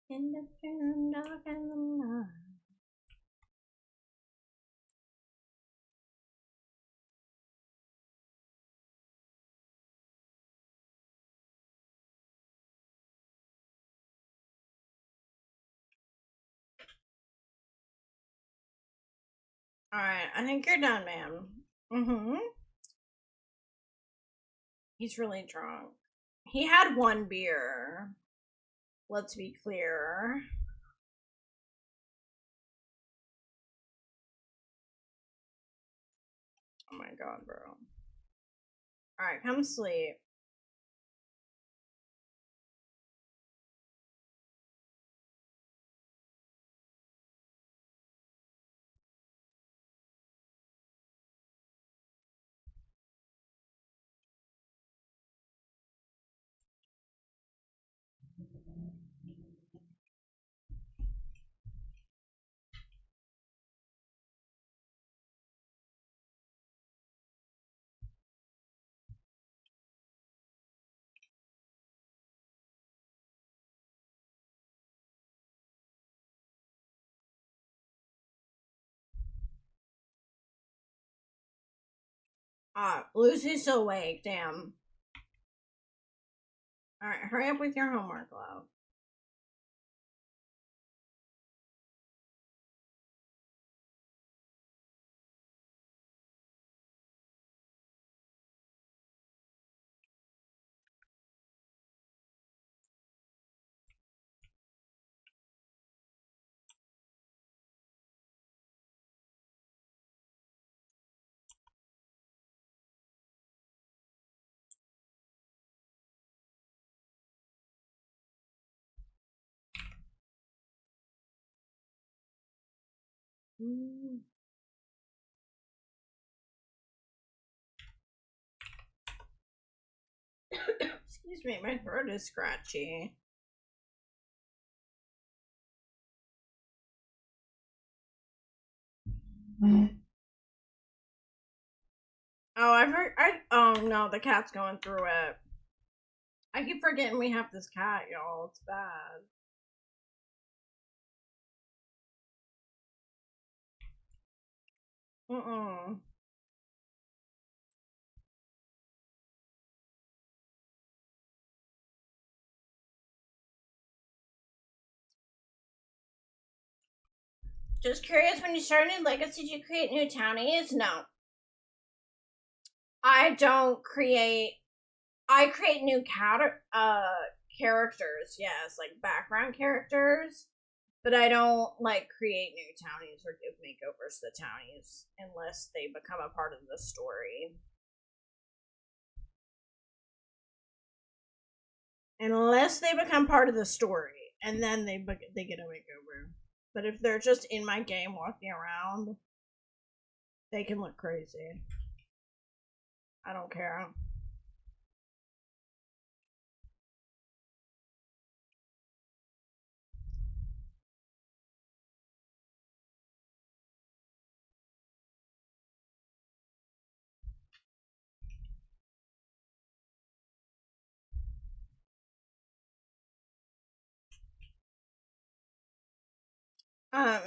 In the dark and the night. Alright, I think you're done, ma'am. He's really drunk. He had one beer. Let's be clear. Oh my god, bro. Alright, come sleep. Lucy's still awake, damn. Alright, hurry up with your homework, love. Excuse me, my throat is scratchy. Oh, oh no, the cat's going through it. I keep forgetting we have this cat, y'all. It's bad. Just curious, when you started in Legacy, did you create new townies? No. I don't create. I create new characters, yes, like background characters. But I don't like create new townies or give makeovers to the townies unless they become a part of the story. Unless they become part of the story, and then they get a makeover. But if they're just in my game walking around, they can look crazy. I don't care.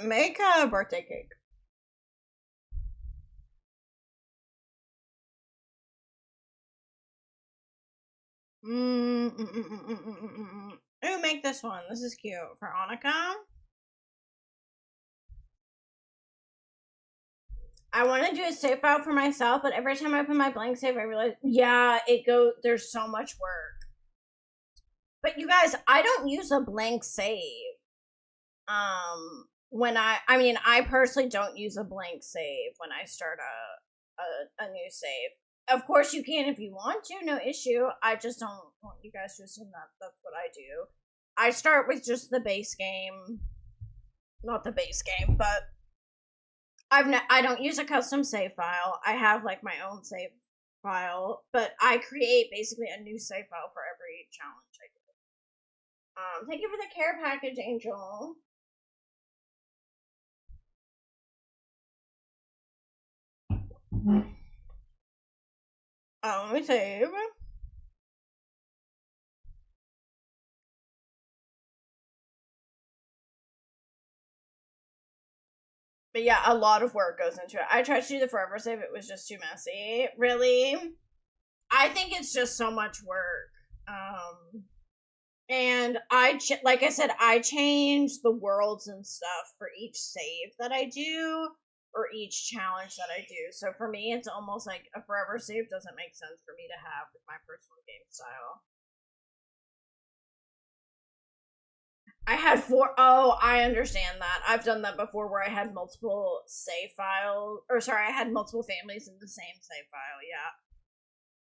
Make a birthday cake. Ooh, make this one. This is cute for Annika. I want to do a save file for myself, but every time I open my blank save, I realize, yeah, there's so much work. But you guys, I don't use a blank save. When I personally don't use a blank save when I start a new save. Of course you can if you want to, no issue. I just don't want you guys to assume that that's what I do. I start with just the base game. Not the base game, but I don't use a custom save file. I have like my own save file, but I create basically a new save file for every challenge I do. Thank you for the care package, Angel. Let me save. But yeah, a lot of work goes into it. I tried to do the forever save, it was just too messy. Really? I think it's just so much work. And like I said, I change the worlds and stuff for each save that I do, or each challenge that I do. So for me, it's almost like a forever save doesn't make sense for me to have with my personal game style. I had I understand that. I've done that before where I had multiple save files. I had multiple families in the same save file, yeah.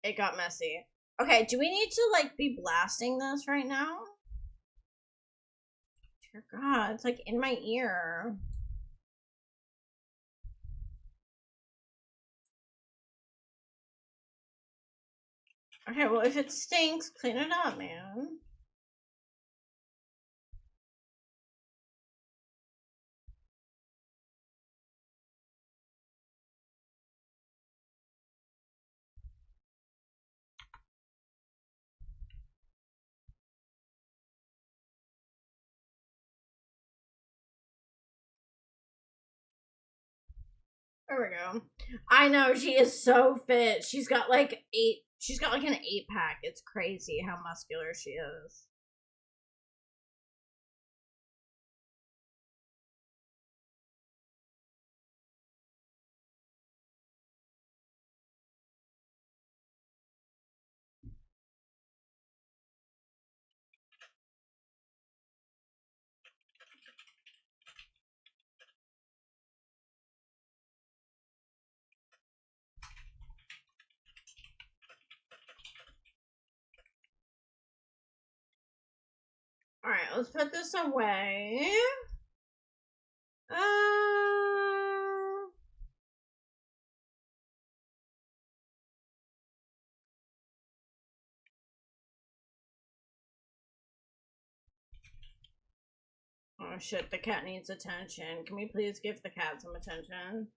It got messy. Okay, do we need to, like, be blasting this right now? Dear God, it's, like, in my ear. Okay, well, if it stinks, clean it up, man. There we go. I know, she is so fit. She's got like an 8-pack. It's crazy how muscular she is. Alright, let's put this away. Oh shit, the cat needs attention. Can we please give the cat some attention?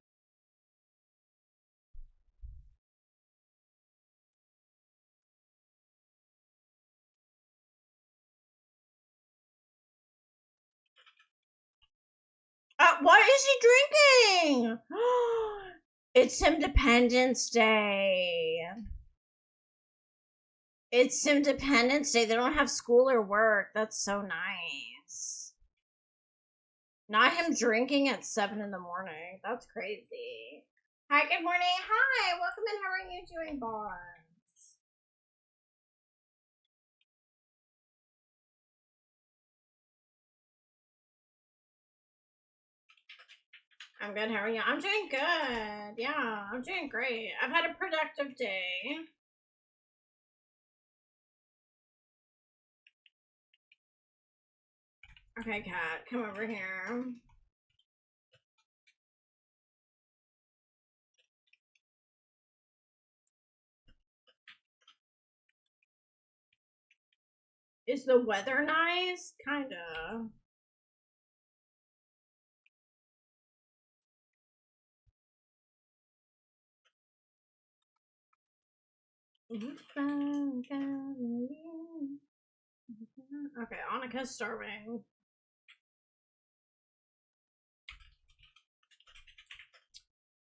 What is he drinking? It's Independence Day. It's Independence Day. They don't have school or work. That's so nice. Not him drinking at 7 in the morning. That's crazy. Hi, good morning. Hi, welcome in. How are you doing, Barnes? I'm good. How are you? I'm doing good. Yeah, I'm doing great. I've had a productive day. Okay, cat, come over here. Is the weather nice? Kinda. Okay, Annika's starving.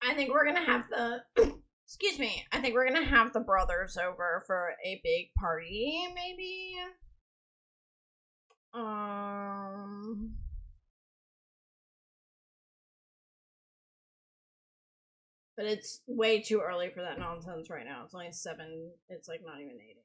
I think we're gonna have the excuse me. I think we're gonna have the brothers over for a big party, maybe. But it's way too early for that nonsense right now. It's only 7. It's like not even 8.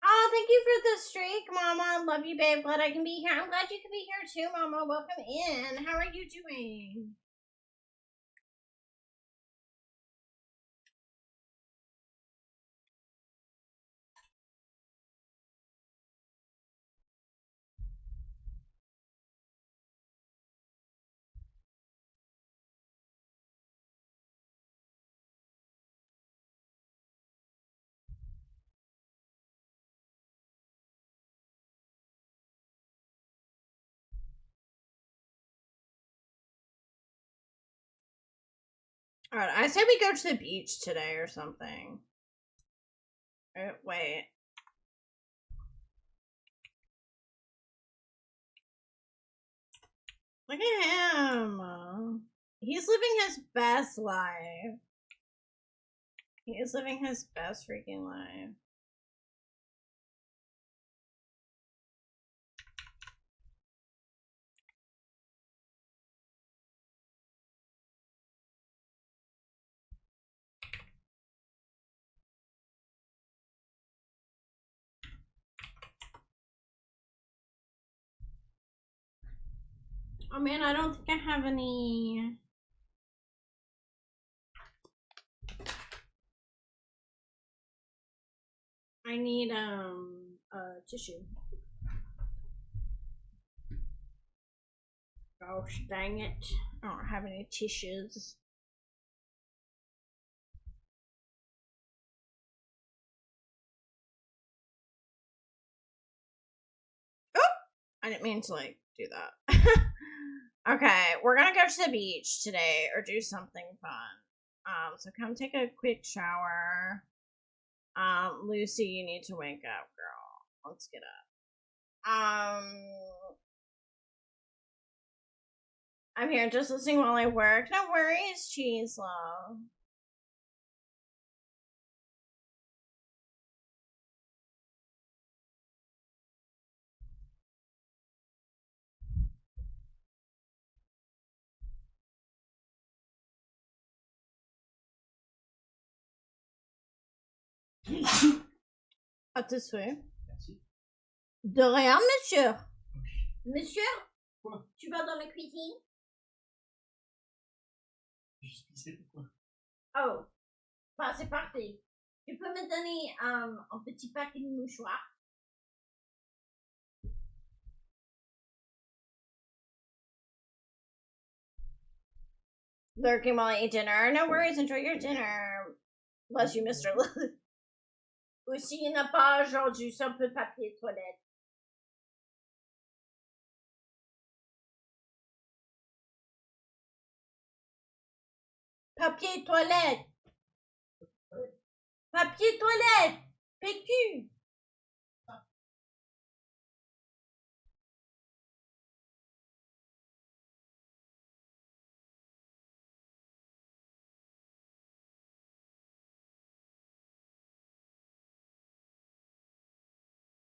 Oh, thank you for the streak, Mama. Love you, babe. Glad I can be here. I'm glad you can be here too, Mama. Welcome in. How are you doing? Alright, I say we go to the beach today or something. Wait. Look at him. He's living his best life. He is living his best freaking life. Oh man, I don't think I have any. I need tissue. Gosh dang it. I don't have any tissues. Oh! I didn't mean to like do that. Okay, we're gonna go to the beach today or do something fun. So come take a quick shower. Lucy, you need to wake up, girl. Let's get up. I'm here just listening while I work. No worries, cheese love. À tes souhaits. Merci. De rien, monsieur. Monsieur, Quoi? tu vas dans la cuisine? J'ai juste pissé, pourquoi? Oh, bah c'est parfait. Tu peux me donner un petit paquet de mouchoirs? Lurking while I eat dinner. No worries, enjoy your dinner. Bless you, Mr. Lilith. Aussi, il n'a pas genre juste un peu de papier de toilette. Papier toilette. Papier toilette. PQ.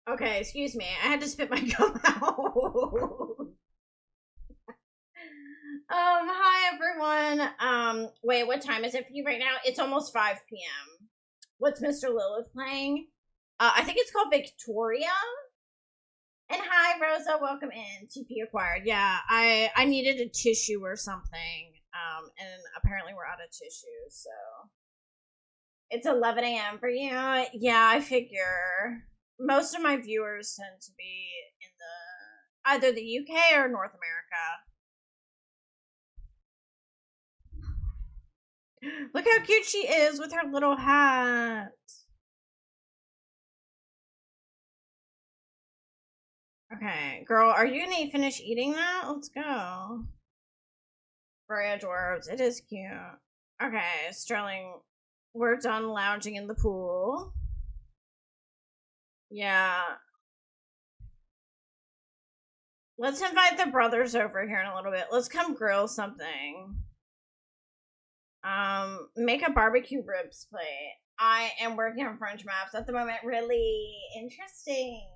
Okay, excuse me. I had to spit my gum out. Hi everyone. Wait, what time is it for you right now? It's almost 5 p.m. What's Mr. Lilith playing? I think it's called Victoria. And hi, Rosa, welcome in. TP acquired. Yeah, I needed a tissue or something. And apparently we're out of tissue, so it's 11 a.m. for you. Yeah, I figure most of my viewers tend to be in the either the UK or North America. Look how cute she is with her little hat. Okay, girl, are you gonna finish eating that? Let's go. Freya dwarves, it is cute. Okay, Sterling, we're done lounging in the pool. Yeah. Let's invite the brothers over here in a little bit. Let's come grill something. Make a barbecue ribs plate. I am working on French maps at the moment. Really interesting.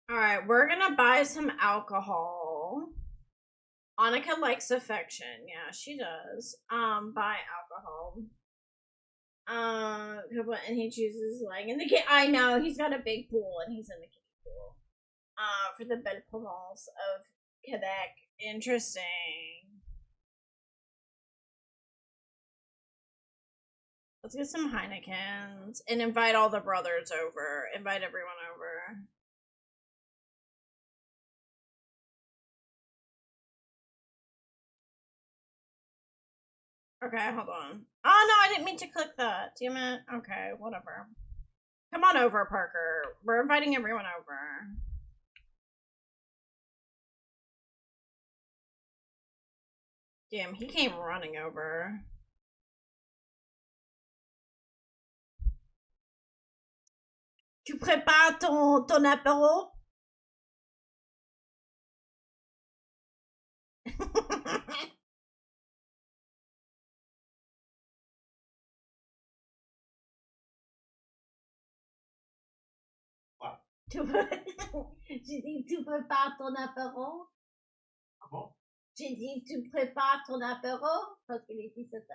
All right, we're gonna buy some alcohol. Annika likes affection. Yeah, she does. Buy alcohol. And he chooses lying in the kid. I know he's got a big pool and he's in the kiddie pool. For the Belle Provence of Quebec. Interesting. Let's get some Heinekens and invite all the brothers over. Invite everyone over. Okay, hold on. Oh no, I didn't mean to click that. Damn it. Okay, whatever. Come on over, Parker. We're inviting everyone over. Damn, he came running over. Tu prépares ton apéro? J'ai dit, tu prépares ton apéro? Comment? J'ai dit, tu prépares ton apéro? Parce qu'il est 17h.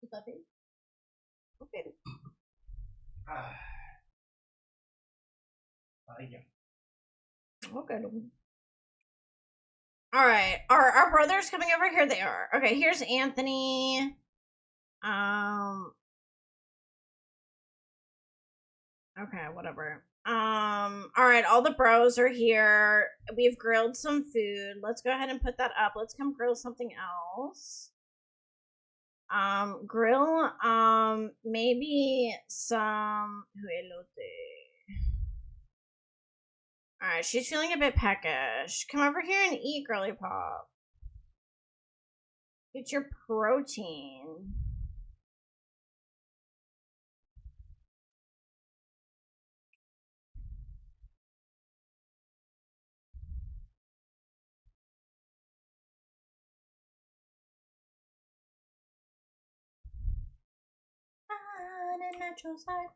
Tout à fait. Ok. Okay. All right. Are our brothers coming over? Here they are. Okay, here's Anthony. Okay, whatever. All right, all the bros are here. We've grilled some food. Let's go ahead and put that up. Let's come grill something else. Grill, maybe some huelote. Alright, she's feeling a bit peckish. Come over here and eat, girly pop. Get your protein. The natural side.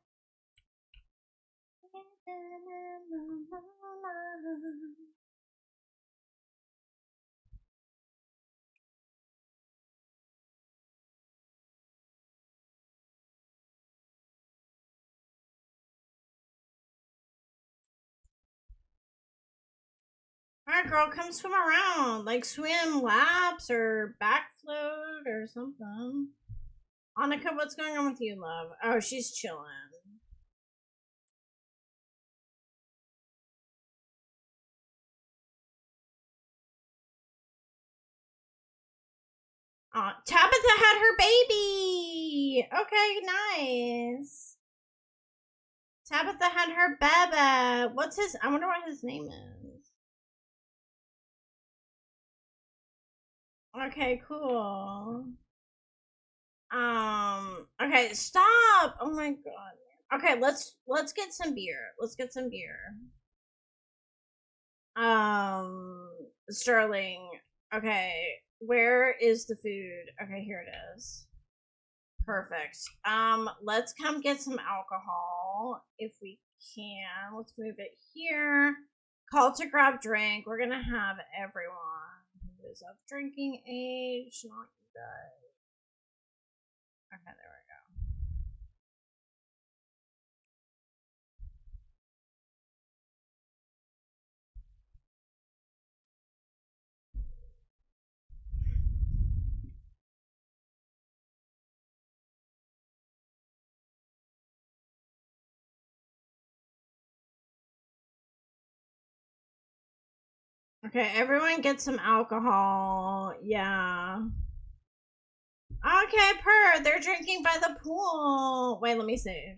Alright, girl, come swim around. Like, swim laps or back float or something. Annika, what's going on with you, love? Oh, she's chilling. Tabitha had her baby. Okay, nice. Tabitha had her baba. What's his? I wonder what his name is. Okay, cool. Okay, stop. Oh my god. Okay, let's get some beer. Let's get some beer. Sterling. Okay, where is the food? Okay, here it is. Perfect. Let's come get some alcohol if we can. Let's move it here. Call to grab drink. We're gonna have everyone who is of drinking age, not you guys. Okay, there we go. Okay, everyone get some alcohol. Yeah. Okay, they're drinking by the pool. Wait, let me see.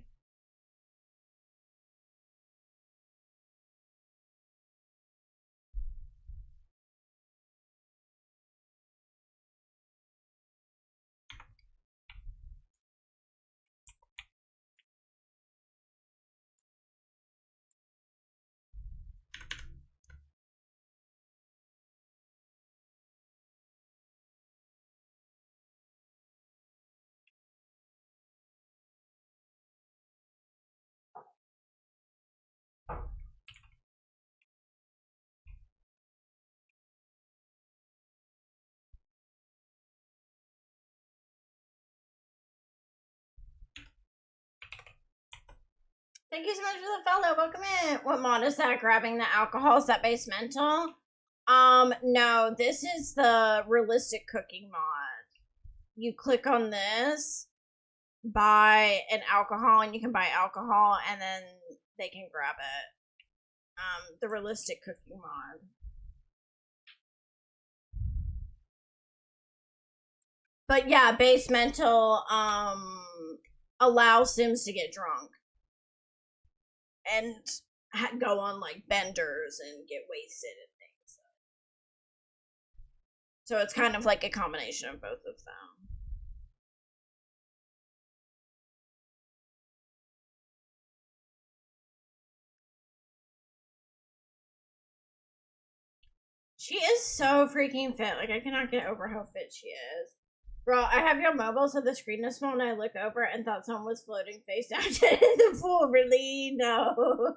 Thank you so much for the follow. Welcome in. What mod is that? Grabbing the alcohol? Is that base mental? No, this is the realistic cooking mod. You click on this, buy an alcohol, and you can buy alcohol, and then they can grab it. The realistic cooking mod. But yeah, base mental allows Sims to get drunk and go on like benders and get wasted and things. So it's kind of like a combination of both of them. She is so freaking fit. Like, I cannot get over how fit she is. Bro, I have your mobile, so the screen is small, and I look over and thought someone was floating face down in the pool. Really? No.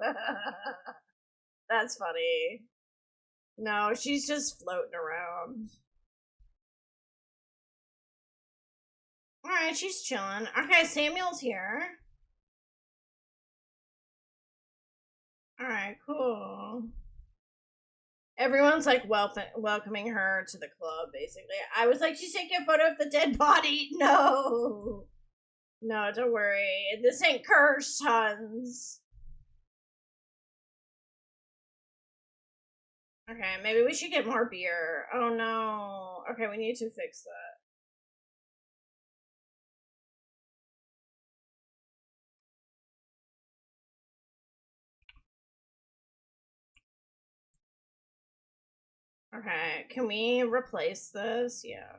That's funny. No, she's just floating around. Alright, she's chilling. Okay, Samuel's here. Alright, cool. Everyone's like welcoming her to the club, basically. I was like, she's taking a photo of the dead body. No. No, don't worry. This ain't cursed, Huns. Okay, maybe we should get more beer. Oh no. Okay, we need to fix that. Okay, can we replace this? Yeah.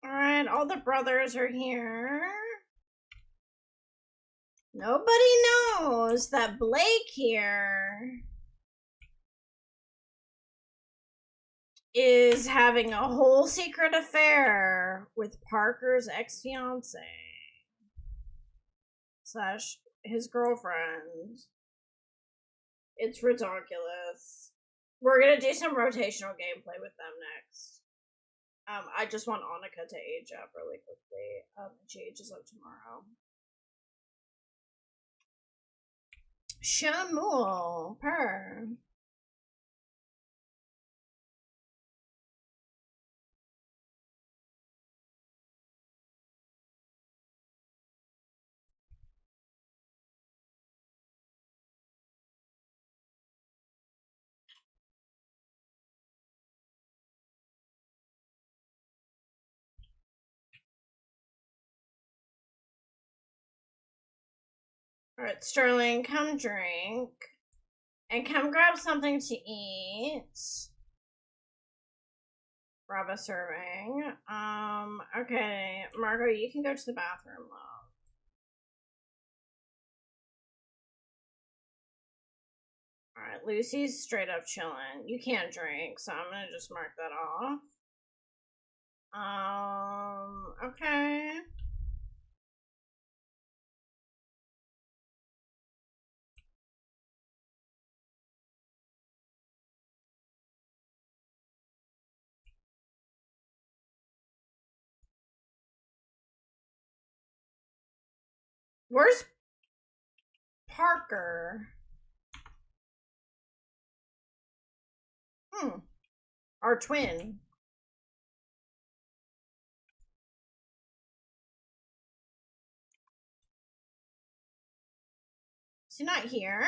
Alright, all the brothers are here. Nobody knows that Blake here is having a whole secret affair with Parker's ex-fiance / his girlfriend. It's ridiculous. We're gonna do some rotational gameplay with them next. I just want Annika to age up really quickly. She ages up tomorrow. Shamul, purr. Alright, Sterling, come drink. And come grab something to eat. Grab a serving. Okay, Margot, you can go to the bathroom, love. Alright, Lucy's straight up chilling. You can't drink, so I'm gonna just mark that off. Okay. Where's Parker? Our twin. Is he not here?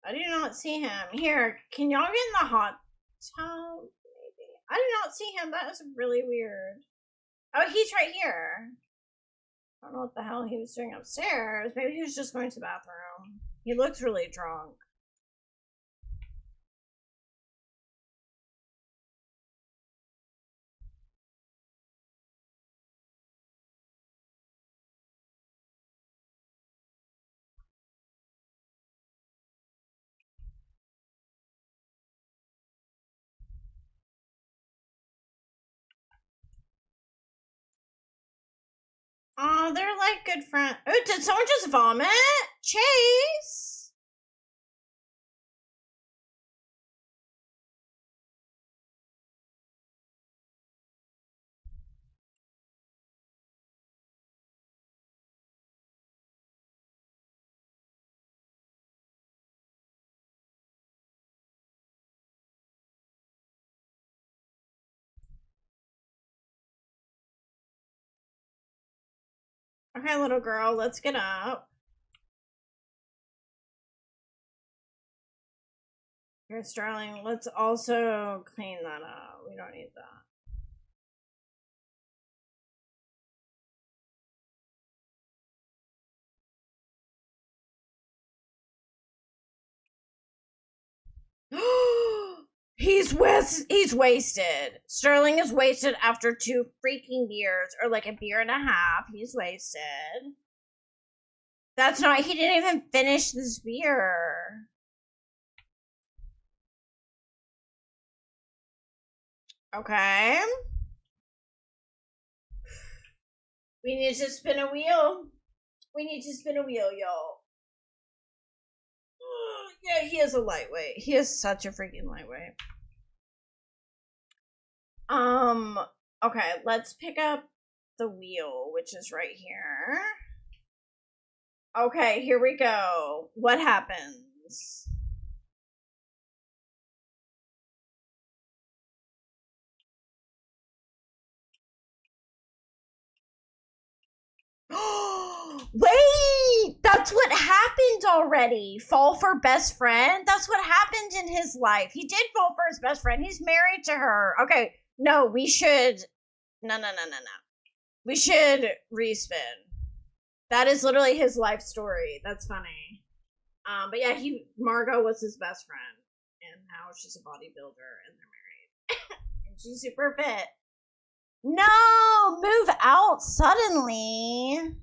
I do not see him. Here, can y'all get in the hot tub? Maybe. I do not see him. That is really weird. Oh, he's right here. I don't know what the hell he was doing upstairs. Maybe he was just going to the bathroom. He looks really drunk. Oh, they're like good friends. Oh, did someone just vomit? Chase? Okay, little girl, let's get up. Here, Starling, let's also clean that up. We don't need that. He's wasted. Sterling is wasted after 2 freaking beers, or like a beer and a half. He's wasted. That's not, he didn't even finish this beer. Okay. We need to spin a wheel. We need to spin a wheel, y'all. Yeah, he is a lightweight. He is such a freaking lightweight. Okay, let's pick up the wheel, which is right here. Okay, here we go. What happens? Wait, that's what happened already. Fall for best friend? That's what happened in his life. He did fall for his best friend. He's married to her. Okay, no, we should... No. We should respin. That is literally his life story. That's funny. But yeah, Margot was his best friend. And now she's a bodybuilder and they're married. And she's super fit. No! Move out suddenly.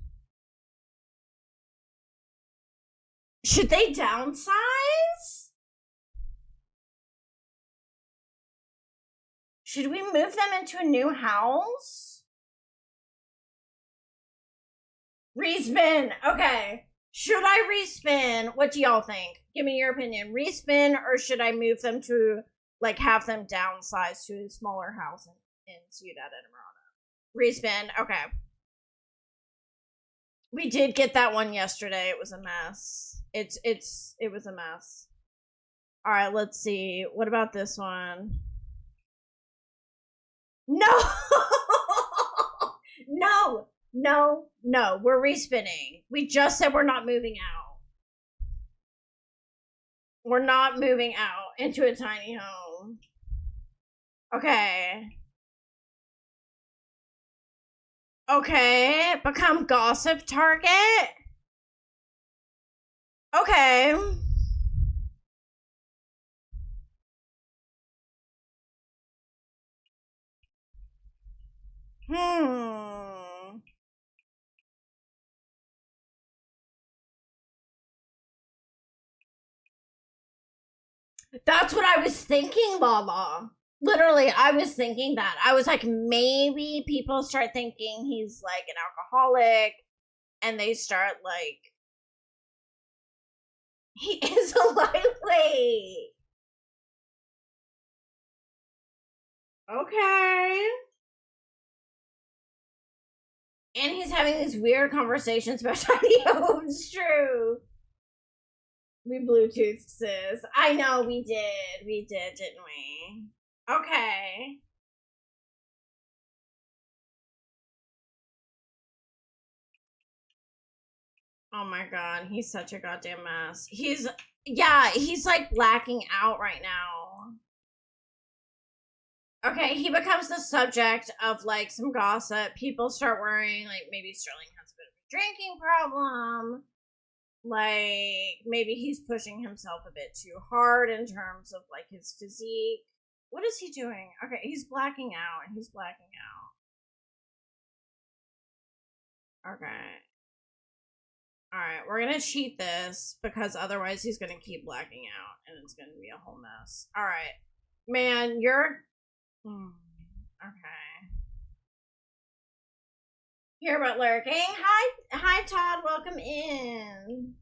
Should they downsize? Should we move them into a new house? Respin. Okay. Should I respin? What do y'all think? Give me your opinion. Respin, or should I move them to, like, have them downsize to a smaller house in Ciudad Enamorada? Respin. Okay. We did get that one yesterday. It was a mess. It was a mess. All right, let's see. What about this one? No! No. We're respinning. We just said we're not moving out. We're not moving out into a tiny home. Okay. Okay. Become gossip target? Okay. That's what I was thinking, Lala. Literally, I was thinking that. I was like, maybe people start thinking he's like an alcoholic and they start like, he is a lightweight. Okay. And he's having these weird conversations about tiny homes. True. We Bluetooth, sis. I know we did. We did, didn't we? Okay. Oh my god, he's such a goddamn mess. Yeah, he's like blacking out right now. Okay, he becomes the subject of like some gossip. People start worrying like maybe Sterling has a bit of a drinking problem. Like maybe he's pushing himself a bit too hard in terms of like his physique. What is he doing? Okay, he's blacking out. He's blacking out. Okay. Alright, we're gonna cheat this because otherwise he's gonna keep blacking out and it's gonna be a whole mess. Alright. Man, you're. Okay. Here about lurking. Hi, Todd. Welcome in.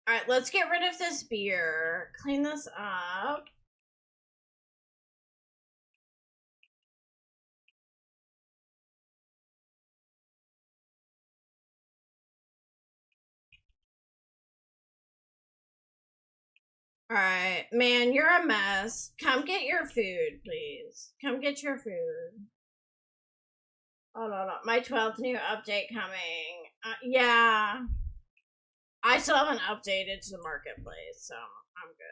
All right, let's get rid of this beer. Clean this up. All right, man, you're a mess. Come get your food, please. Come get your food. Oh no, my 12th new update coming. Yeah, I still haven't updated to the marketplace, so I'm good.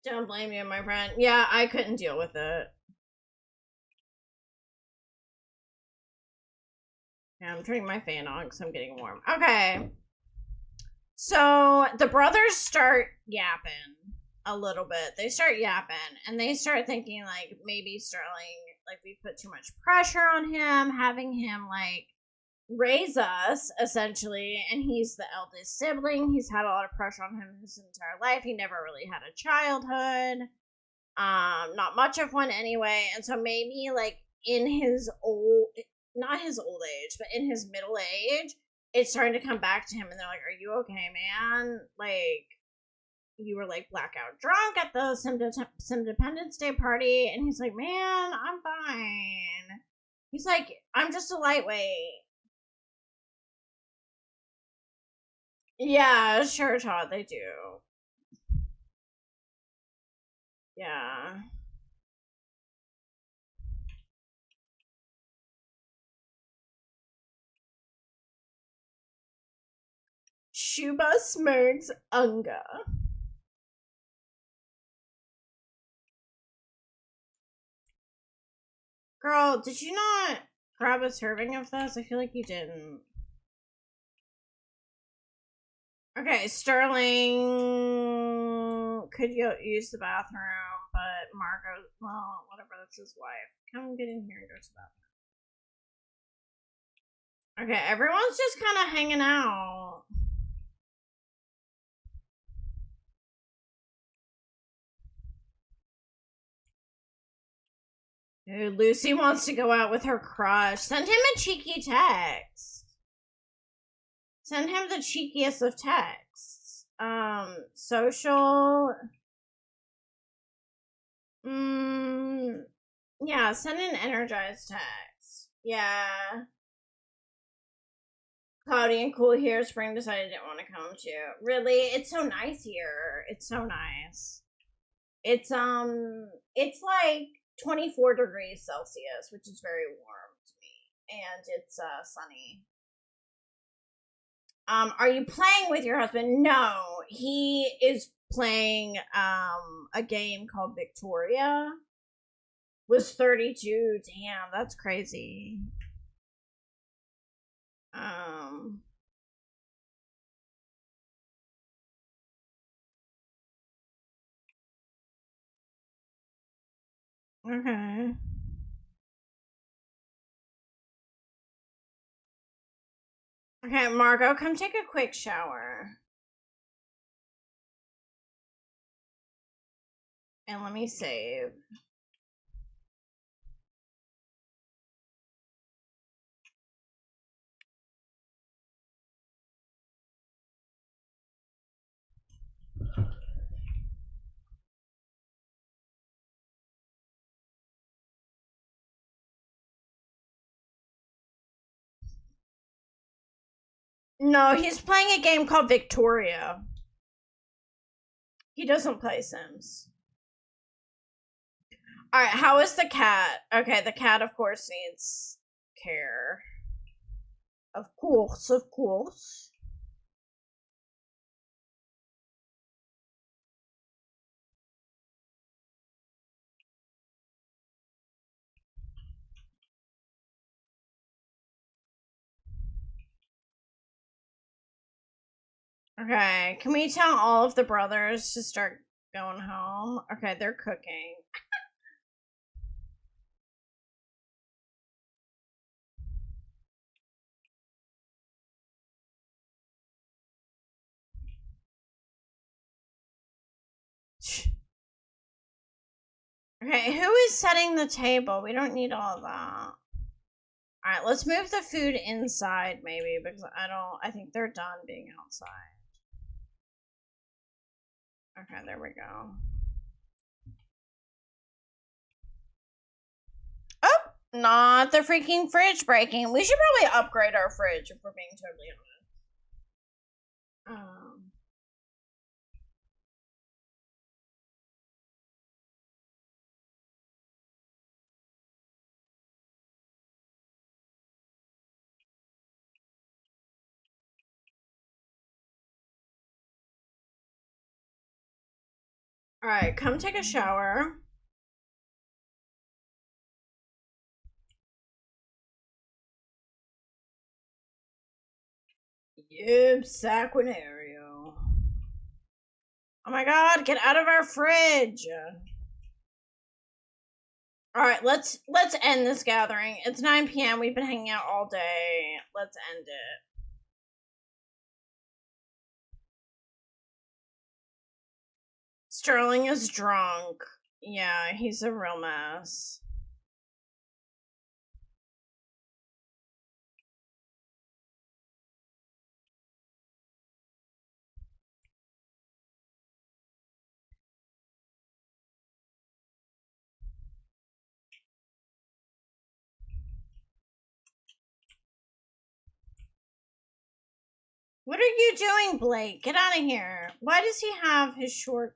Don't blame you, my friend. Yeah, I couldn't deal with it. Yeah, I'm turning my fan on because I'm getting warm. Okay. So the brothers start yapping a little bit. They start yapping and they start thinking like maybe Sterling, like we put too much pressure on him, having him like raise us essentially, and he's the eldest sibling. He's had a lot of pressure on him his entire life. He never really had a childhood. Not much of one anyway. And so maybe like in his old, not his old age, but in his middle age, it's starting to come back to him and they're like, are you okay, man? Like, you were like blackout drunk at the Independence Day party. And he's like, man, I'm fine. He's like, I'm just a lightweight. Yeah, sure, Todd, they do. Yeah. Shuba smirks Unga. Girl, did you not grab a serving of this? I feel like you didn't. Okay, Sterling could use the bathroom, but Margot, well, whatever, that's his wife. Come get in here and go to the bathroom. Okay, everyone's just kind of hanging out. Ooh, Lucy wants to go out with her crush. Send him a cheeky text. Send him the cheekiest of texts. Social. Yeah, send an energized text. Yeah. Cloudy and cool here. Spring decided didn't want to come to. Really? It's so nice here. It's so nice. It's like 24 degrees Celsius, which is very warm to me. And it's sunny. Are you playing with your husband? No. He is playing a game called Victoria. Was 32. Damn, that's crazy. Okay. Okay, Margot, come take a quick shower. And let me save. No, he's playing a game called Victoria. He doesn't play Sims. Alright, how is the cat? Okay, the cat, of course, needs care. Of course, of course. Okay, can we tell all of the brothers to start going home? Okay, they're cooking. Okay, who is setting the table? We don't need all of that. Alright, let's move the food inside, maybe, because I think they're done being outside. Okay, there we go. Oh, not the freaking fridge breaking. We should probably upgrade our fridge if we're being totally honest. Alright, come take a shower. Yep, Saquinario. Oh my god, get out of our fridge. Alright, let's end this gathering. It's 9 p.m. We've been hanging out all day. Let's end it. Sterling is drunk. Yeah, he's a real mess. What are you doing, Blake? Get out of here. Why does he have his short...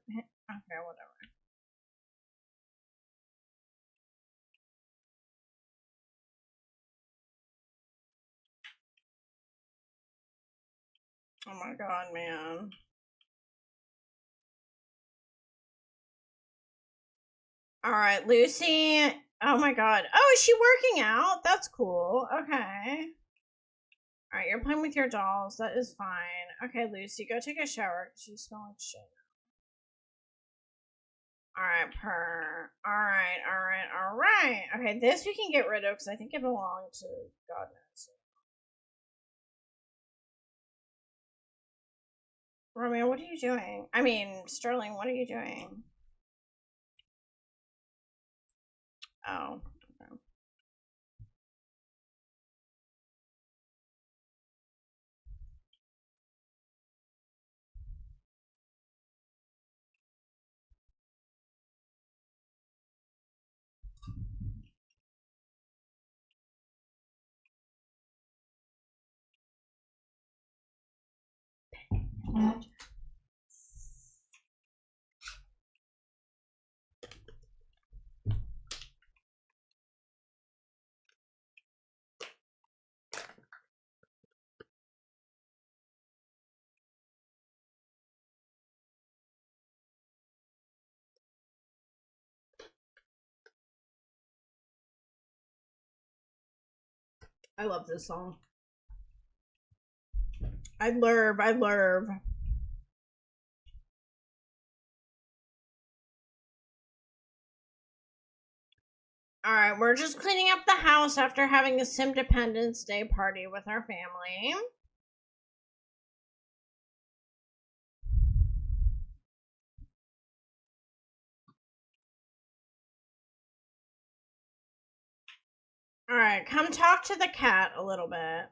Okay, whatever. Oh my god, man. Alright, Lucy. Oh my god. Oh, is she working out? That's cool. Okay. Alright, you're playing with your dolls. That is fine. Okay, Lucy, go take a shower because you smell like shit. Alright, alright. Okay, this we can get rid of because I think it belonged to God knows. Romeo, what are you doing? I mean, Sterling, what are you doing? Oh. Okay. I love this song. I lurb. Alright, we're just cleaning up the house after having a Sim Dependence Day party with our family. Alright, come talk to the cat a little bit.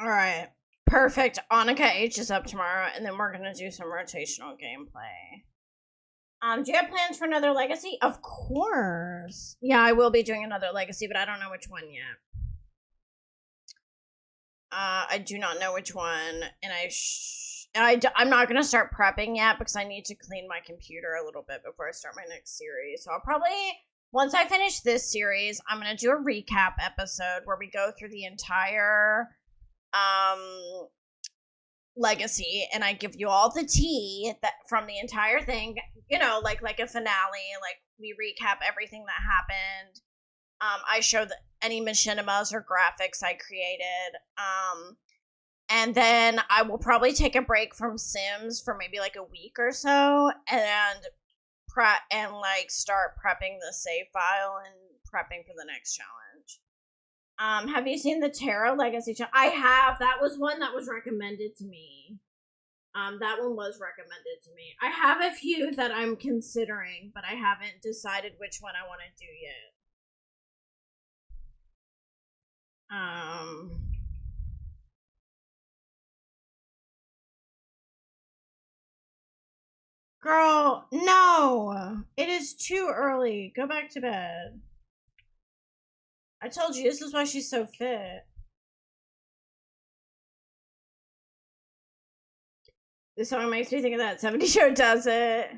All right. Perfect. Annika H is up tomorrow, and then we're gonna do some rotational gameplay. Do you have plans for another legacy? Of course. Yeah, I will be doing another legacy, but I don't know which one yet. I do not know which one, and I'm not gonna start prepping yet because I need to clean my computer a little bit before I start my next series. So I'll probably, once I finish this series, I'm gonna do a recap episode where we go through the entire legacy, and I give you all the tea that from the entire thing, you know, like a finale, like we recap everything that happened. I show any machinimas or graphics I created. And then I will probably take a break from Sims for maybe like a week or so, and start prepping the save file and prepping for the next challenge. Have you seen the Terra Legacy challenge? I have. That was one that was recommended to me. That one was recommended to me. I have a few that I'm considering, but I haven't decided which one I want to do yet. Girl, no! It is too early. Go back to bed. I told you, this is why she's so fit. This song makes me think of that 70 show, does it?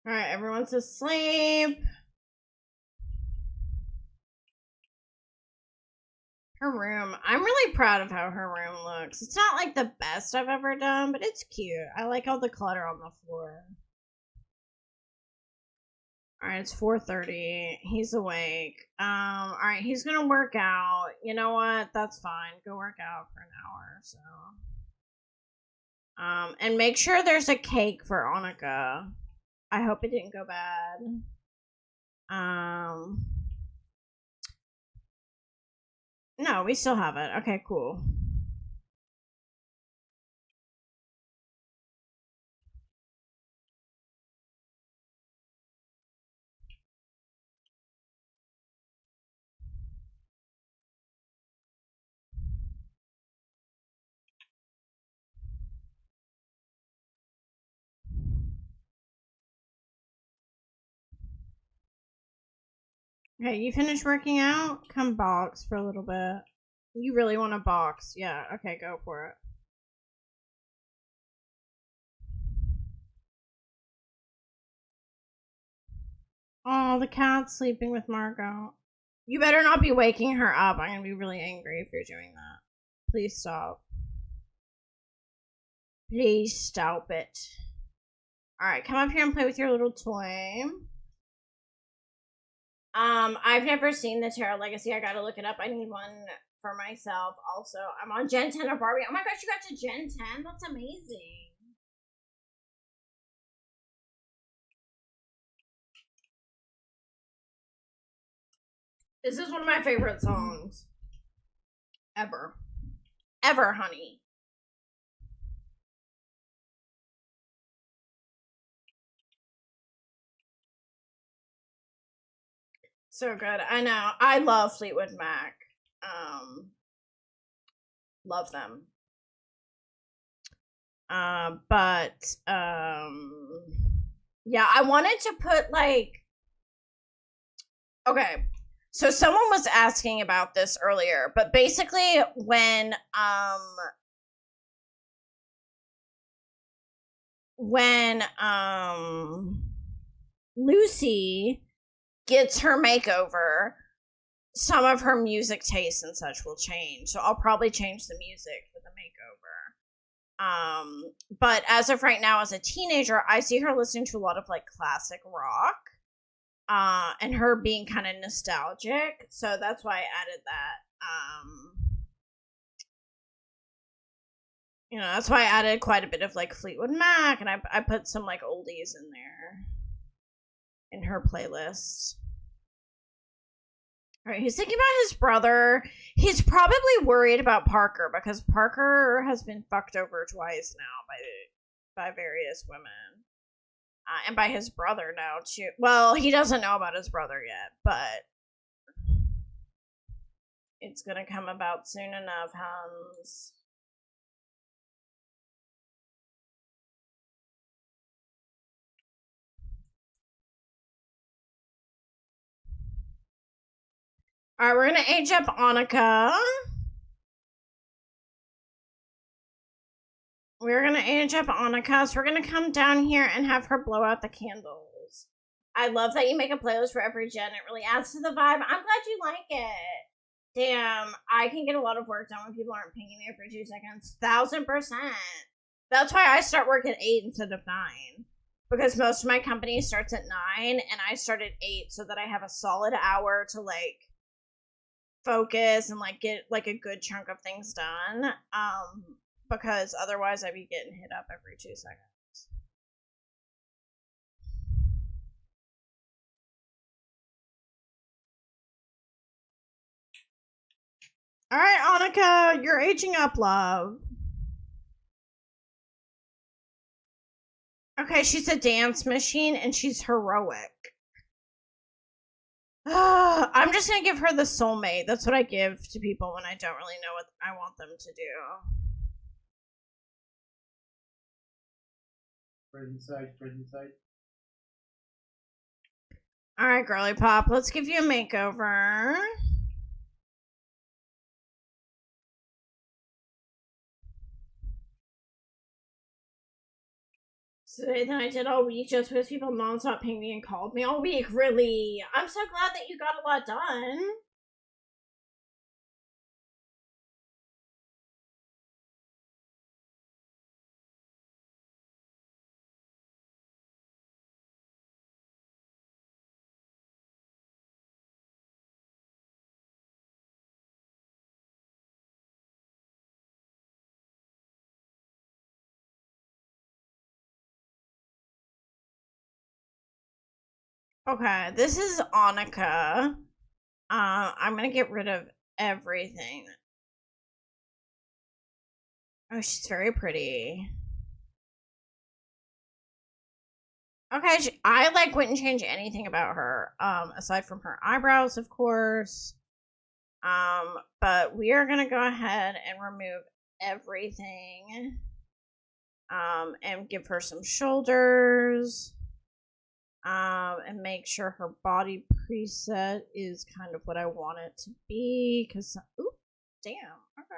Alright, everyone's asleep. Her room. I'm really proud of how her room looks. It's not like the best I've ever done, but it's cute. I like all the clutter on the floor. Alright, it's 4:30. He's awake. Alright, he's gonna work out. You know what? That's fine. Go work out for an hour or so. And make sure there's a cake for Annika. I hope it didn't go bad. No, we still have it. Okay, cool. Okay, you finished working out? Come box for a little bit. You really want to box? Yeah, okay, go for it. Oh, the cat's sleeping with Margot. You better not be waking her up. I'm gonna be really angry if you're doing that. Please stop. Please stop it. Alright, come up here and play with your little toy. I've never seen the Terra Legacy. I gotta look it up. I need one for myself. Also, I'm on Gen 10 of Barbie. Oh my gosh, you got to Gen 10? That's amazing. This is one of my favorite songs. Ever. Ever, honey. So good. I know. I love Fleetwood Mac. Love them. Yeah, I wanted to put like, okay, so someone was asking about this earlier, but basically when Lucy gets her makeover, some of her music tastes and such will change. So I'll probably change the music for the makeover. But as of right now, as a teenager, I see her listening to a lot of like classic rock. And her being kind of nostalgic. So that's why I added that. You know, that's why I added quite a bit of like Fleetwood Mac, and I put some like oldies in there in her playlist. All right, he's thinking about his brother. He's probably worried about Parker because Parker has been fucked over twice now by various women, and by his brother now too. Well, he doesn't know about his brother yet, but it's gonna come about soon enough, Hans. All right, we're gonna age up Annika. We're gonna age up Annika, so we're gonna come down here and have her blow out the candles. I love that you make a playlist for every gen. It really adds to the vibe. I'm glad you like it. Damn, I can get a lot of work done when people aren't pinging me every 2 seconds. 1000%. That's why I start work at 8 instead of 9. Because most of my company starts at 9, and I start at 8 so that I have a solid hour to, like, focus and, like, get, like, a good chunk of things done. Because otherwise I'd be getting hit up every 2 seconds. All right, Annika, you're aging up, love. Okay, she's a dance machine and she's heroic. I'm just gonna give her the soulmate. That's what I give to people when I don't really know what I want them to do. Right inside, right inside. Alright, girly pop, let's give you a makeover. Today than I did all week just because people nonstop pinged me and called me all week. Really? I'm so glad that you got a lot done. Okay, this is Annika. I'm gonna get rid of everything. Oh, she's very pretty. Okay, I like wouldn't change anything about her. Aside from her eyebrows, of course. But we are gonna go ahead and remove everything. And give her some shoulders. And make sure her body preset is kind of what I want it to be. Cause, ooh, damn, okay.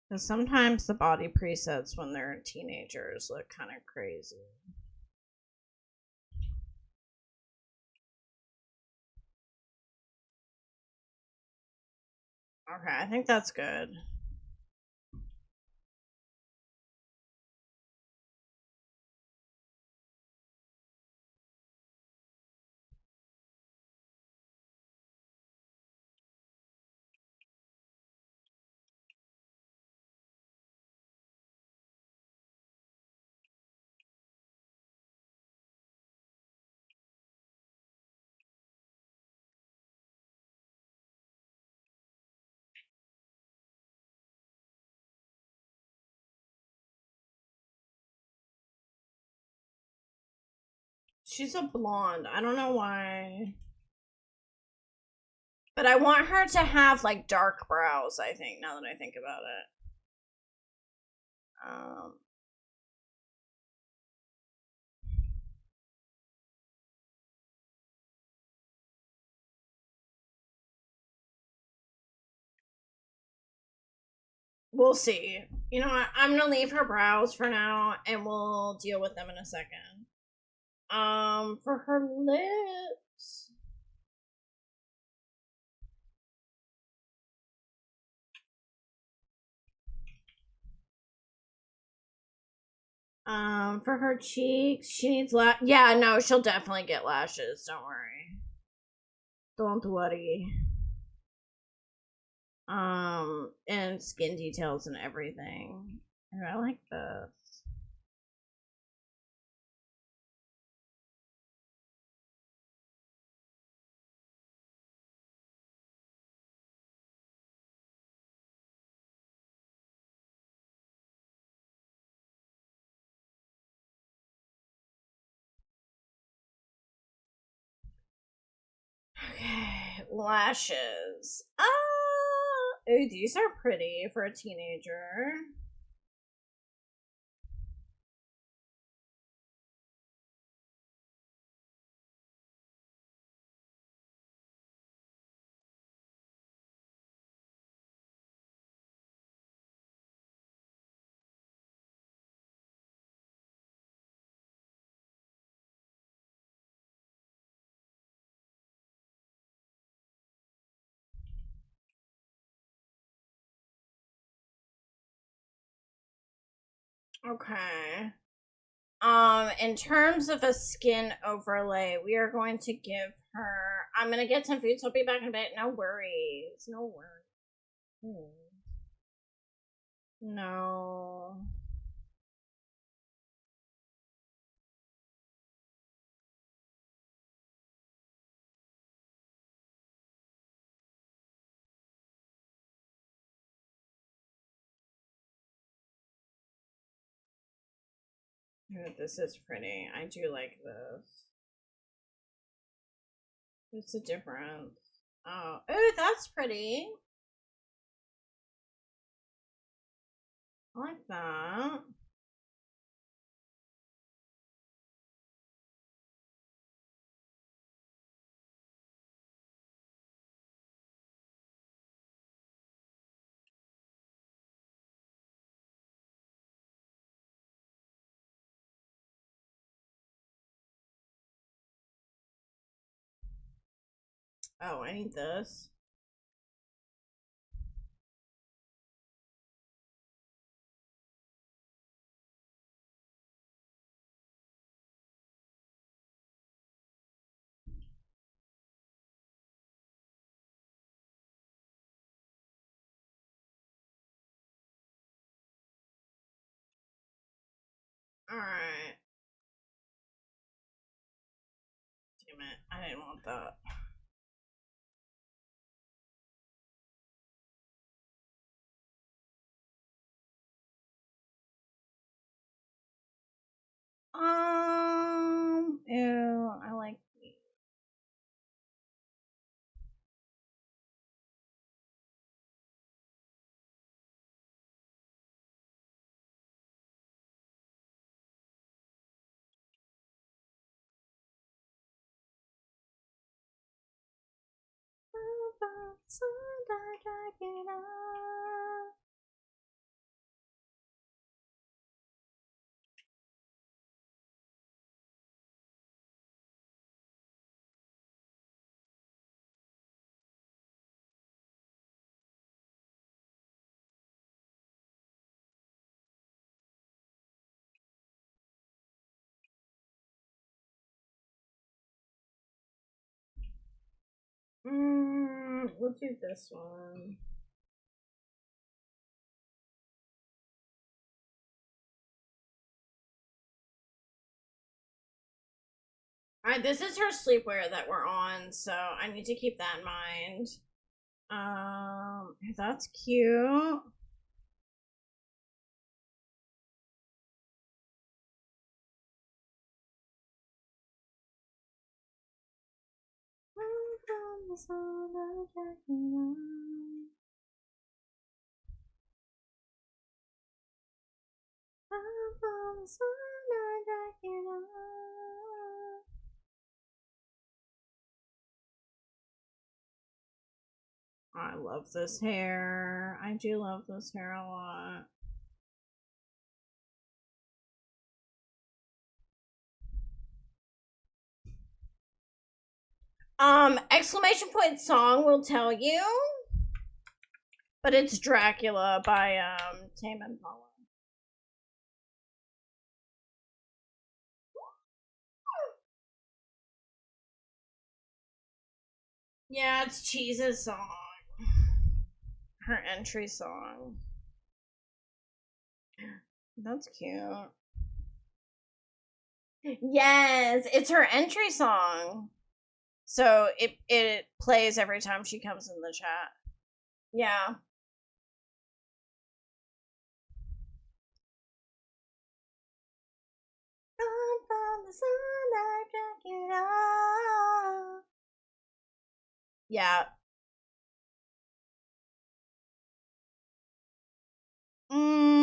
Because sometimes the body presets when they're teenagers look kind of crazy. Okay, I think that's good. She's a blonde. I don't know why. But I want her to have, like, dark brows, I think, now that I think about it. We'll see. You know what? I'm gonna leave her brows for now, and we'll deal with them in a second. For her lips. For her cheeks, she needs yeah, no, she'll definitely get lashes. Don't worry. Don't worry. And skin details and everything. And I like this. Okay, lashes. Ooh, these are pretty for a teenager. Okay. In terms of a skin overlay, we are going to give her. I'm gonna get some food, so I'll be back in a bit. No worries. No worries. No. Ooh, this is pretty. I do like this. What's the difference? Oh, ooh, that's pretty. I like that. Oh, I need this. Alright. Damn it. I didn't want that. Ew, I like these. We'll do this one. Alright, this is her sleepwear that we're on, so I need to keep that in mind. That's cute. I love this hair. I do love this hair a lot. Exclamation point song will tell you. But it's Dracula by Tame Impala. Yeah, it's Cheese's song. Her entry song. That's cute. Yes, it's her entry song. So it plays every time she comes in the chat. Yeah. From the sun I drank it all. Yeah. Mm.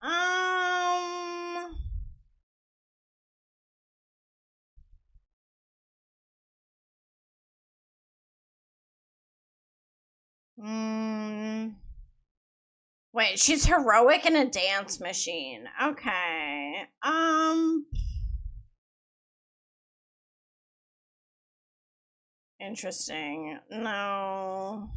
Um. Mm. Wait, she's heroic in a dance machine. Okay. Interesting. No.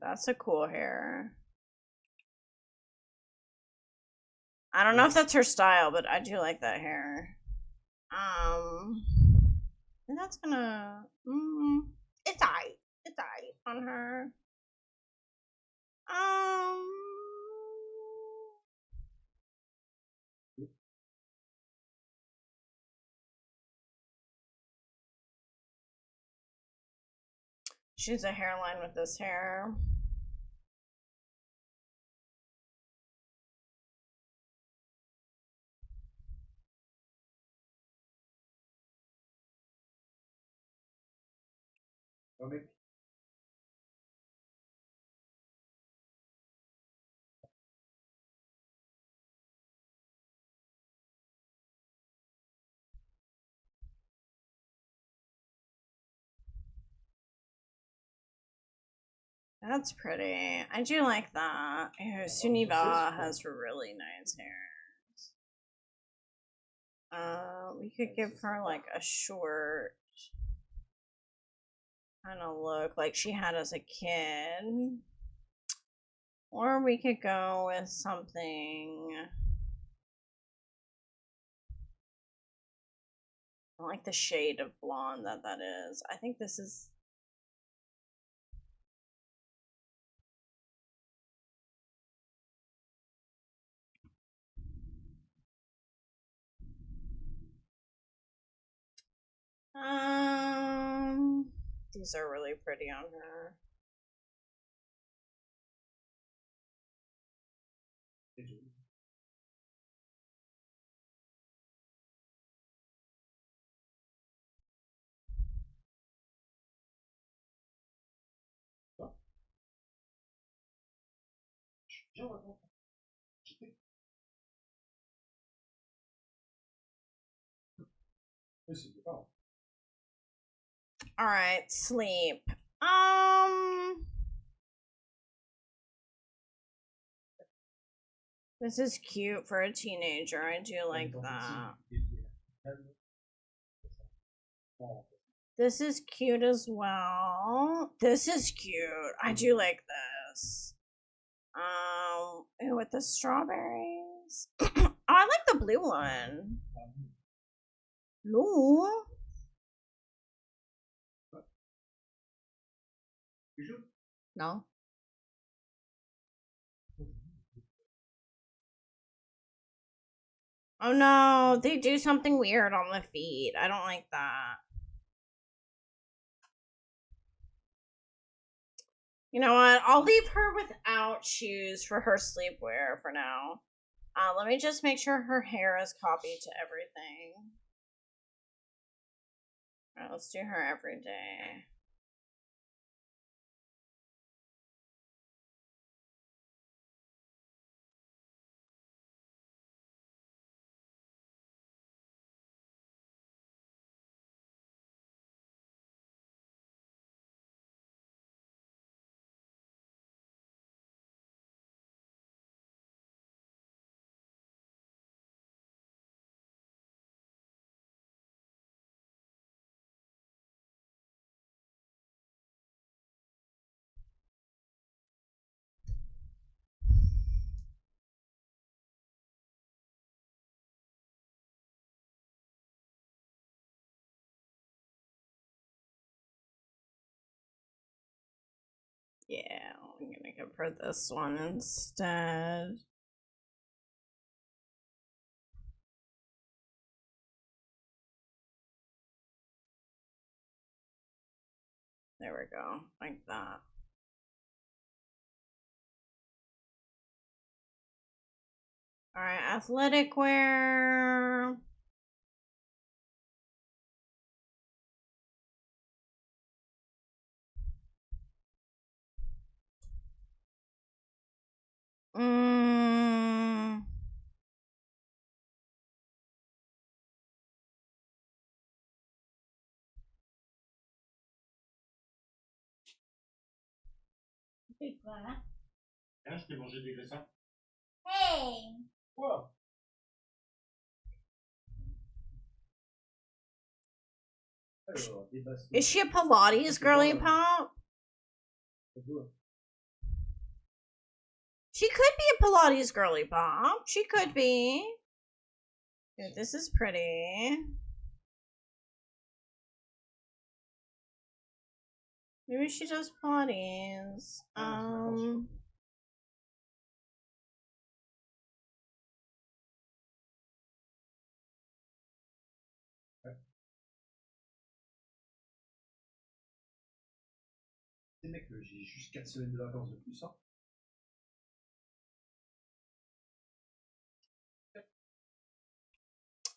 That's a cool hair. I don't know if that's her style, but I do like that hair. And that's gonna. It's aight. It's aight on her. Um. She's a hairline with this hair. Okay. That's pretty. I do like that. Suniva has really nice hair. We could give her like a short kind of look like she had as a kid. Or we could go with something. I like the shade of blonde that is. I think this is. These are really pretty on her. All right, sleep. This is cute for a teenager. I do like that. This is cute as well. This is cute. I do like this. With the strawberries. Oh, I like the blue one. Blue. No. Oh no, they do something weird on the feet. I don't like that. You know what? I'll leave her without shoes for her sleepwear for now. Let me just make sure her hair is copied to everything. Alright, let's do her every day. Yeah, I'm gonna give her this one instead. There we go, like that. All right, athletic wear. Mm. Viens, je t'ai mangé des graissins. Hey. Quoi? Alors, des bastons. Is she a Pilates girly pop? She could be a Pilates girly pop. She could be. Yeah, this is pretty. Maybe she does Pilates. C'est mec, j'ai juste 4 semaines de vacances de plus. Hein.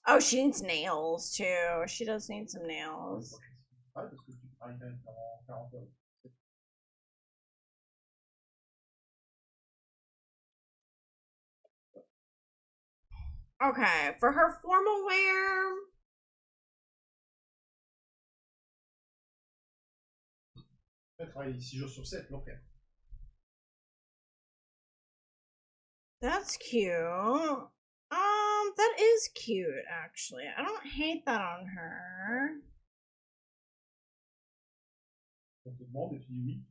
Oh, she needs nails too. She does need some nails. Ouais, parce que tu travailles quand même pendant 40 heures. Okay, for her formal wear. Elle travaille 6 jours sur 7, l'enfer. That's cute. That is cute, actually. I don't hate that on her. On te demande et tu dis oui.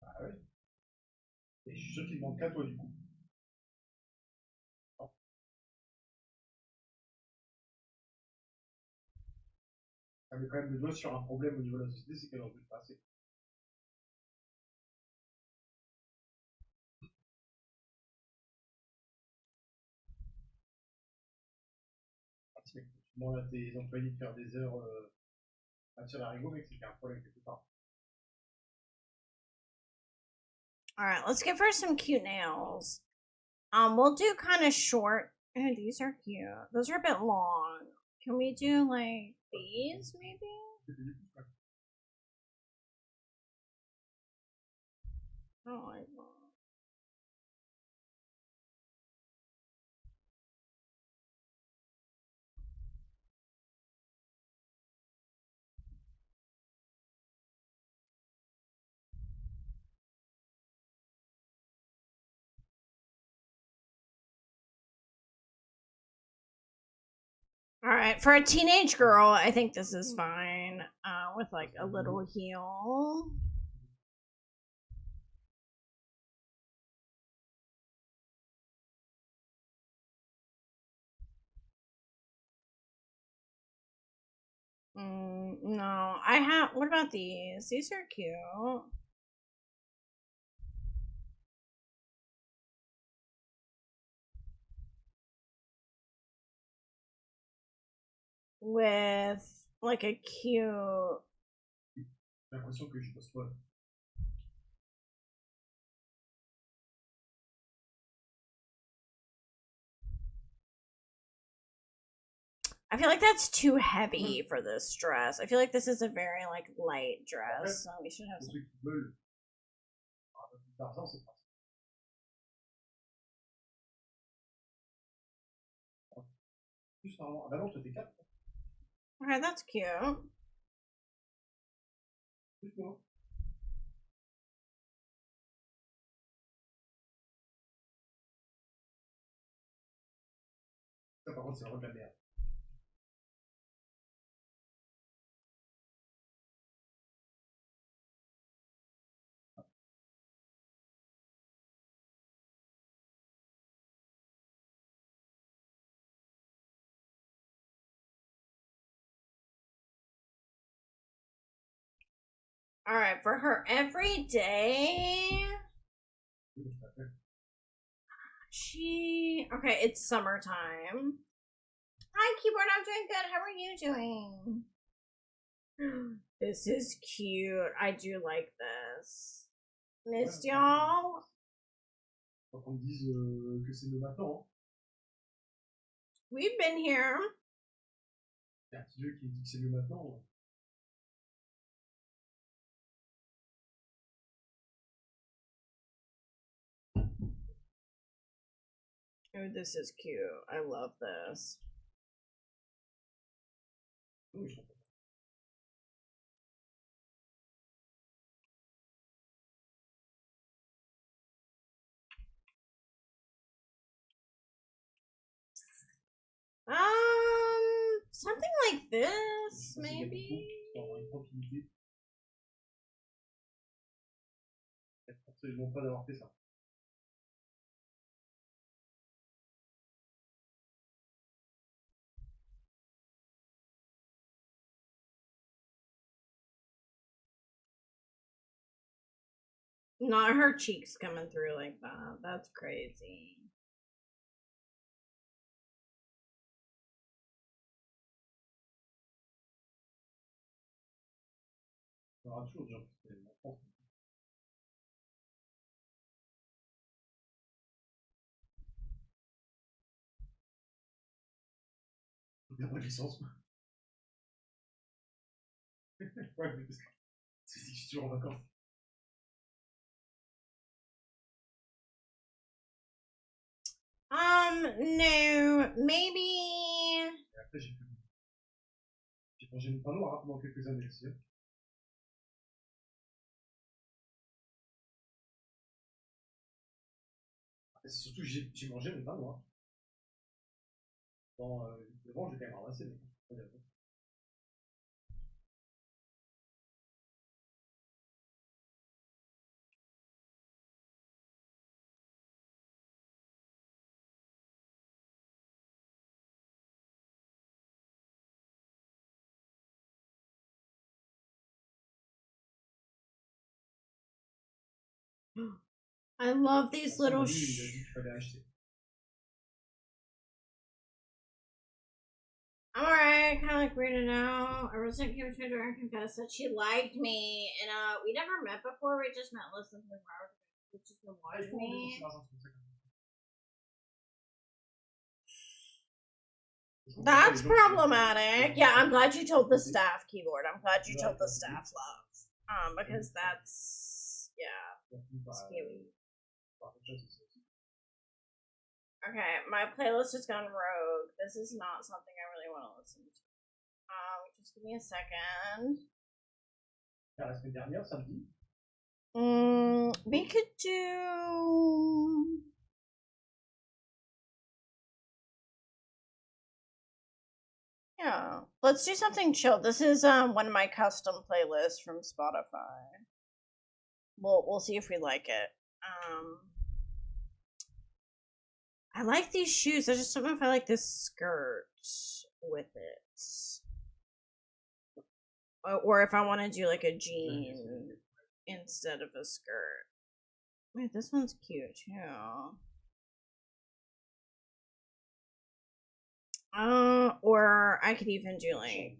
Ah ouais. Et je suis sûr qu'il demande qu'à toi du coup. Elle met quand même le doigt sur un problème au niveau de la société, c'est qu'elle en veut pas assez. Tu demandes à tes employés de faire des heures à tirer la mec, c'est qu'il y a un problème quelque part. All right, let's give her some cute nails. We'll do kind of short. Oh, these are cute. Those are a bit long. Can we do like these maybe? I don't like that. All right, for a teenage girl, I think this is fine. With like a little heel. No, I have. What about these? These are cute. With like a cute. J'ai l'impression que je bosse pas. I feel like that's too heavy for this dress. I feel like this is a very like light dress, so we should have some. Okay, that's cute. Ça, par contre, c'est vraiment de la merde. All right, for her every day, okay, it's summertime. Hi, keyboard. I'm doing good. How are you doing? This is cute. I do like this. Missed y'all. Faut qu'on me dise que c'est le matin. Hein. We've been here. Il y a un petit jeu qui me dit que c'est le matin. Ouais. Oh, this is cute. I love this. Oui, je comprends. Something like this, maybe. Une tranquillité. Absolument pas d'avoir fait ça. Not her cheeks coming through like that. That's crazy. Il y aura toujours des gens qui se font. Il y a pas de licence, quoi. Ouais, mais parce que c'est que je suis toujours en vacances. No, maybe. Et après, j'ai mangé mon pain noir pendant quelques années aussi. C'est surtout que j'ai mangé mon pain noir. Bon, devant, j'ai quand même ramassé. Mais... I love these little. Il a dit qu'il fallait acheter. I'm alright, kind of like weirded out. A resident came to her and confessed that she liked me, and we never met before. We just met less than 3 hours. Which just been watching me. That's problematic. Yeah, I'm glad you told the staff, keyboard. I'm glad you told the staff, love. Because that's scary. Okay, my playlist has gone rogue. This is not something I really want to listen to. Just give me a second. La semaine dernière, samedi. We could do. Yeah, let's do something chill. This is one of my custom playlists from Spotify. We'll see if we like it. I like these shoes. I just don't know if I like this skirt with it. Or if I want to do like a jean instead of a skirt. Wait, this one's cute too. Or I could even do like.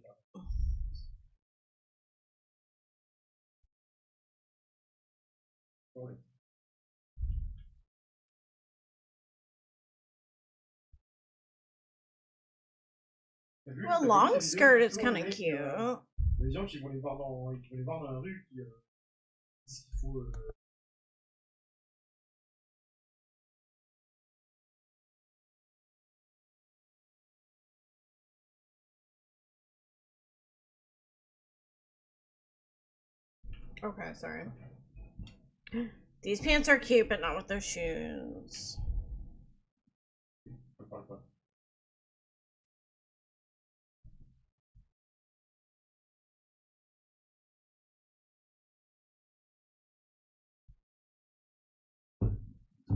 Well, long skirt is kind of cute. Les gens qui vont les voir dans la rue qui disent qu'il faut. Okay, sorry. These pants are cute, but not with those shoes.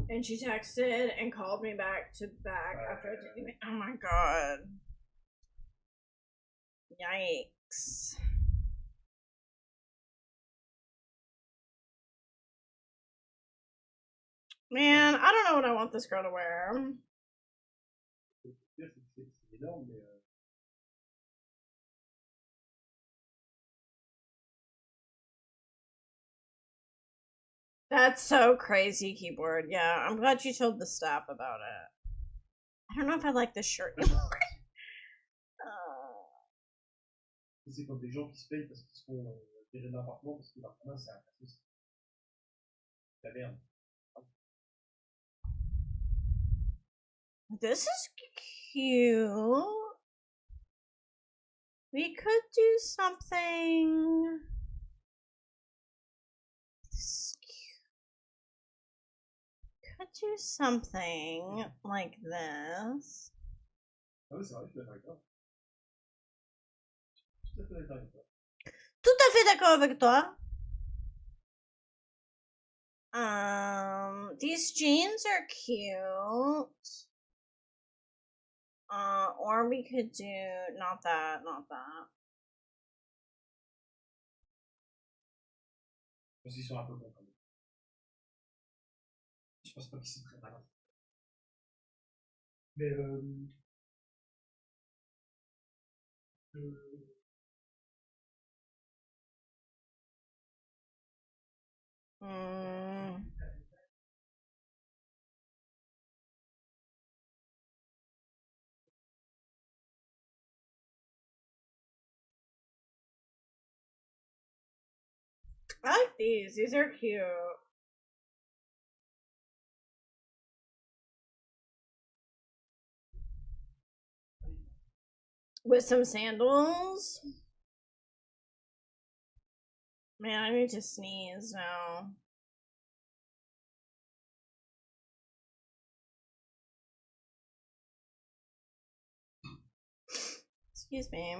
And she texted and called me back after I did. Oh my god. Yikes. Man, I don't know what I want this girl to wear. C'est énorme, mais That's so crazy, keyboard. Yeah, I'm glad you told the staff about it. I don't know if I like this shirt anymore. c'est comme des gens qui se payent parce qu'ils se font virer d'un appartement parce que l'appartement c'est un casse. La merde. This is cute. We could do something. This is cute. Could do something like this. Ah oui, c'est vrai, je suis d'accord avec toi. Tout à fait d'accord avec toi. Tout à fait d'accord avec toi. These jeans are cute. Or we could do not that, not that. Je pense qu'ils sont un peu bons quand même. Je pense pas qu'ils sont très malins. Mais I like these. These are cute. With some sandals. Man, I need to sneeze now. Excuse me.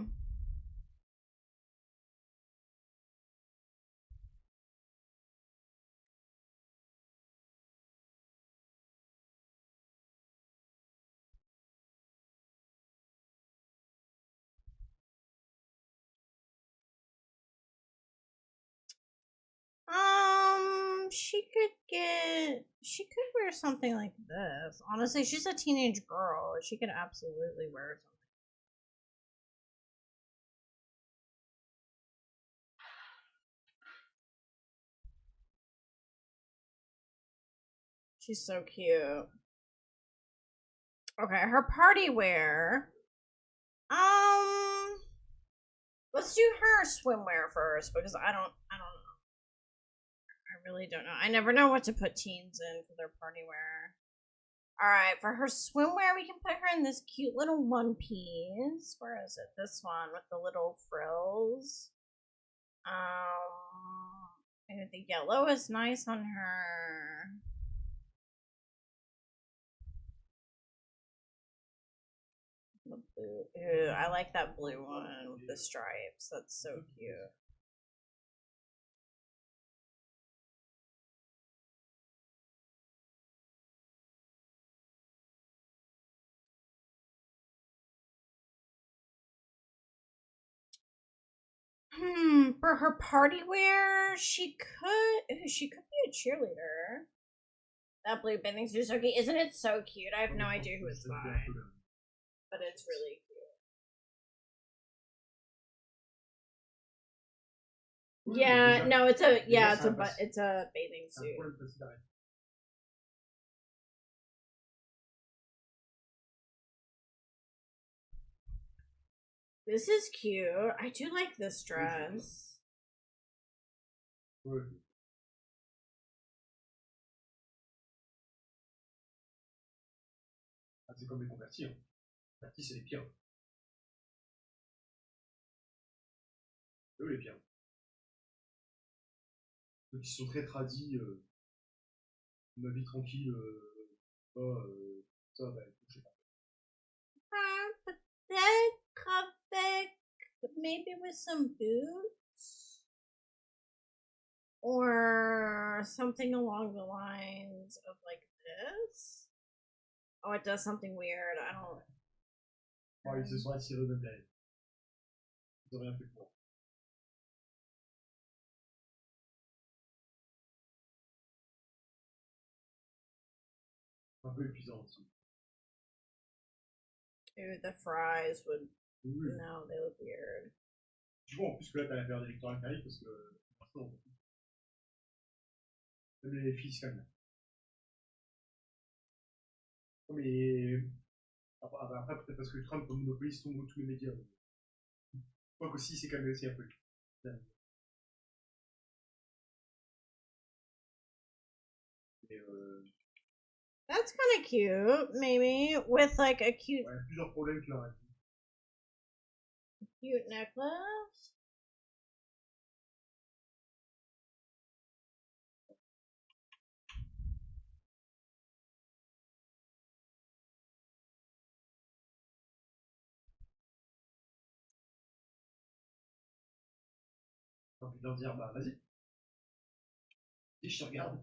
She could wear something like this. Honestly, she's a teenage girl. She could absolutely wear something. She's so cute. Okay, her party wear. Let's do her swimwear first because I don't know. I really don't know. I never know what to put teens in for their party wear. Alright, for her swimwear, we can put her in this cute little one piece. Where is it? This one with the little frills. And the yellow is nice on her. The blue. Ew, I like that blue one with the stripes. That's so cute. For her party wear, she could be a cheerleader. That blue bathing suit is okay. Isn't it so cute? I have no idea who it's by, but it's really cute. Yeah, no, it's a bathing suit. This is cute. I do like this dress. C'est comme les convertis. Les convertis, c'est les pires. Eux, les pires. Ceux qui sont très tradis, ma vie tranquille, ça, bah, je sais pas. Maybe with some boots or something along the lines of like this. Oh, it does something weird. I don't. Oh, ils se sont attirés eux-mêmes derrière. Ils ont rien fait pour. Un peu épuisant aussi. Dude, the fries would. Oui. No, they look weird. Tu vois en plus que là t'as la paire d'électeurs qui arrive parce que pour l'instant on peut plus. Même les filles quand même. Mais après peut-être parce que Trump monopolise tous les médias. Je crois qu'aussi c'est quand même aussi un peu. Et That's kind of cute, maybe with like a cute, ouais, plusieurs problèmes qu'il aurait. cute necklace. J'ai envie de leur dire bah vas-y. Et je te regarde.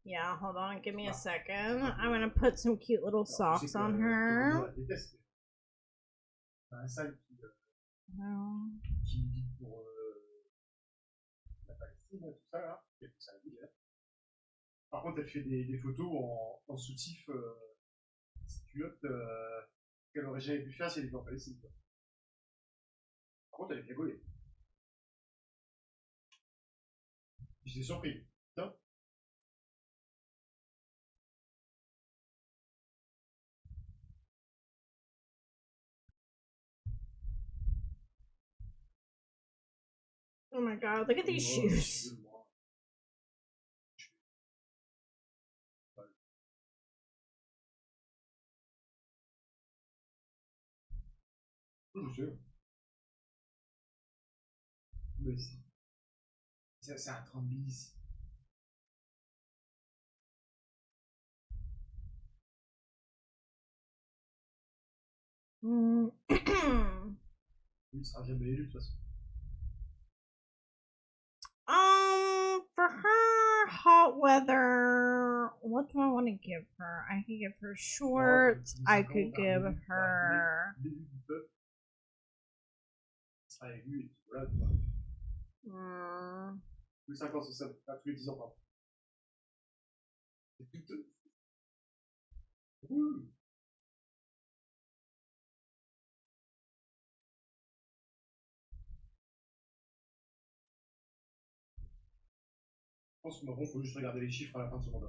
Yeah, hold on, give me a second. I'm gonna put some cute little socks on her. Un sac Oh. qui me dit pour la Palestine, tout ça là. Ça dit, là. Par contre, elle fait des photos en soutif culotte qu'elle aurait jamais pu faire si elle était en Palestine. Quoi. Par contre, elle est rigolée. J'étais surpris. Putain. Oh my god, look at these shoes. Je sais. Mais c'est un 30 bis. Il sera jamais élu de toute façon. For her hot weather, what do I want to give her? I could give her shorts. I could give her. Début du peuple. Il sera élu et voilà. Tous les 5 ans, c'est ça. Pas tous les 10 ans, pardon. C'est tout. Je pense que maintenant, il faut juste regarder les chiffres à la fin de ce mandat.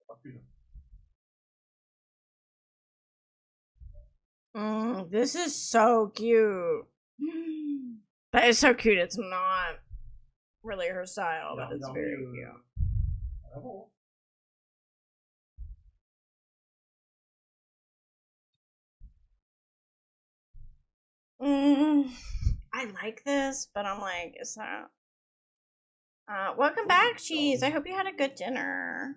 Pas plus. This is so cute. That is so cute. It's not really her style, but it's very cute. Avant, I like this, but I'm like, is that. Welcome back, Cheese. I hope you had a good dinner.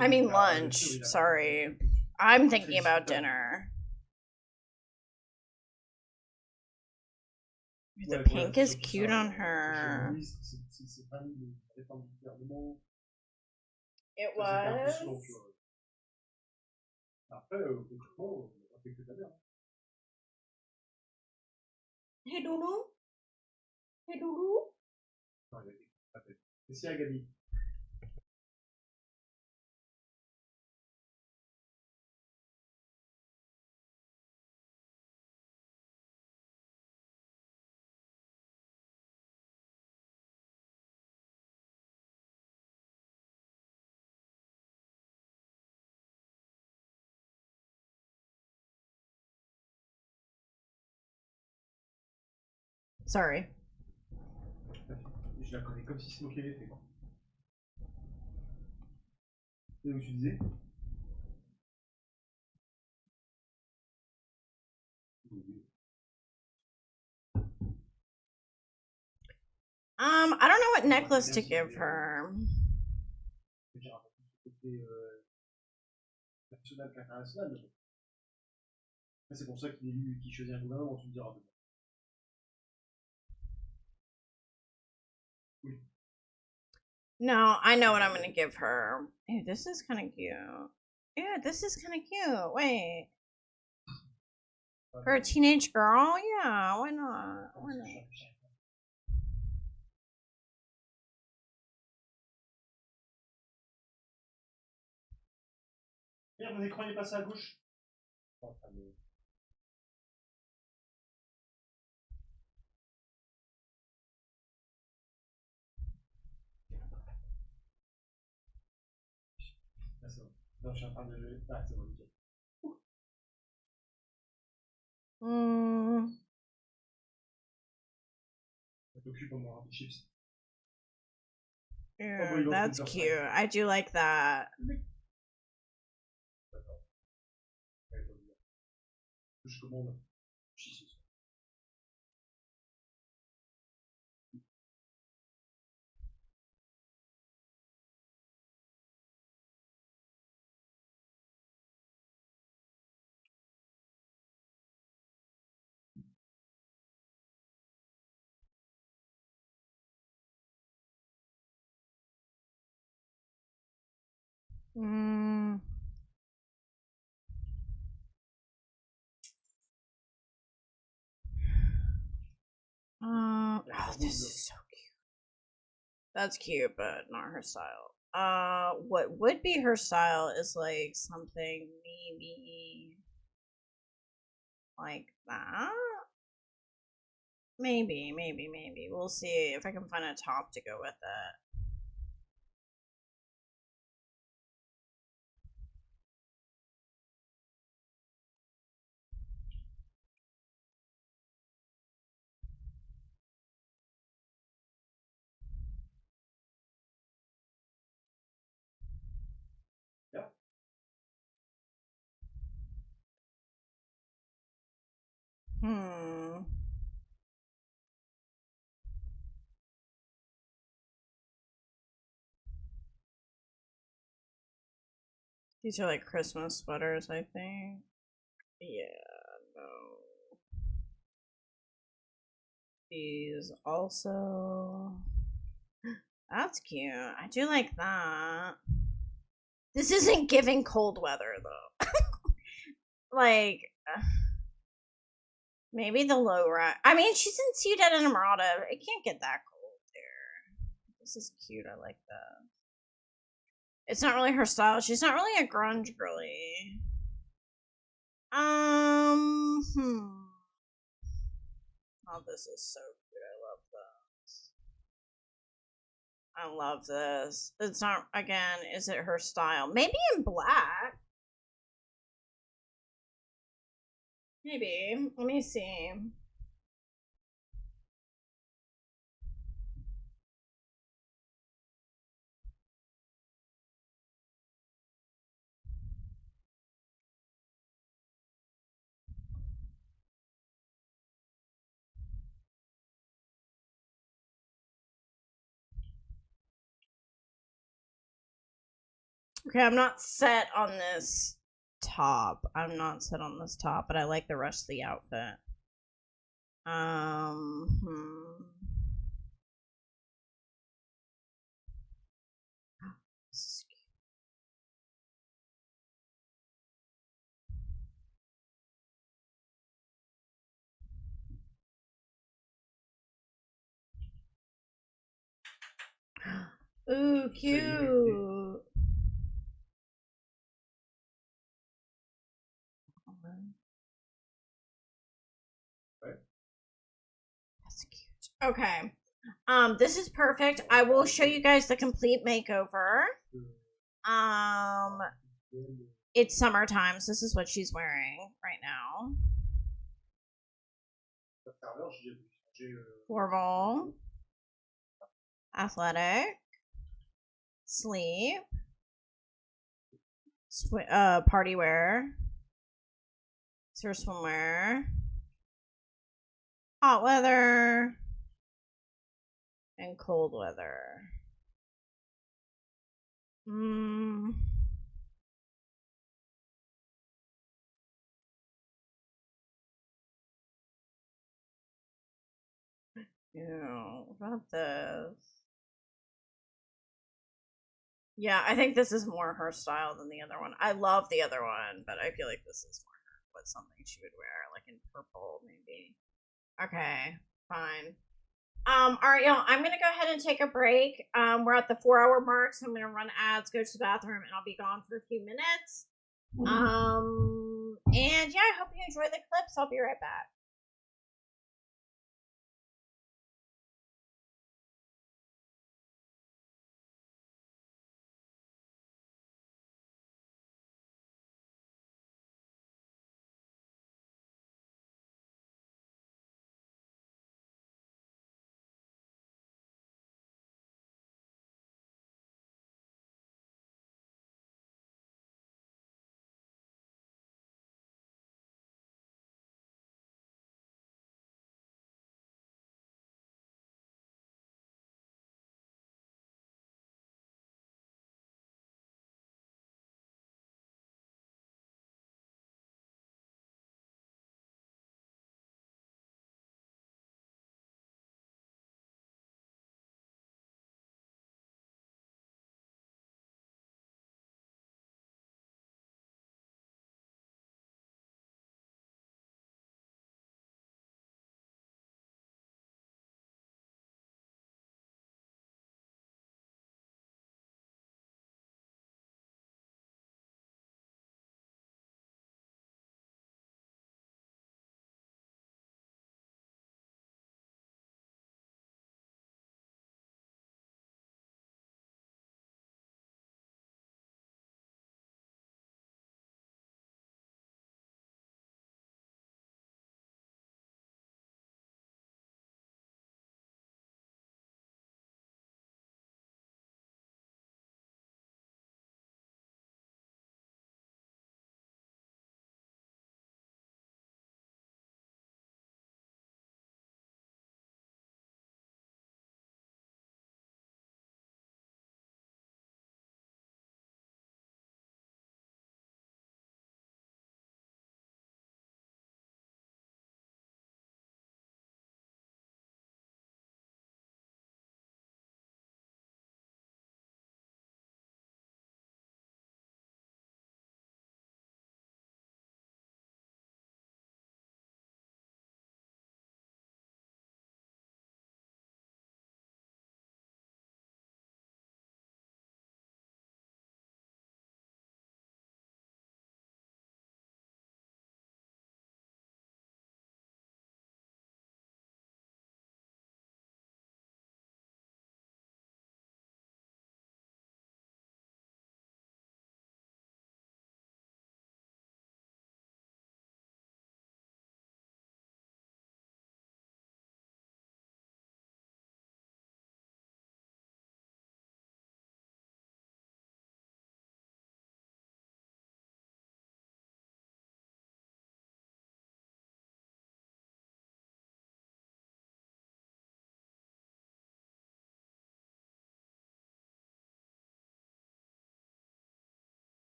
I mean, lunch. Sorry. I'm thinking about dinner. The pink is cute on her. It was. Hey, Doudou. Hey, Doudou. Merci à Gabi. Sorry. Je la connais comme si c'est moi qui l'avais fait. C'est où tu disais I don't know what necklace to give her. C'est pour ça qu'il est élu, qu'il choisit un gouvernement, tu me diras. Oui. No, I know what I'm gonna give her. Ew, this is kind of cute. Ew, this is kind of cute. Wait, for a teenage girl, yeah, why not? Why not? Merde, mon écran est passé à gauche. Oh, ça me- Ah, c'est bon. Non, je suis en train de. Ah, c'est bon, nickel. Mm, Ça t'occupe au moins des chips. ew, that's cute. I do like that. D'accord. Ouais, faut le dire. Je commande. Chips. Mm. Oh, this is so cute. That's cute, but not her style. What would be her style is like something maybe like that. Maybe. We'll see if I can find a top to go with it. Yeah. Hmm. These are like Christmas sweaters, I think. Yeah, no. These also. That's cute. I do like that. This isn't giving cold weather though. Like, maybe the low rise. I mean, she's in Ciudad Enamorada. It can't get that cold there. This is cute. I like that. It's not really her style. She's not really a grunge girly. Hmm. Oh, this is so cute. I love this. It's not, again, is it her style? Maybe in black. Maybe. Let me see. Okay, I'm not set on this top. I'm not set on this top, but I like the rest of the outfit. Hmm. Ooh, cute. That's cute. Okay. This is perfect. I will show you guys the complete makeover. Um, it's summertime, so this is what she's wearing right now. Formal, athletic, sleep, party wear, it's her swimwear, hot weather, and cold weather. Hmm. Ew, what about this? Yeah, I think this is more her style than the other one. I love the other one, but I feel like this is more her. What's something she would wear, like in purple, maybe. Okay, fine. All right, y'all. I'm gonna go ahead and take a break. We're at the 4-hour mark, so I'm gonna run ads, go to the bathroom, and I'll be gone for a few minutes. And yeah, I hope you enjoy the clips. I'll be right back.